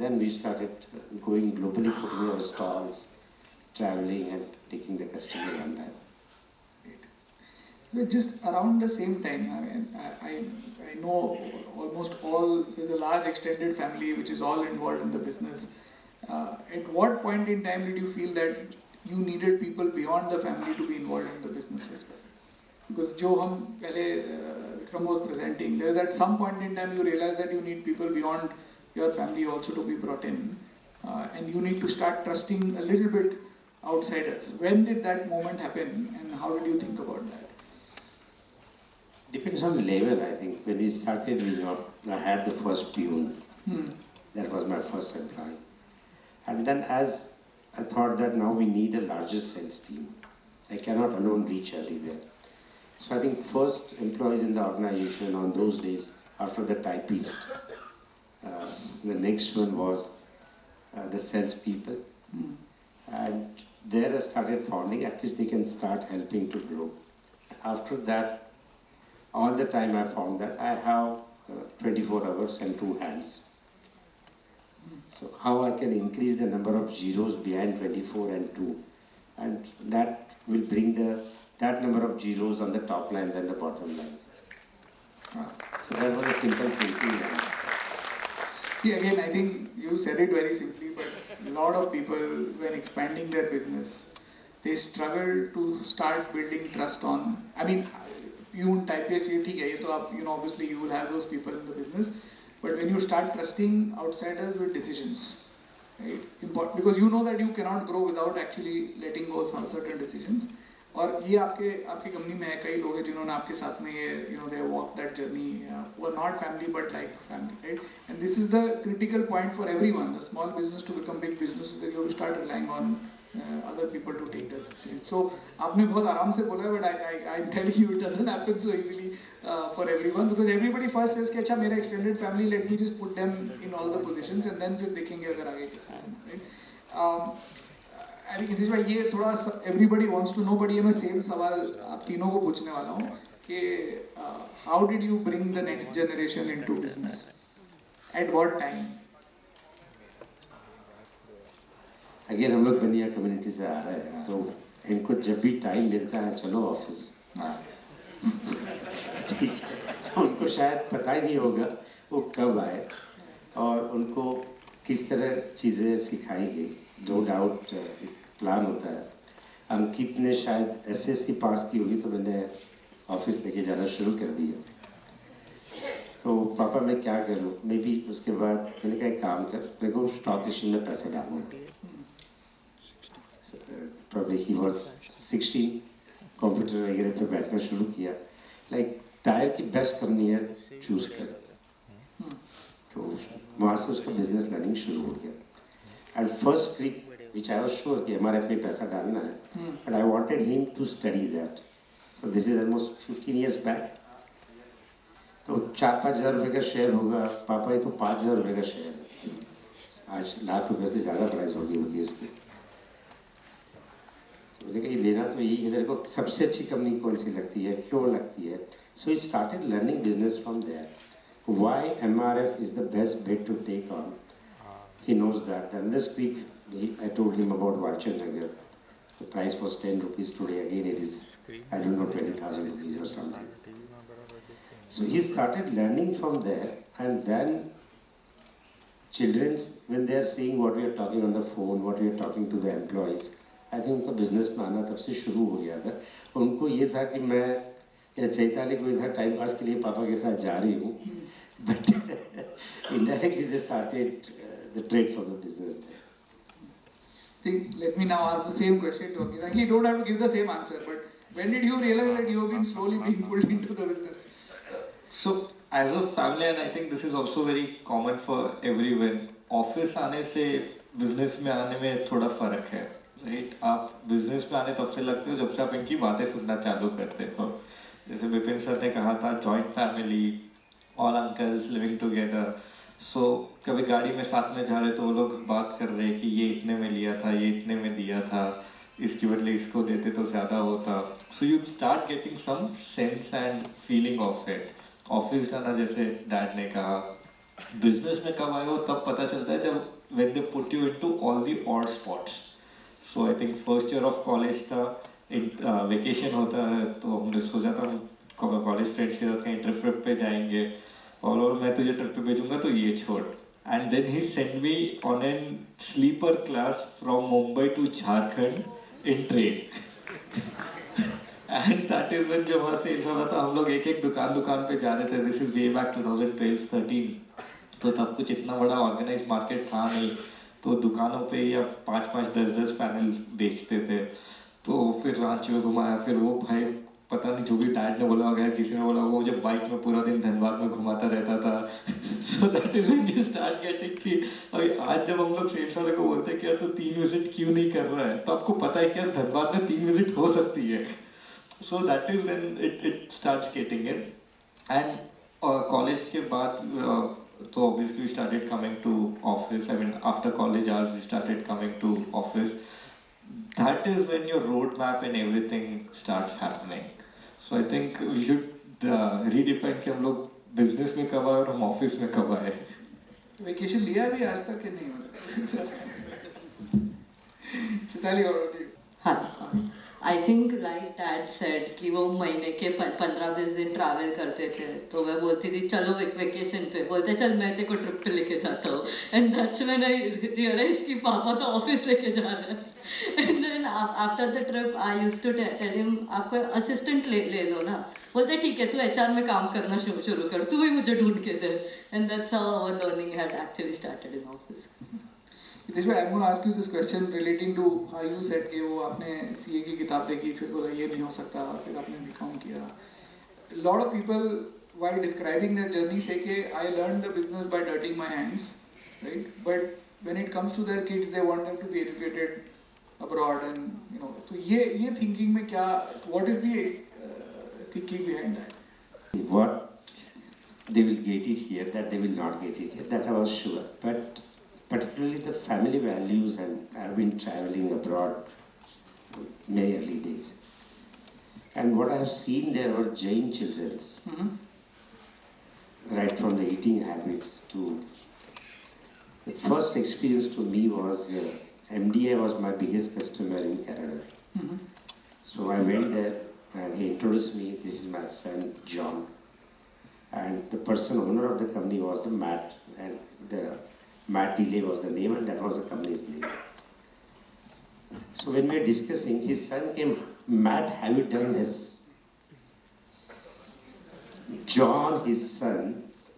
then we started going globally, putting our stalls, traveling and taking the customer on that. But just around the same time, I mean, I know almost all, there's a large extended family which is all involved in the business. At what point in time did you feel that you needed people beyond the family to be involved in the business as well? Because जो हम पहले Vikram was presenting, there is at some point in time you realize that you need people beyond your family also to be brought in, and you need to start trusting a little bit outsiders. When did that moment happen, and how did you think about that? Depends on level, I think. When we started, I had the first peon. That was my first employee. And then as I thought that now we need a larger sales team. I cannot alone reach everywhere. So I think first employees in the organization on those days, after the typist, the next one was the sales people. And there I started founding, at least they can start helping to grow. After that, all the time I found that I have 24 hours and 2 hands. So how I can increase the number of zeros behind 24 and 2, and that will bring that number of zeros on the top lines and the bottom lines. So that was a simple thinking. See, again, I think you said it very simply, but a lot of people, when expanding their business, they struggle to start building trust on, I mean, you typeist, ठीक है, ये तो आप, obviously you will have those people in the business, but when you start trusting outsiders with decisions, right? Important, because you know that you cannot grow without actually letting go of certain decisions. और ये आपके company में है, कई लोग हैं जिन्होंने आपके साथ में ये they walk that journey, were not family but like family, right? And this is the critical point for everyone. The small business to become big business is that you have to start relying on other people to take that decisions. So आपने बहुत आराम से बोला है, but I'm telling you it doesn't happen so easily for everyone, because everybody first says कि अच्छा मेरा extended family, let me just put them in all the positions and then फिर देखेंगे अगर आगे कैसा है, right? I think Hitesh भाई ये थोड़ा everybody wants to know, but ये मैं same सवाल आप तीनों को पूछने वाला हूँ कि how did you bring the next generation into business? At what time? Again हम लोग बनिया कम्युनिटी से आ रहे हैं, तो इनको जब भी टाइम मिलता है चलो ऑफिस, ठीक है, तो उनको शायद पता ही नहीं होगा वो कब आए और उनको किस तरह चीज़ें सिखाई गई. नो डाउट प्लान होता है. अंकित ने शायद एसएससी पास की होगी तो मैंने ऑफिस लेके जाना शुरू कर दिया. तो पापा मैं क्या करूँ, मे बी उसके बाद मैंने कहा एक काम कर, मेरे को स्टॉक एक्सचेंज में पैसे डालना है. Probably he was 16, कंप्यूटर वगैरह पे बैठना शुरू किया. लाइक टायर की बेस्ट कंपनी है, चूज कर. तो वहाँ से उसका बिजनेस लर्निंग शुरू हो गया. And first trip, which I was sure कि हमारे अपने पैसा डालना है, but I wanted him to study that. So this is almost 15 years back. तो 4-5 हज़ार रुपये का शेयर होगा, पापा ये तो 5 हज़ार रुपये का शेयर है, आज लाख रुपये से ज़्यादा प्राइस होगी उसकी। तो मैंने कहा ये लेना तो यही है, तेरे को सबसे अच्छी कंपनी कौन सी लगती है, क्यों लगती है? So he started learning business from there, why MRF is the best bet to take on. He knows that. The other script, I told him about Vachanagar. The price was 10 rupees. Today again it is, I don't know, 20,000 rupees or something. So he started learning from there, and then children, when they are seeing what we are talking on the phone, what we are talking to the employees, I think उनका business में आना तब से शुरू हो गया था. उनको ये था कि मैं या चैताली को इधर टाइम पास के लिए पापा के साथ जा रही हूँ, but indirectly they started the traits of the business there. Let me now ask the same question to Ankita. You don't have to give the same answer, but when did you realize that you have been slowly being pulled into the business? So, as a family, and I think this is also very common for everyone, office आने से business में आने में थोड़ा फर्क है, right? आप business में आने तब से लगते हो जब से आप इनकी बातें सुनना चालू करते हो. जैसे विपिन सर ने कहा था, joint family, all uncles living together. So, कभी गाड़ी में साथ में जा रहे तो वो लोग बात कर रहे कि ये इतने में लिया था, ये इतने में दिया था, इसकी बदले इसको देते तो ज़्यादा होता. So you start getting some sense and feeling of it. Office जाना जैसे डैड ने कहा, बिजनेस में कब आए हो तब पता चलता है जब when they put you into all the odd spots. So I think first year of college था, वेकेशन होता है तो हमने सोचा था कॉलेज फ्रेंड्स के साथ कहीं ट्रिप पे जाएंगे, और मैं तुझे ट्रिप पे भेजूंगा तो ये छोड़. And then he send me on an sleeper class from Mumbai to Jharkhand in train. And that is when जब वहाँ से इंशाल्लाह था हम लोग एक एक दुकान पे जा रहे थे. This is way back 2012-13. तो तब कुछ इतना बड़ा ऑर्गेनाइज मार्केट था नहीं, तो दुकानों पे या 5-5, 10-10 पैनल बेचते थे. तो फिर रांची में घुमाया, फिर वो भाई पता नहीं जो भी डैड ने बोला होगा, जिसने बोला वो जब बाइक में पूरा दिन धनबाद में घुमाता रहता था. सो that is when you start getting कि अभी आज जब हम लोग सेल्स वाले को बोलते हैं कि यार तो 3 विजिट क्यों नहीं कर रहा है, तो आपको पता है कि यार धनबाद में 3 विजिट हो सकती है. So that is when it starts getting it. And college के बाद तो obviously we started coming to office. I mean after college hours we started coming to office. That is when your roadmap and everything starts happening. So I think we should redefine कि हम लोग business में कब आए और हम office में कब आए. Vacation लिया अभी आज तक कि नहीं मतलब? चिताली और हाँ, I think like Dad said कि वो महीने के 15-20 दिन ट्रैवल करते थे, तो मैं बोलती थी चलो वेकेशन पे, बोलते चल मैं तेरे को ट्रिप पे लेके जाता हूँ. And that's when I realized कि पापा तो ऑफिस लेके जा रहे हैं. And then after the trip I used to tell him आपको असिस्टेंट ले लो ना. बोलते ठीक है तू HR में काम करना शुरू कर, तू ही मुझे ढूंढ के दे. And that's how our learning had actually started in office. Hitesh bhai, I'm going to ask you this question relating to how you said कि वो आपने CA की किताब देखी, फिर बोला ये नहीं हो सकता, फिर आपने BCom किया. A lot of people while describing their journey say कि I learned the business by dirtying my hands, right? But when it comes to their kids, they want them to be educated abroad and you know. तो ये thinking में क्या, what is the thinking behind that? What they will get it here, that they will not get it here, that I was sure. But particularly the family values, and I have been traveling abroad many early days. And what I have seen there were Jain children, right from the eating habits to the first experience to me was MDA was my biggest customer in Canada. So I went there and he introduced me. This is my son John, and the person owner of the company was the Matt, and the Matt Delay was the name, and that was the company's name. So when we were discussing, his son came, Matt, have you done this? John, his son,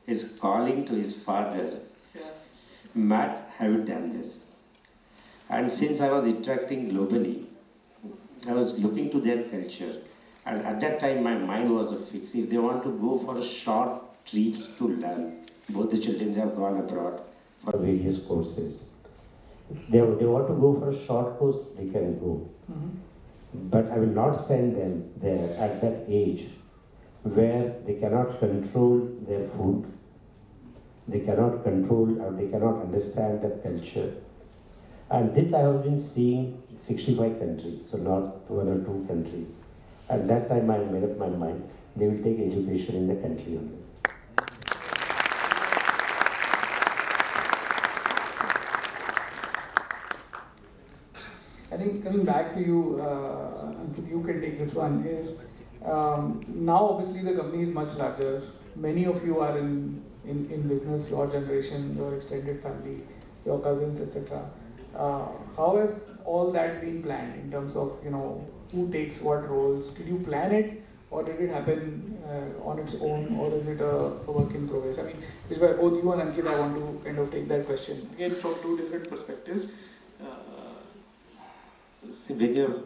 is calling to his father, Matt, have you done this? And since I was interacting globally, I was looking to their culture. And at that time, my mind was fixed. If they want to go for short trips to learn, both the children have gone abroad for various courses. They want to go for a short course, they can go. But I will not send them there at that age where they cannot control their food, they cannot control or they cannot understand the culture. And this I have been seeing 65 countries, so not one or two countries. At that time I made up my mind, they will take education in the country only. I think coming back to you, Ankit, you can take this one, is now obviously the company is much larger. Many of you are in business, your generation, your extended family, your cousins, etc. How has all that been planned in terms of, who takes what roles? Did you plan it, or did it happen on its own, or is it a work in progress? I mean, which by both you and Ankit, I want to kind of take that question again from two different perspectives. See, when you're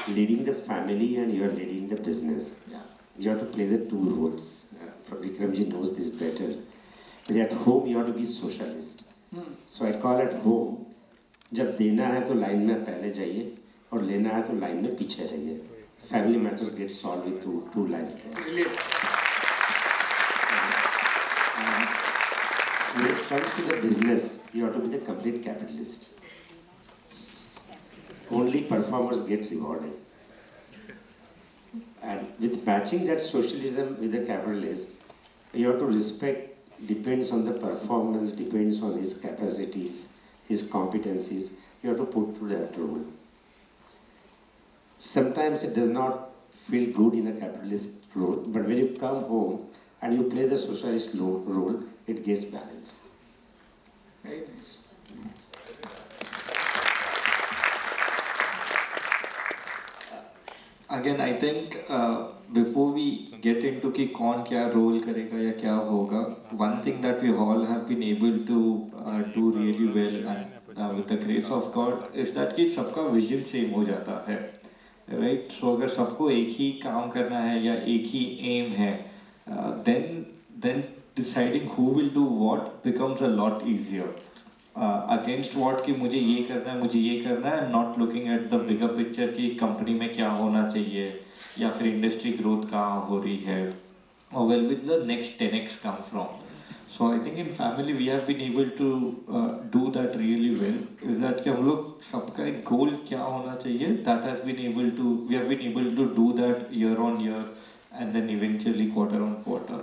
leading the family and you're leading the business, you have to play the two roles. Vikramji knows this better. But at home, you have to be socialist. So I call at home, जब देना है तो line में पहले जाइए और लेना है तो लाइन में पीछे रहिए. Family matters get solved with two lines there. When it comes to the business, you have to be the complete capitalist. Only performers get rewarded. And with matching that socialism with the capitalist, you have to respect, depends on the performance, depends on his capacities, his competencies, you have to put to that role. Sometimes it does not feel good in a capitalist role, but when you come home and you play the socialist role, it gets balanced. Very nice. Again, I think before we get into कि कौन क्या role करेगा या क्या होगा, one thing that we all have been able to do really well and with the grace of God is that कि सबका vision same हो जाता है, right? So अगर सबको एक ही काम करना है या एक ही aim है, then deciding who will do what becomes a lot easier. Against what कि मुझे ये करना है, not looking at the bigger picture कि कंपनी में क्या होना चाहिए या फिर इंडस्ट्री ग्रोथ कहाँ हो रही है, or where will the next 10x come from. So I think in family we have been able to do that really well. Is that कि हम लोग सबका एक goal क्या होना चाहिए, that we have been able to do that year on year and then eventually quarter on quarter.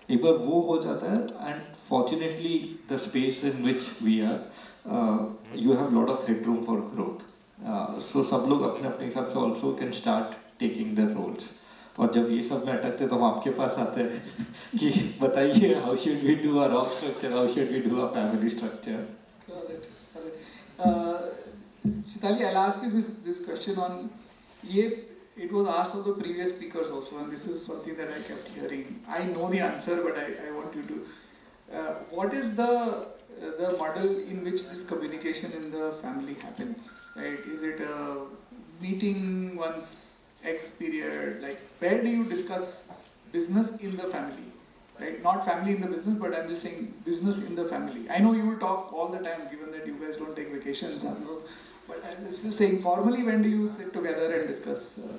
एक बार वो हो जाता है, and fortunately the space in which we are, you have a lot of headroom for growth. So सब लोग अपने अपने हिसाब से also can start taking their roles. और जब ये सब में अटकते तो हम आपके पास आते हैं कि बताइए how should we do our org structure, how should we do our family structure. Got it. Chitali, I'll ask you this question on it was asked of the previous speakers also, and this is something that I kept hearing. I know the answer, but I want you to. What is the model in which this communication in the family happens? Right? Is it a meeting once X period? Like, where do you discuss business in the family? Right? Not family in the business, but I'm just saying business in the family. I know you will talk all the time, given that you guys don't take vacations. But I'm still saying, formally, when do you sit together and discuss?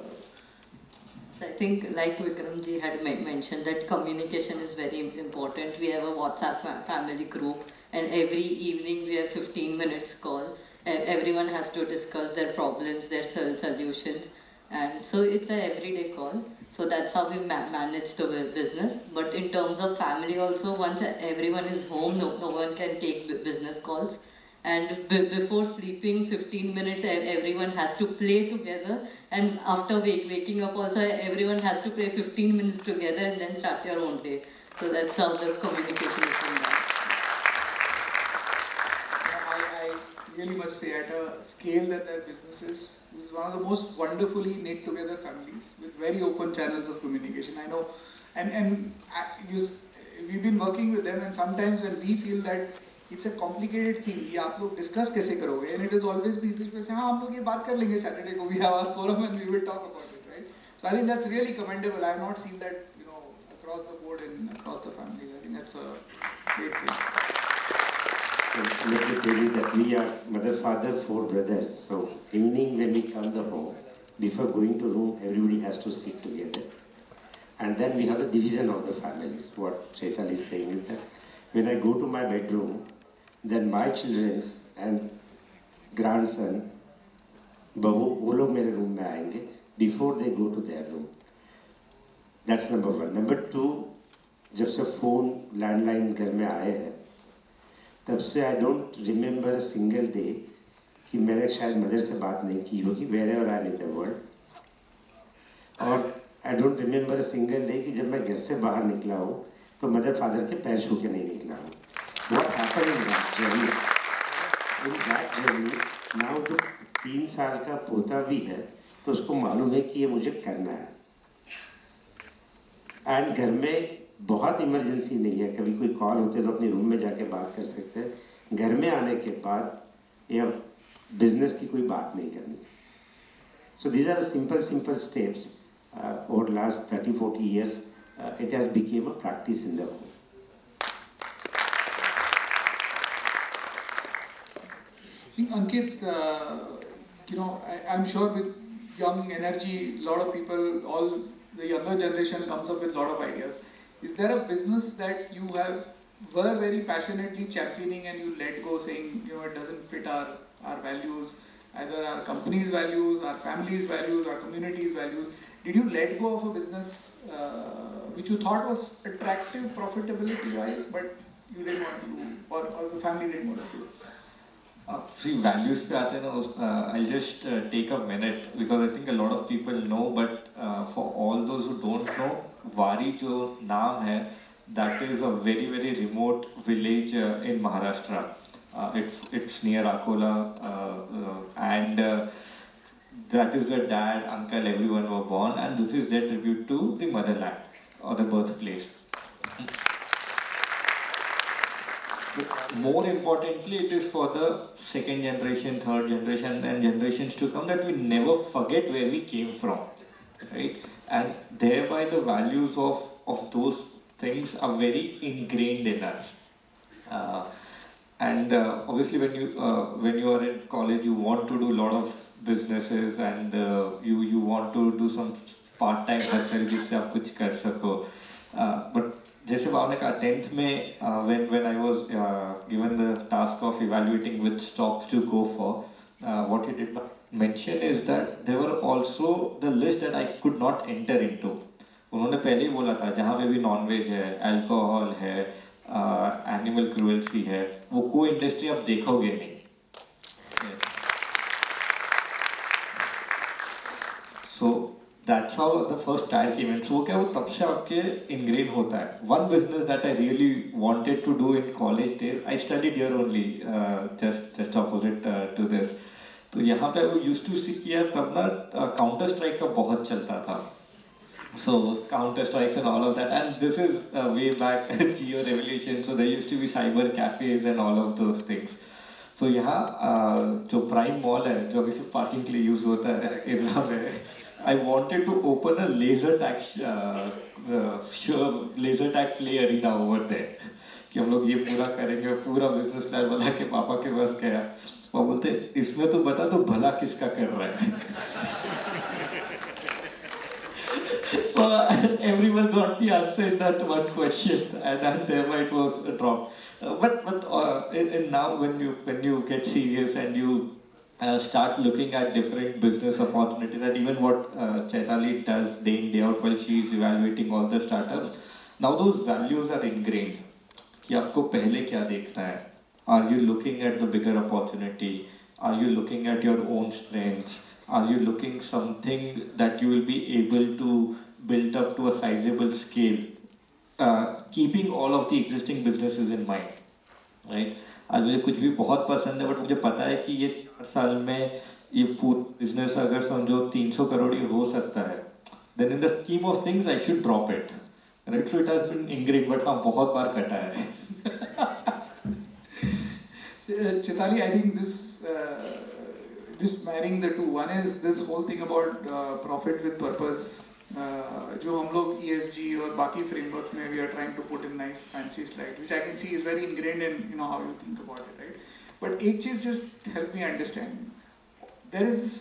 I think, like Vikramji had mentioned, that communication is very important. We have a WhatsApp family group, and every evening we have 15 minutes call. Everyone has to discuss their problems, their solutions, and so it's an everyday call. So that's how we manage the business. But in terms of family also, once everyone is home, no one can take business calls. And before sleeping, 15 minutes, everyone has to play together. And after waking up also, everyone has to play 15 minutes together and then start your own day. So that's how the communication is going on. I really must say, at a scale that their business is one of the most wonderfully knit together families with very open channels of communication. I know, and we've been working with them, and sometimes when we feel that it's a complicated thing, ये आप लोग discuss कैसे करोगे? And it is always बीच में से हाँ हम लोग ये बात कर लेंगे Saturday को, we have our forum and we will talk about it, right? So I think that's really commendable. I have not seen that, across the board and across the families. I think that's a great thing. Let me tell you that we are mother, father, 4 brothers. So evening when we come the home, before going to room, everybody has to sit together. And then we have the division of the families. What Chaitanya is saying is that when I go to my bedroom, then my children and grandson, वो लोग मेरे room में आएंगे before they go to their room. That's number one. Number two, जब से phone landline घर में आए हैं, तब से I don't remember a single day कि मैंने शायद मदर से बात नहीं की होगी wherever I am in the world. और I don't remember a single day कि जब मैं घर से बाहर निकला हूँ तो मदर फादर के पैर छू के नहीं निकला हूँ. What happened in that journey? In that journey, now जो 3 साल का पोता भी है तो उसको मालूम है कि ये मुझे करना है. एंड घर में बहुत इमरजेंसी नहीं है, कभी कोई कॉल होते है तो अपने रूम में जाके बात कर सकते हैं. घर में आने के बाद या बिजनेस की कोई बात नहीं करनी. So these are simple steps. Over last 30-40 years it has become a practice in the home. Ankit, I'm sure with young energy, a lot of people, all the younger generation comes up with a lot of ideas. Is there a business that you were very passionately championing and you let go, saying, it doesn't fit our values, either our company's values, our family's values, our community's values? Did you let go of a business which you thought was attractive profitability-wise, but you didn't want to do, or the family didn't want to do? See, values पे आते हैं ना, I'll just take a minute because I think a lot of people know, but for all those who don't know, Waaree जो नाम है, that is a very remote village in Maharashtra. It's near Akola, and that is where dad, uncle, everyone were born, and this is their tribute to the motherland or the birthplace. But more importantly, it is for the second generation, third generation, and generations to come that we never forget where we came from, right? And thereby the values of those things are very ingrained in us. And obviously, when you are in college, you want to do a lot of businesses, and you want to do some part-time hustle जिससे आप कुछ कर सको. But जैसे आपने कहा 10th में when I was given the task of evaluating which stocks to go for, what he did not mention is that there were also the list that I could not enter into. उन्होंने पहले ही बोला था जहाँ पे भी nonveg है, alcohol है, animal cruelty है, वो कोई इंडस्ट्री आप देखोगे नहीं. So that's how the first tire came in. So वो क्या वो तब से आपके ingrained होता है. One business that I really wanted to do in college days, I studied here only, just opposite to this. तो यहाँ पे वो used to see कि यार तब ना counter strike का बहुत चलता था. So counter strikes and all of that, and this is way back Geo revolution. So there used to be cyber cafes and all of those things. So यहाँ जो प्राइम मॉल है जो अभी सिर्फ पार्किंग के लिए यूज होता है इरला में, I wanted to open a laser tag play arena over there कि हम लोग ये पूरा करेंगे, पूरा बिजनेस प्लान बना के पापा के पास गया. वो बोलते इसमें तो बता तो भला किसका कर रहा है. So everyone got the answer in that one question, and thereby it was dropped. But now when you get serious and you start looking at different business opportunities, and even what Chaitali does day in day out while she is evaluating all the startups, now those values are ingrained. कि आपको पहले क्या देखना है? Are you looking at the bigger opportunity? Are you looking at your own strengths? Are you looking something that you will be able to build up to a sizable scale, keeping all of the existing businesses in mind, right? आज मुझे कुछ भी बहुत पसंद है, but मुझे पता है कि ये 4 साल में ये पूरा business अगर समझो 300 करोड़ हो सकता है, then in the scheme of things I should drop it, right? So it has been ingrained, but हाँ बहुत बार कटा है. Chaitali, I think this just marrying the two. One is this whole thing about profit with purpose. जो हम लोग ESG और बाकी frameworks में we are trying to put in nice fancy slide, which I can see is very ingrained in how you think about it, right? But एक चीज just help me understand. There is this,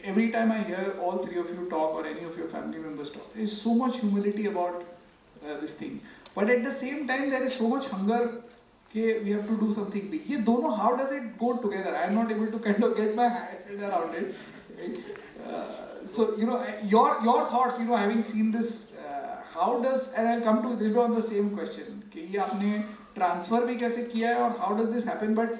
every time I hear all three of you talk or any of your family members talk, there is so much humility about this thing. But at the same time, there is so much hunger. Okay, we have to do something big. Ye dono, how does it go together? I am not able to kind of get my head around it. Right? So your thoughts, having seen this, how does, and I'll come to this on the same question. कि ये आपने transfer भी कैसे किया है और how does this happen? But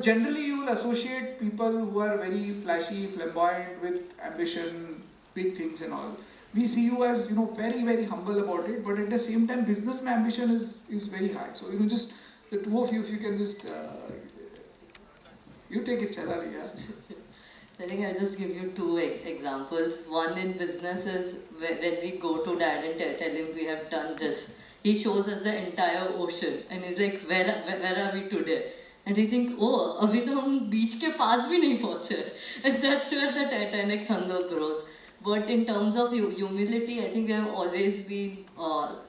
generally you will associate people who are very flashy, flamboyant, with ambition, big things and all. We see you as very, very humble about it, but at the same time, business mein ambition is very high. So just the two of you, if you can just you take it, Chadar, yeah. I think I'll just give you two examples. One in business is when we go to dad and tell him we have done this. He shows us the entire ocean and he's like, where are we today? And we think, oh, abhi to hum beach ke paas bhi nahi pahunche. And that's where the 10x hunger grows. But in terms of humility, I think we have always been,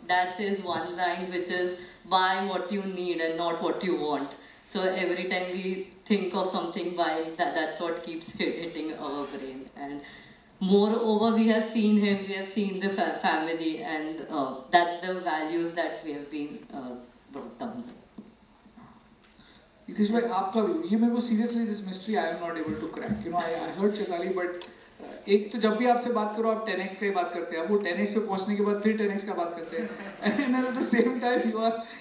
dad says one line which is, buy what you need and not what you want. So every time we think of something buying, that's what keeps hitting our brain. And moreover, we have seen him, we have seen the family, and that's the values that we have been brought down. Hitesh bhai, आपका view, ये मेरे को seriously this mystery I am not able to crack. I heard Chaitali, but एक तो जब भी आपसे बात करो आप 10x का ही बात करते हैं, वो 10x पे पहुंचने के बाद फिर 10x का बात करते हैं, and at the same time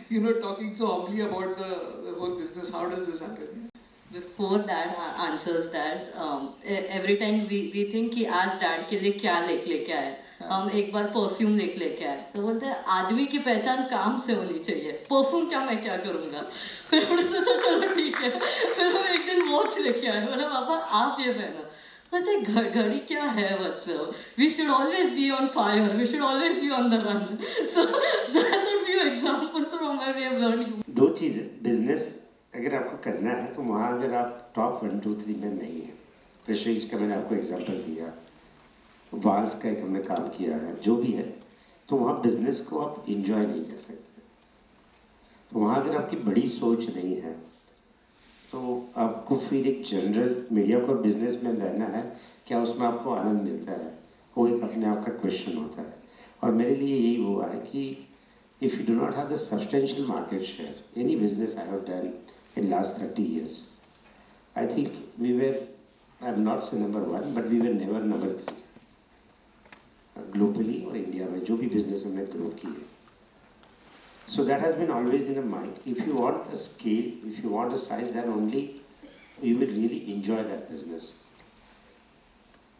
you are talking so humbly about the whole business. How does this happen? Before dad answers that, every time we think कि आज dad के लिए क्या लेके आए, हम एक बार परफ्यूम लेके आए, तो बोलते हैं आदमी की पहचान काम से होनी चाहिए, परफ्यूम क्या मैं क्या करूँगा. फिर हमने सोचा चलो ठीक है, फिर हम एक दिन वॉच लेके आए, बोला पापा आप ये पहनो. बोलते घड़ी क्या है मतलब, we should always be on fire, we should always be on the run. So that's a few examples from where we have learned. दो चीज़ें, बिजनेस अगर आपको करना है तो वहाँ अगर आप टॉप 1, 2, 3 में नहीं है, प्रेस्टीज का मैंने आपको एग्जांपल दिया, वाल्स का एक हमने काम किया है, जो भी है, तो वहाँ बिजनेस को आप इंजॉय नहीं कर सकते. तो वहाँ अगर आपकी बड़ी सोच नहीं है तो आपको फिर एक जनरल मीडिया को बिजनेस में रहना है, क्या उसमें आपको आनंद मिलता है, वो एक अपने आप का क्वेश्चन होता है. और मेरे लिए यही हुआ है कि if you do not have the substantial market share, any business I have done in last 30 years, I think we were, I am not say number 1, but we were never number 3. Globally or India में जो भी business हमने grow किए. So that has been always in the mind. If you want a scale, if you want a size, then only you will really enjoy that business.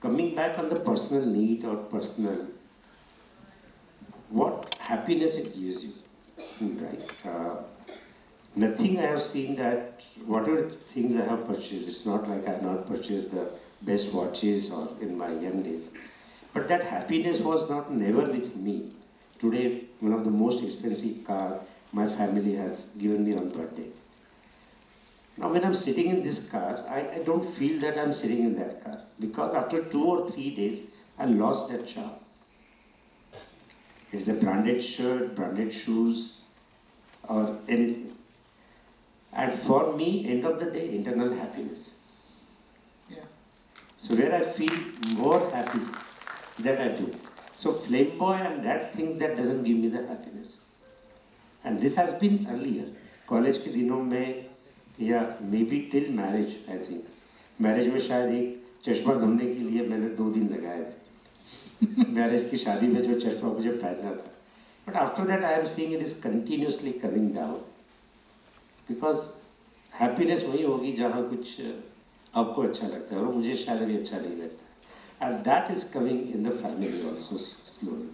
Coming back on the personal need or personal, what happiness it gives you, right? Nothing I have seen that, whatever things I have purchased, it's not like I have not purchased the best watches or in my young days. But that happiness was not never with me. Today, one of the most expensive car my family has given me on birthday. Now when I'm sitting in this car, I don't feel that I'm sitting in that car. Because after 2 or 3 days, I lost that charm. It's a branded shirt, branded shoes, or anything. And for me, end of the day, internal happiness. Yeah. So where I feel more happy, that I do. So flamboy and that things, that doesn't give me the happiness. And this has been earlier. College के दिनों में, या maybe till marriage, I think. Marriage में शायद एक चश्मा धुलने के लिए मैंने 2 दिन लगाए थे. Marriage की शादी में जो चश्मा मुझे पहनना था. But after that I am seeing it is continuously coming down. Because happiness वही होगी जहाँ कुछ आपको अच्छा लगता है और मुझे शायद अभी अच्छा नहीं लगता. And that is coming in the family also slowly.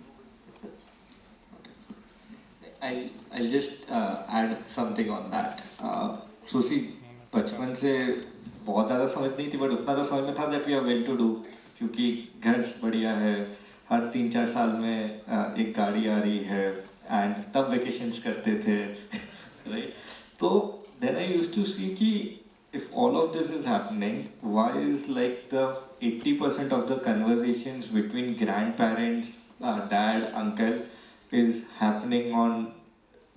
I'll just add something on that. Susi, बचपन से बहुत ज़्यादा समझ नहीं थी, but उतना तो समझ में था that we are well to do, क्योंकि घर बढ़िया है, हर 3-4 साल में एक गाड़ी आ रही है, and तब vacations करते थे, right? तो then I used to see कि if all of this is happening, why is like the 80% of the conversations between grandparents, dad, uncle, is happening on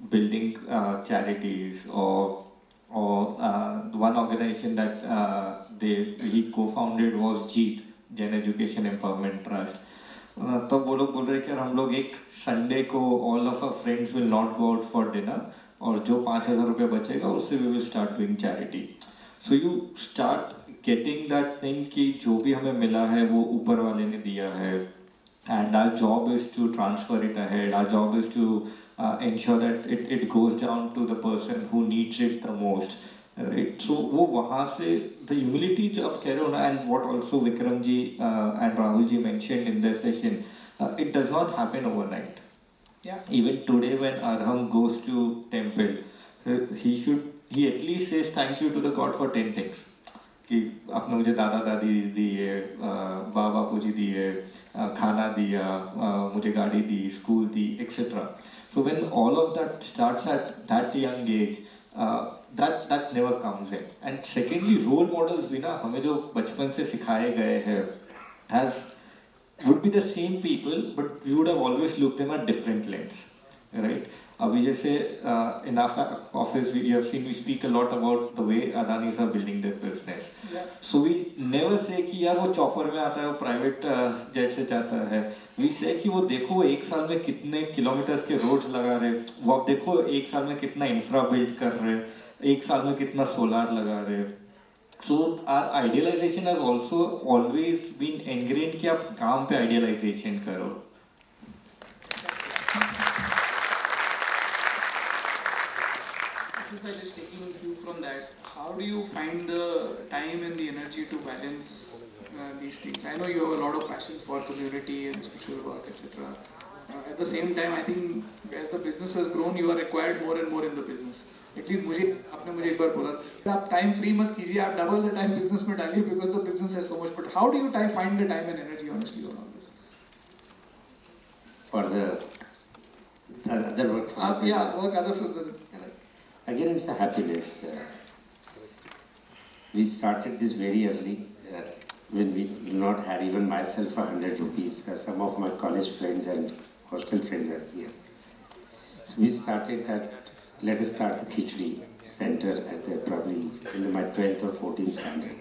building charities or one organization that he co-founded was JITO Jain education empowerment trust, तब वो लोग बोल रहे कि यार हम लोग एक संडे को all of our friends will not go out for dinner और जो 5,000 रुपये बचेगा उससे we will start doing charity. So you start getting that thing कि जो भी हमें मिला है वो ऊपर वाले ने दिया है. And our job is to transfer it ahead. Our job is to ensure that it goes down to the person who needs it the most. Right? So वो वहाँ से the humility जो आप कह रहे हो ना, and what also Vikram ji and Rahul ji mentioned in their session, it does not happen overnight. Yeah. Even today when Arham goes to temple, he at least says thank you to the God for 10 things. कि आपने मुझे दादा दादी दिए, बापू जी दिए, खाना दिया, मुझे गाड़ी दी, स्कूल दी, etc. So when all of that starts at that young age, that never comes in. And secondly, role models भी ना हमें जो बचपन से सिखाए गए हैं would be the same people, but we would have always looked them at different lens, right? अभी जैसे in our office we have seen, we speak a lot about the way Adanis are building their business. Yeah. So we never say कि यार वो chopper में आता है, वो private jet से जाता है. We say कि वो देखो एक साल में कितने किलोमीटर्स के रोड्स लगा रहे, वो आप देखो एक साल में कितना इंफ्रा बिल्ड कर रहे, एक साल में कितना सोलार लगा रहे. So our idealization has also always been ingrained कि आप काम पे idealization करो. By just taking a cue from that, how do you find the time and the energy to balance these things? I know you have a lot of passion for community and social work, etc. At the same time, I think as the business has grown, you are required more and more in the business. At least आपने मुझे एक बार बोला, आप time free मत कीजिए, आप double the time business में डालिए because the business has so much. But how do you find the time and energy, honestly, on all this? For the other work. Work other for the. Again, it's a happiness. We started this very early when we did not had even myself 100 rupees. Some of my college friends and hostel friends are here. So we started that, let us start the Khichdi center at the, probably in my 12th or 14th standard.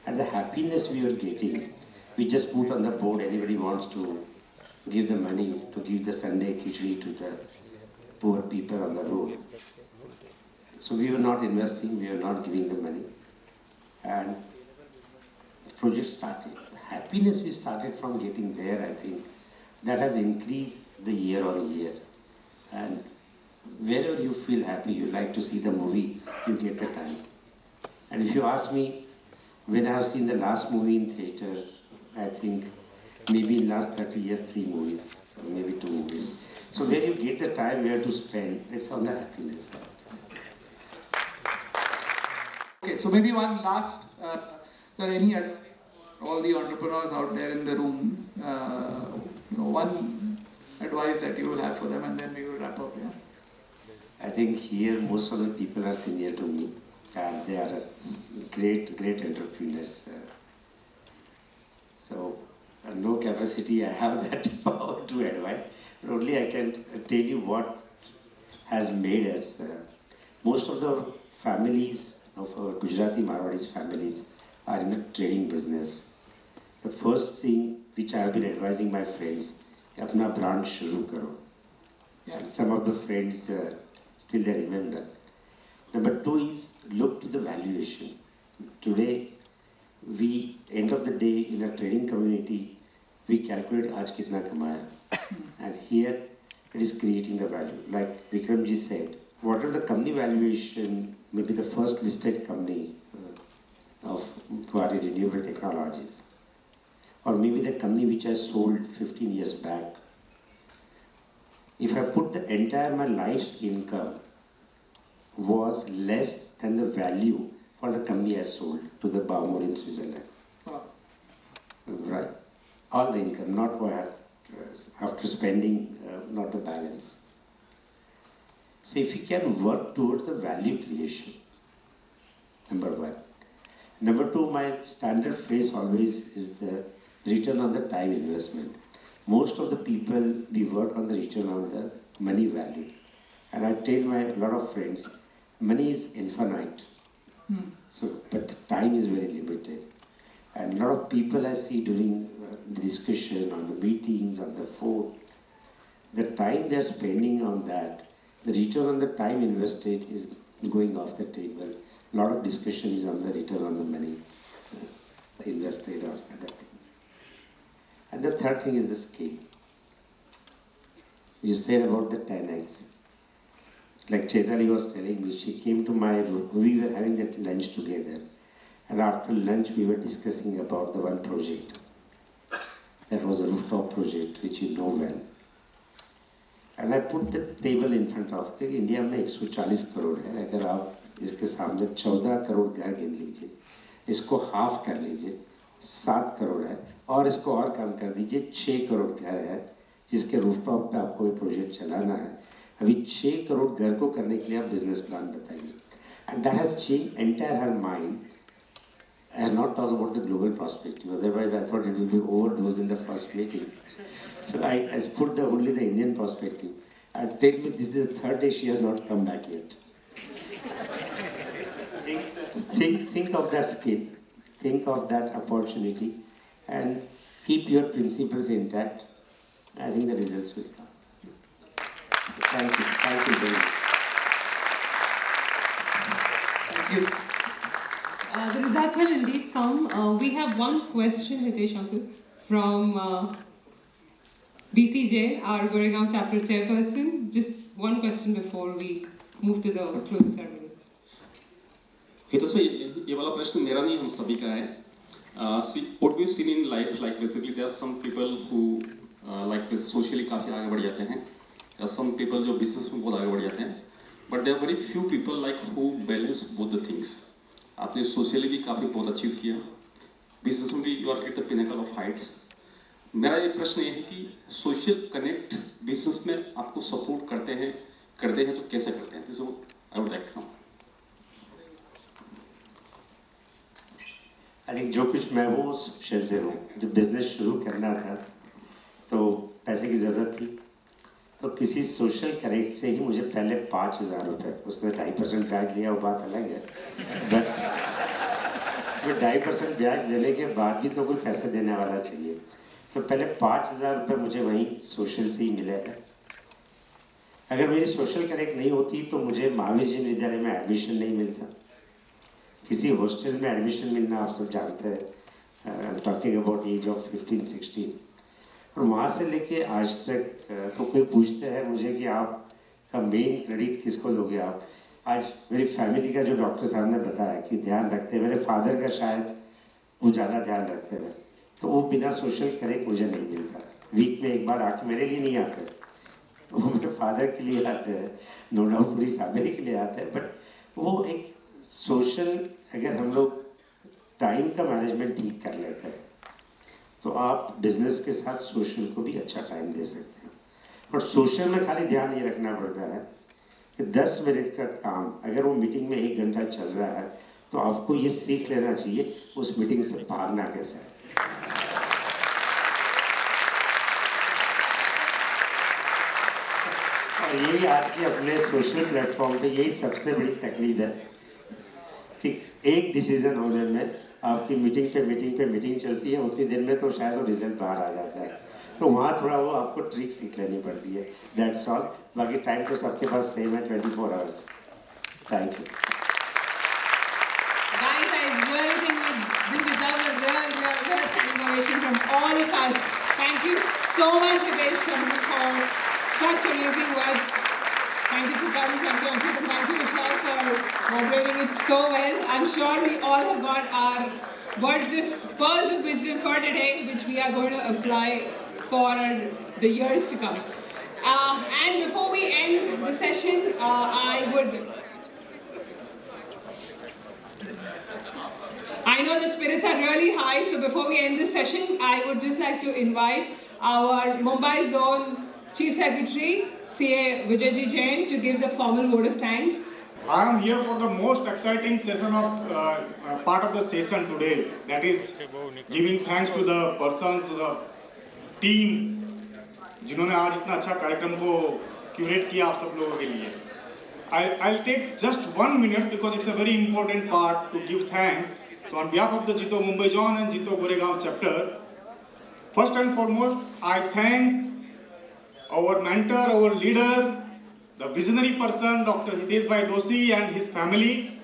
And the happiness we were getting, we just put on the board, anybody wants to give the money to give the Sunday Khichdi to the poor people on the road. So we were not investing, we were not giving the money. And the project started. The happiness we started from getting there, I think, that has increased the year on year. And wherever you feel happy, you like to see the movie, you get the time. And if you ask me, when I have seen the last movie in theater, I think maybe in last 30 years, 3 movies, or maybe 2 movies. So where you get the time where to spend, it's on the happiness. Okay, so maybe one last, sir, any all the entrepreneurs out there in the room, one advice that you will have for them, and then we will wrap up. Yeah. I think here most of the people are senior to me, and they are great entrepreneurs. So no capacity I have that power to advise, but only I can tell you what has made us. Most of the families of our Gujarati Marwadis families are in a trading business. The first thing which I have been advising my friends, apna brand shuru karo. Yeah. Some of the friends still they remember. Number 2 is look to the valuation. Today, we end of the day in a trading community, we calculate aaj kitna kamaya, and here it is creating the value. Like Vikram ji said, what are the company valuation? Maybe the first listed company of Waaree Renewable Technologies, or maybe the company which I sold 15 years back. If I put the entire my life's income was less than the value for the company I sold to the Baumor in Switzerland. Wow. Right? All the income, not what after spending, not the balance. So if you can work towards the value creation, number 1. Number 2, my standard phrase always is the return on the time investment. Most of the people, we work on the return on the money value. And I tell my lot of friends, money is infinite. So, but time is very limited. And a lot of people I see during the discussion, on the meetings, on the phone, the time they're spending on that, the return on the time invested is going off the table. A lot of discussion is on the return on the money invested or other things. And the third thing is the skill. You said about the 10x. Like Chaitali was telling me, she came to my room, we were having that lunch together. And after lunch, we were discussing about the one project. That was a rooftop project, which you know well. And I put the table in front of कि India में 140 करोड़ है, अगर आप इसके सामने 14 करोड़ घर गिन लीजिए, इसको हाफ कर लीजिए, 7 करोड़ है, और इसको और कम कर दीजिए, 6 करोड़ घर है, जिसके रूफटॉप पे आपको ये प्रोजेक्ट चलाना है. अभी 6 करोड़ घर को करने के लिए आप बिजनेस प्लान बताइए. And that has changed entire her mind. I have not talked about the global perspective, otherwise I thought it would be overdosed in the first meeting. So I put only the Indian perspective. And tell me, this is the third day she has not come back yet. think of that skill, think of that opportunity, and keep your principles intact. I think the results will come. Thank you very much. Thank you. The results will indeed come. We have one question, Hitesh Uncle, from BC Jain, our Goregaon Chapter chairperson. Just one question before we move to the closing ceremony. Hitesh bhai, ये वाला प्रश्न मेरा नहीं, हम सभी का है. What we've seen in life, like basically there are some people who like socially काफी आगे बढ़ जाते हैं. There are some people जो business में बहुत आगे बढ़ जाते हैं. But there are very few people like who balance both the things. आपने socially भी काफी बहुत achieve किया, business में भी you are at the pinnacle of heights. मेरा ये प्रश्न ये है कि social connect business में आपको support करते हैं तो कैसे करते हैं? This is what I would like to know. I think जो कुछ मैं वो सोशल से हूँ. जब बिजनेस शुरू करना था तो पैसे की ज़रूरत थी, तो किसी सोशल कनेक्ट से ही मुझे पहले 5,000 रुपये, उसने 2.5% ब्याज लिया, वो बात अलग है, बट वो 2.5% ब्याज लेने के बाद भी तो कोई पैसे देने वाला चाहिए. तो पहले 5,000 रुपये मुझे वहीं सोशल से ही मिले हैं. अगर मेरी सोशल कनेक्ट नहीं होती तो मुझे महावीर जैन विद्यालय में एडमिशन नहीं मिलता. किसी हॉस्टल में एडमिशन मिलना आप सब जानते हैं, I am talking about age of 15-16. और वहाँ से लेके आज तक तो कोई पूछते हैं मुझे कि आपका मेन क्रेडिट किसको दोगे आप. आज मेरी फैमिली का जो डॉक्टर साहब ने बताया कि ध्यान रखते हैं, मेरे फादर का शायद वो ज़्यादा ध्यान रखते हैं, तो वो बिना सोशल कनेक्ट मुझे नहीं मिलता. वीक में एक बार आके मेरे लिए नहीं आते, वो मेरे फादर के लिए आते हैं, नो डाउट पूरी फैमिली के लिए आते हैं, बट वो एक सोशल, अगर हम लोग टाइम का मैनेजमेंट ठीक कर लेते हैं तो आप बिजनेस के साथ सोशल को भी अच्छा टाइम दे सकते हैं. और सोशल में खाली ध्यान ये रखना पड़ता है कि 10 मिनट का काम अगर वो मीटिंग में 1 घंटा चल रहा है तो आपको ये सीख लेना चाहिए उस मीटिंग से भागना कैसे है. और यही आज की अपने सोशल प्लेटफॉर्म पे यही सबसे बड़ी तकलीफ है कि एक डिसीजन होने में आपकी मीटिंग चलती है, उतनी देर में तो शायद वो रिजल्ट बाहर आ जाता है. तो वहाँ थोड़ा वो आपको ट्रिक सीख लेनी पड़ती है. That's all. बाकी टाइम तो सबके पास सेम है, 24 hours. Thank you. Guys, I really think that this deserves a real standing ovation from all of us. Thank you so much, Hitesh, for such amazing words. Thank you, Chitali, thank you, Ankit, and thank you, Vishal, for moderating it so well. I'm sure we all have got our pearls of wisdom for today, which we are going to apply for the years to come. And before we end the session, I know the spirits are really high, so before we end this session, I would just like to invite our Mumbai Zone Chief Secretary, CA Vijayji Jain, to give the formal vote of thanks. I am here for the most exciting session of part of the session today. That is giving thanks to the person, to the team, जिन्होंने आज इतना अच्छा कार्यक्रम को curate किया आप सब लोगों के लिए. I'll take just 1 minute because it's a very important part to give thanks. So on behalf of the JITO Mumbai Zone and JITO Goregaon Chapter, first and foremost, I thank our mentor, our leader, the visionary person, Dr. Hitesh Doshi and his family,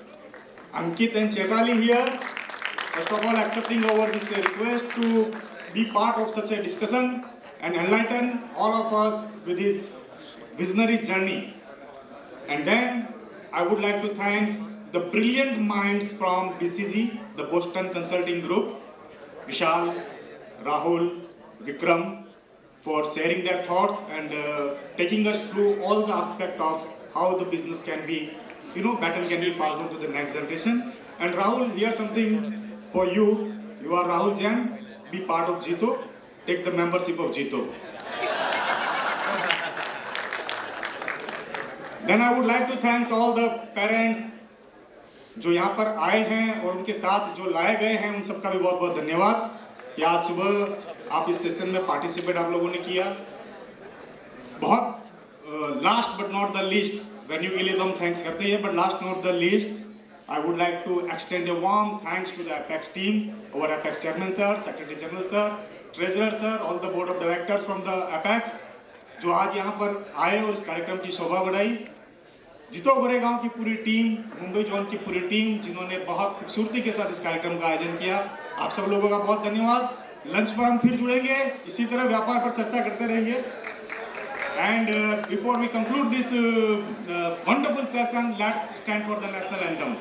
Ankit and Chetali here. First of all, accepting over this request to be part of such a discussion and enlighten all of us with his visionary journey. And then I would like to thank the brilliant minds from BCG, the Boston Consulting Group, Vishal, Rahul, Vikram, for sharing their thoughts and taking us through all the aspects of how the business can be, baton can be passed on to the next generation. And Rahul, here's something for you. You are Rahul Jain, be part of JITO, take the membership of JITO. Then I would like to thank all the parents जो यहाँ पर आए हैं और उनके साथ जो लाए गए हैं, उन सबका भी बहुत बहुत धन्यवाद कि आज सुबह आप इस सेशन में पार्टिसिपेट आप लोगों ने किया. बहुत last but not the least, venue के लिए तो हम थैंक्स करते हैं, but last not the least, I would like to extend a warm thanks to the Apex team, our Apex chairman sir, secretary general sir, treasurer sir, all the board of directors from the Apex, जो आज यहाँ पर आए और इस कार्यक्रम की शोभा बढ़ाई. जितो गोरेगांव की पूरी टीम, मुंबई जोन की पूरी टीम, जिन्होंने बहुत खूबसूरती के साथ इस कार्यक्रम का आयोजन किया, आप सब लोगों का बहुत धन्यवाद. लंच पर हम फिर जुड़ेंगे, इसी तरह व्यापार पर चर्चा करते रहेंगे. And before we conclude this wonderful session, let's stand for the national anthem.